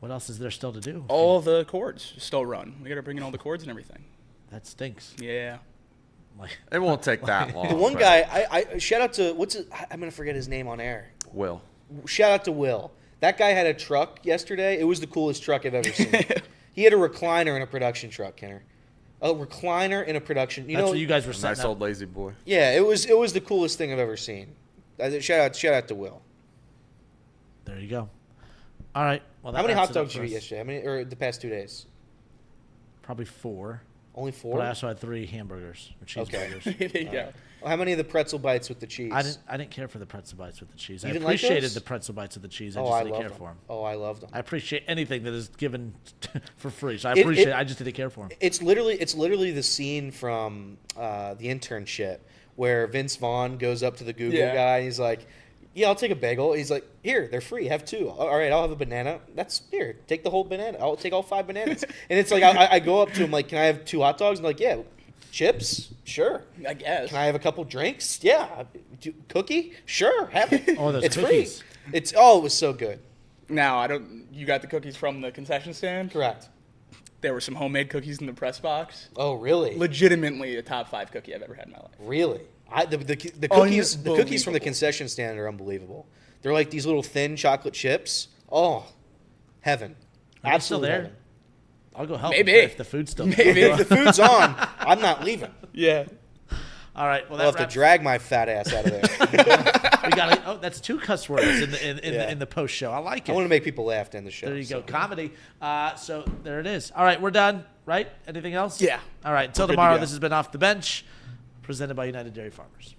What else is there still to do? All the cords still run. We got to bring in all the cords and everything. That stinks. Yeah. It won't take that long. The one guy, I shout out to, I'm going to forget his name on air. Will. Shout out to Will. That guy had a truck yesterday. It was the coolest truck I've ever seen. He had a recliner in a production truck, Kenner. A recliner in a production. That's what you guys were setting nice old lazy boy. Yeah, it was the coolest thing I've ever seen. Shout out to Will. There you go. All right. Well, how many hot dogs did you eat yesterday? Or the past 2 days? Probably 4. Only 4? But I also had 3 hamburgers or cheeseburgers. Okay. There you go. Well, how many of the pretzel bites with the cheese? I didn't care for the pretzel bites with the cheese. I didn't appreciated like the pretzel bites with the cheese. I just didn't care for them. Oh, I loved them. I appreciate anything that is given for free. So I appreciate it. I just didn't care for them. It's literally the scene from the Internship where Vince Vaughn goes up to the Google guy and he's like, "Yeah, I'll take a bagel." He's like, "Here, they're free. Have 2. All right, I'll have a banana. Here, take the whole banana. I'll take all 5 bananas." And it's like I go up to him like, "Can I have 2 hot dogs?" And like, "Yeah." Chips? Sure. I guess. Can I have a couple drinks? Yeah. Cookie? Sure. Have it. Oh, those it's cookies. Free. It was so good. Now, you got the cookies from the concession stand? Correct. There were some homemade cookies in the press box. Oh, really? Legitimately a top 5 cookie I've ever had in my life. Really? The cookies from the concession stand are unbelievable. They're like these little thin chocolate chips. Oh, heaven. Are you still there? Heaven. I'll go help if the food's still there. Maybe. If the food's on, I'm not leaving. Yeah. All right. Well, I'll have to drag my fat ass out of there. We got that's 2 cuss words in the post show. I like it. I want to make people laugh in the show. There you go. Comedy. So there it is. All right, we're done. Right? Anything else? Yeah. All right. Until tomorrow, this has been Off the Bench, presented by United Dairy Farmers.